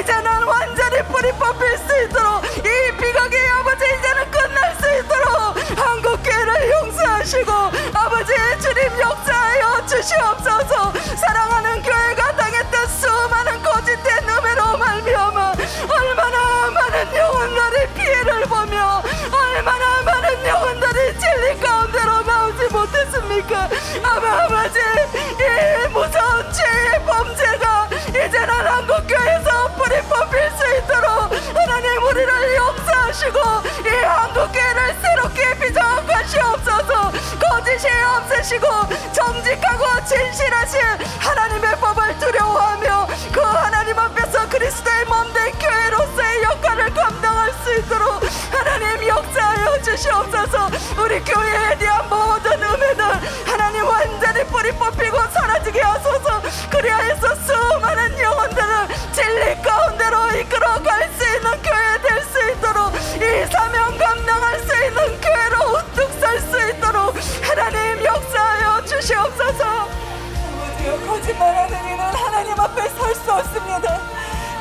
이제는 완전히 뿌리 뽑힐 수 있도록 이 비극이 아버지 이제는 끝날 수 있도록 한국교회를 용서하시고 아버지 주님 역사하여 주시옵소서. 사랑하는 교회가 당했던 수많은 거짓된 음해로 말미암아 얼마나 많은 영혼들이 피해를 보며 얼마나 많은 영혼들이 진리 가운데로 나오지 못했습니까? 아버지 이 무서운 죄의 범죄가 이제는 한국교회에서 뿌리 뽑힐 수 있도록 하나님 우리를 용서하시고 이 한국교회를 새롭게 빚어가시옵소서. 거짓이 없으시고 정직하고 진실하신 하나님의 법을 두려워하며 그 하나님 앞에서 그리스도의 몸된 교회로서의 역할을 감당할 수 있도록 하나님 역사하여 주시옵소서. 우리 교회에 대한 모든 음해들 하나님 완전히 뿌리 뽑히고 사라지게 하소서. 그리하여서 수많은 영혼들을 진리 가운데로 이끌어갈 수 있는 교회 될 수 있도록 이 사명 감당할 수 있는 교회로 우뚝 설 수 있도록 하나님 역사하여 주시옵소서. 아버지여, 거짓말하는 이는 하나님 앞에 설 수 없습니다.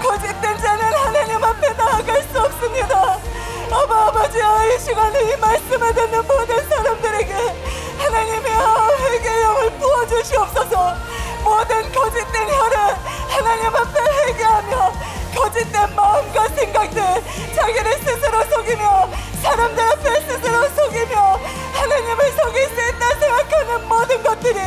거짓된 자는 하나님 앞에 나아갈 수 없습니다. 아버지여, 이 시간에 이 말씀을 듣는 모든 사람들에게 하나님이여 회개의 영을 부어주시옵소서. 모든 거짓된 혈은 하나님 앞에 회개하며 거짓된 마음과 생각들 자기를 스스로 속이며 사람들 앞에 스스로 속이며 하나님을 속일 수 있다 생각하는 모든 것들이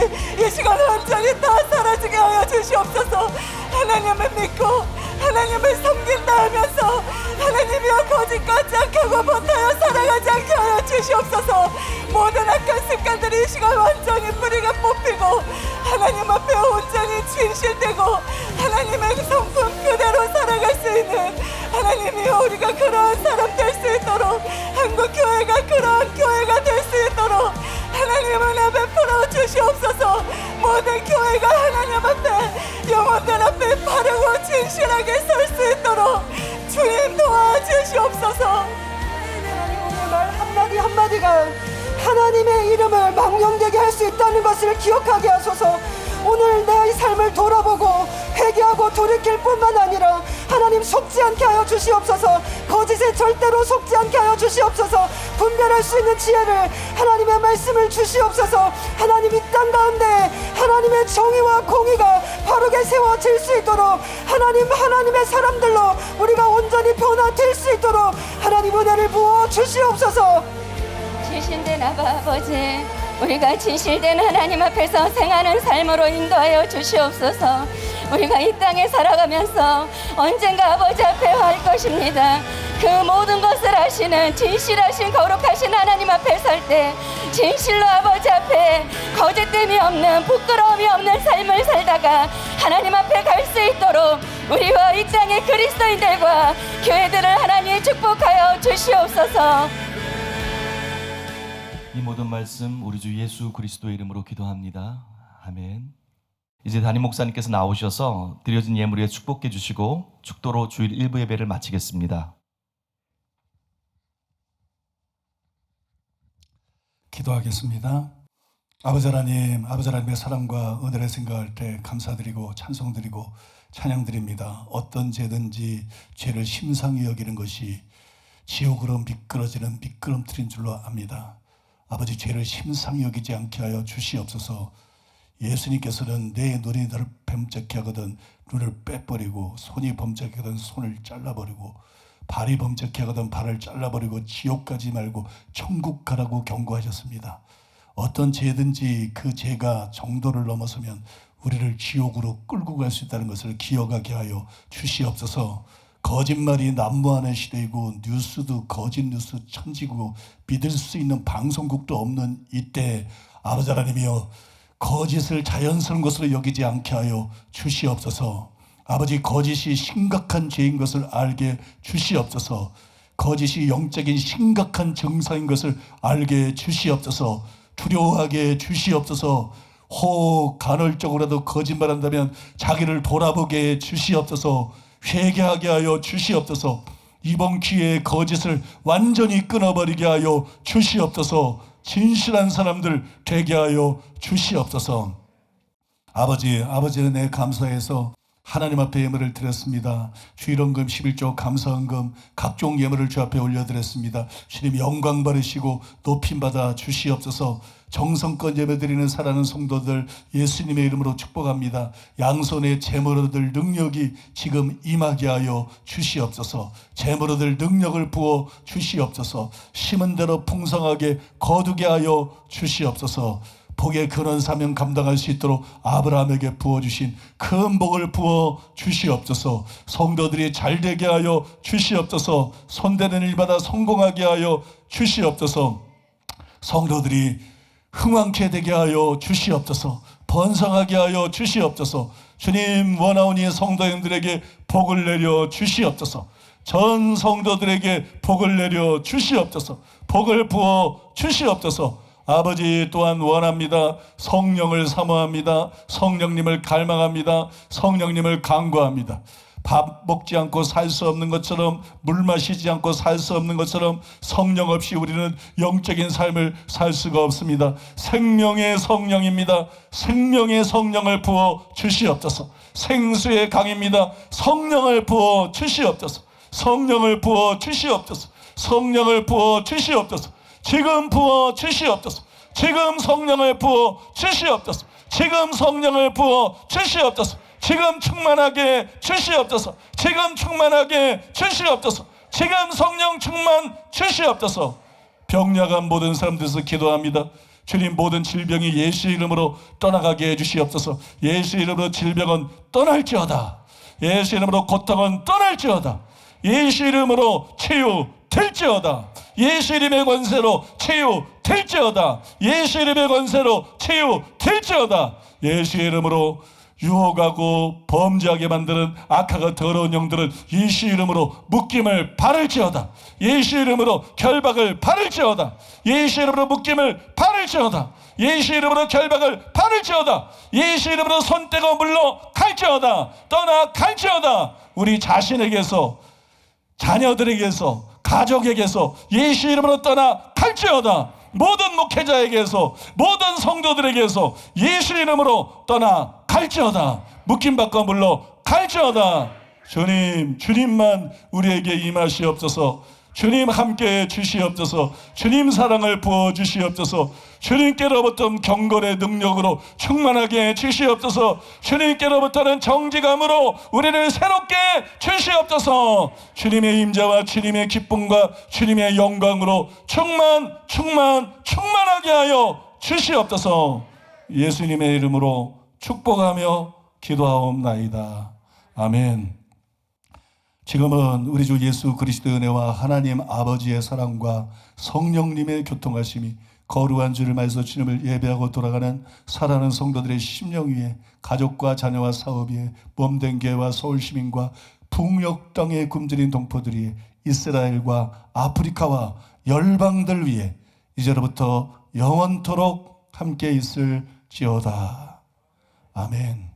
이 시간 완전히 다 사라지게 하여 주시옵소서. 하나님을 믿고 하나님을 섬긴다 하면서 하나님이여 거짓과 짝하고 못하여 살아가지 않게 하여 주시옵소서. 모든 악한 습관들이 이 시간 완전히 뿌리가 뽑히고 하나님 앞에 온전히 진실되고 하나님의 성품 그대로 살아갈 수 있는 하나님이여 우리가 그러한 사람 될 수 있도록 한국교회가 그러한 교회가 될 수 있도록 하나님 은혜 베풀어 주시옵소서. 모든 교회가 하나님 앞에 영혼들 앞에 바르고 진실하게 설 수 있도록 주님 도와주시옵소서. 하나님 오늘 말 한마디 한마디가 하나님의 이름을 망령되게 할 수 있다는 것을 기억하게 하소서. 오늘 내 삶을 돌아보고 회개하고 돌이킬 뿐만 아니라 하나님 속지 않게 하여 주시옵소서. 거짓에 절대로 속지 않게 하여 주시옵소서. 분별할 수 있는 지혜를 하나님의 말씀을 주시옵소서. 하나님 이 땅 가운데 하나님의 정의와 공의가 바르게 세워질 수 있도록 하나님의 사람들로 우리가 온전히 변화될 수 있도록 하나님 은혜를 부어 주시옵소서. 진실된 아버지, 우리가 진실된 하나님 앞에서 생하는 삶으로 인도하여 주시옵소서. 우리가 이 땅에 살아가면서 언젠가 아버지 앞에 할 것입니다. 그 모든 것을 아시는 진실하신 거룩하신 하나님 앞에 설 때 진실로 아버지 앞에 거짓됨이 없는 부끄러움이 없는 삶을 살다가 하나님 앞에 갈 수 있도록 우리와 이 땅의 그리스도인들과 교회들을 하나님이 축복하여 주시옵소서. 이 모든 말씀 우리 주 예수 그리스도의 이름으로 기도합니다. 아멘. 이제 담임 목사님께서 나오셔서 드려진 예물에 축복해 주시고 축도로 주일 1부 예배를 마치겠습니다. 기도하겠습니다. 아버지 하나님, 아버지 하나님의 사랑과 은혜를 생각할 때 감사드리고 찬송드리고 찬양드립니다. 어떤 죄든지 죄를 심상히 여기는 것이 지옥으로 미끄러지는 미끄럼틀인 줄로 압니다. 아버지 죄를 심상히 여기지 않게 하여 주시옵소서. 예수님께서는 내 눈이 너를 범죄케 하거든 눈을 빼버리고 손이 범죄케 하거든 손을 잘라버리고 발이 범죄케 하거든 발을 잘라버리고 지옥 가지 말고 천국 가라고 경고하셨습니다. 어떤 죄든지 그 죄가 정도를 넘어서면 우리를 지옥으로 끌고 갈 수 있다는 것을 기억하게 하여 주시옵소서. 거짓말이 난무하는 시대이고 뉴스도 거짓 뉴스 천지고 믿을 수 있는 방송국도 없는 이때 아버지 하나님이여 거짓을 자연스러운 것으로 여기지 않게 하여 주시옵소서. 아버지 거짓이 심각한 죄인 것을 알게 주시옵소서. 거짓이 영적인 심각한 증상인 것을 알게 주시옵소서. 두려워하게 주시옵소서. 혹 간헐적으로라도 거짓말한다면 자기를 돌아보게 주시옵소서. 회개하게 하여 주시옵소서. 이번 기회에 거짓을 완전히 끊어버리게 하여 주시옵소서. 진실한 사람들 되게 하여 주시옵소서. 아버지 은혜 감사해서 하나님 앞에 예물을 드렸습니다. 주일헌금 11조 감사헌금 각종 예물을 주 앞에 올려드렸습니다. 주님 영광 받으시고 높임 받아 주시옵소서. 정성껏 예배드리는 사랑하는 성도들 예수님의 이름으로 축복합니다. 양손에 재물 얻을 능력이 지금 임하게 하여 주시옵소서. 재물 얻을 능력을 부어 주시옵소서. 심은 대로 풍성하게 거두게 하여 주시옵소서. 복의 근원 사명 감당할 수 있도록 아브라함에게 부어주신 큰 복을 부어 주시옵소서. 성도들이 잘되게 하여 주시옵소서. 손대는 일마다 성공하게 하여 주시옵소서. 성도들이 흥왕케 되게 하여 주시옵소서. 번성하게 하여 주시옵소서. 주님 원하오니 성도님들에게 복을 내려 주시옵소서. 전 성도들에게 복을 내려 주시옵소서. 복을 부어 주시옵소서. 아버지 또한 원합니다. 성령을 사모합니다. 성령님을 갈망합니다. 성령님을 간구합니다. 밥 먹지 않고 살 수 없는 것처럼, 물 마시지 않고 살 수 없는 것처럼 성령 없이 우리는 영적인 삶을 살 수가 없습니다. 생명의 성령입니다. 생명의 성령을 부어 주시옵소서. 생수의 강입니다. 성령을 부어 주시옵소서. 성령을 부어 주시옵소서. 성령을 부어 주시옵소서. 지금 부어 주시옵소서. 지금 성령을 부어 주시옵소서. 지금 성령을 부어 주시옵소서. 지금 충만하게 주시옵소서. 지금 충만하게 주시옵소서. 지금 성령 충만 주시옵소서. 병약한 모든 사람들에서 기도합니다. 주님 모든 질병이 예수 이름으로 떠나가게 해주시옵소서. 예수 이름으로 질병은 떠날지어다. 예수 이름으로 고통은 떠날지어다. 예수 이름으로 치유될지어다. 예수 이름의 권세로 치유될지어다. 예수 이름의 권세로 치유될지어다. 예수 이름으로 유혹하고 범죄하게 만드는 악하고 더러운 영들은 예수 이름으로 묶임을 바를지어다. 예수 이름으로 결박을 바를지어다. 예수 이름으로 묶임을 바를지어다. 예수 이름으로 결박을 바를지어다. 예수 이름으로 손떼고 물러갈지어다. 떠나갈지어다. 우리 자신에게서, 자녀들에게서, 가족에게서 예수 이름으로 떠나갈지어다. 모든 목회자에게서, 모든 성도들에게서 예수 이름으로 떠나갈지어다. 묶임받고 물러갈지어다. 주님, 주님만 우리에게 임하시옵소서. 주님 함께해 주시옵소서. 주님 사랑을 부어주시옵소서. 주님께로부터 경건의 능력으로 충만하게 주시옵소서. 주님께로부터는 정직함으로 우리를 새롭게 주시옵소서. 주님의 임재와 주님의 기쁨과 주님의 영광으로 충만하게 하여 주시옵소서. 예수님의 이름으로 축복하며 기도하옵나이다. 아멘. 지금은 우리 주 예수 그리스도의 은혜와 하나님 아버지의 사랑과 성령님의 교통하심이 거룩한 주를 말해서 주님을 예배하고 돌아가는 사랑하는 성도들의 심령 위에, 가족과 자녀와 사업 위에, 몸된 교회와 서울 시민과 북녘 땅에 굶주린 동포들이, 이스라엘과 아프리카와 열방들 위에 이제로부터 영원토록 함께 있을지어다. 아멘.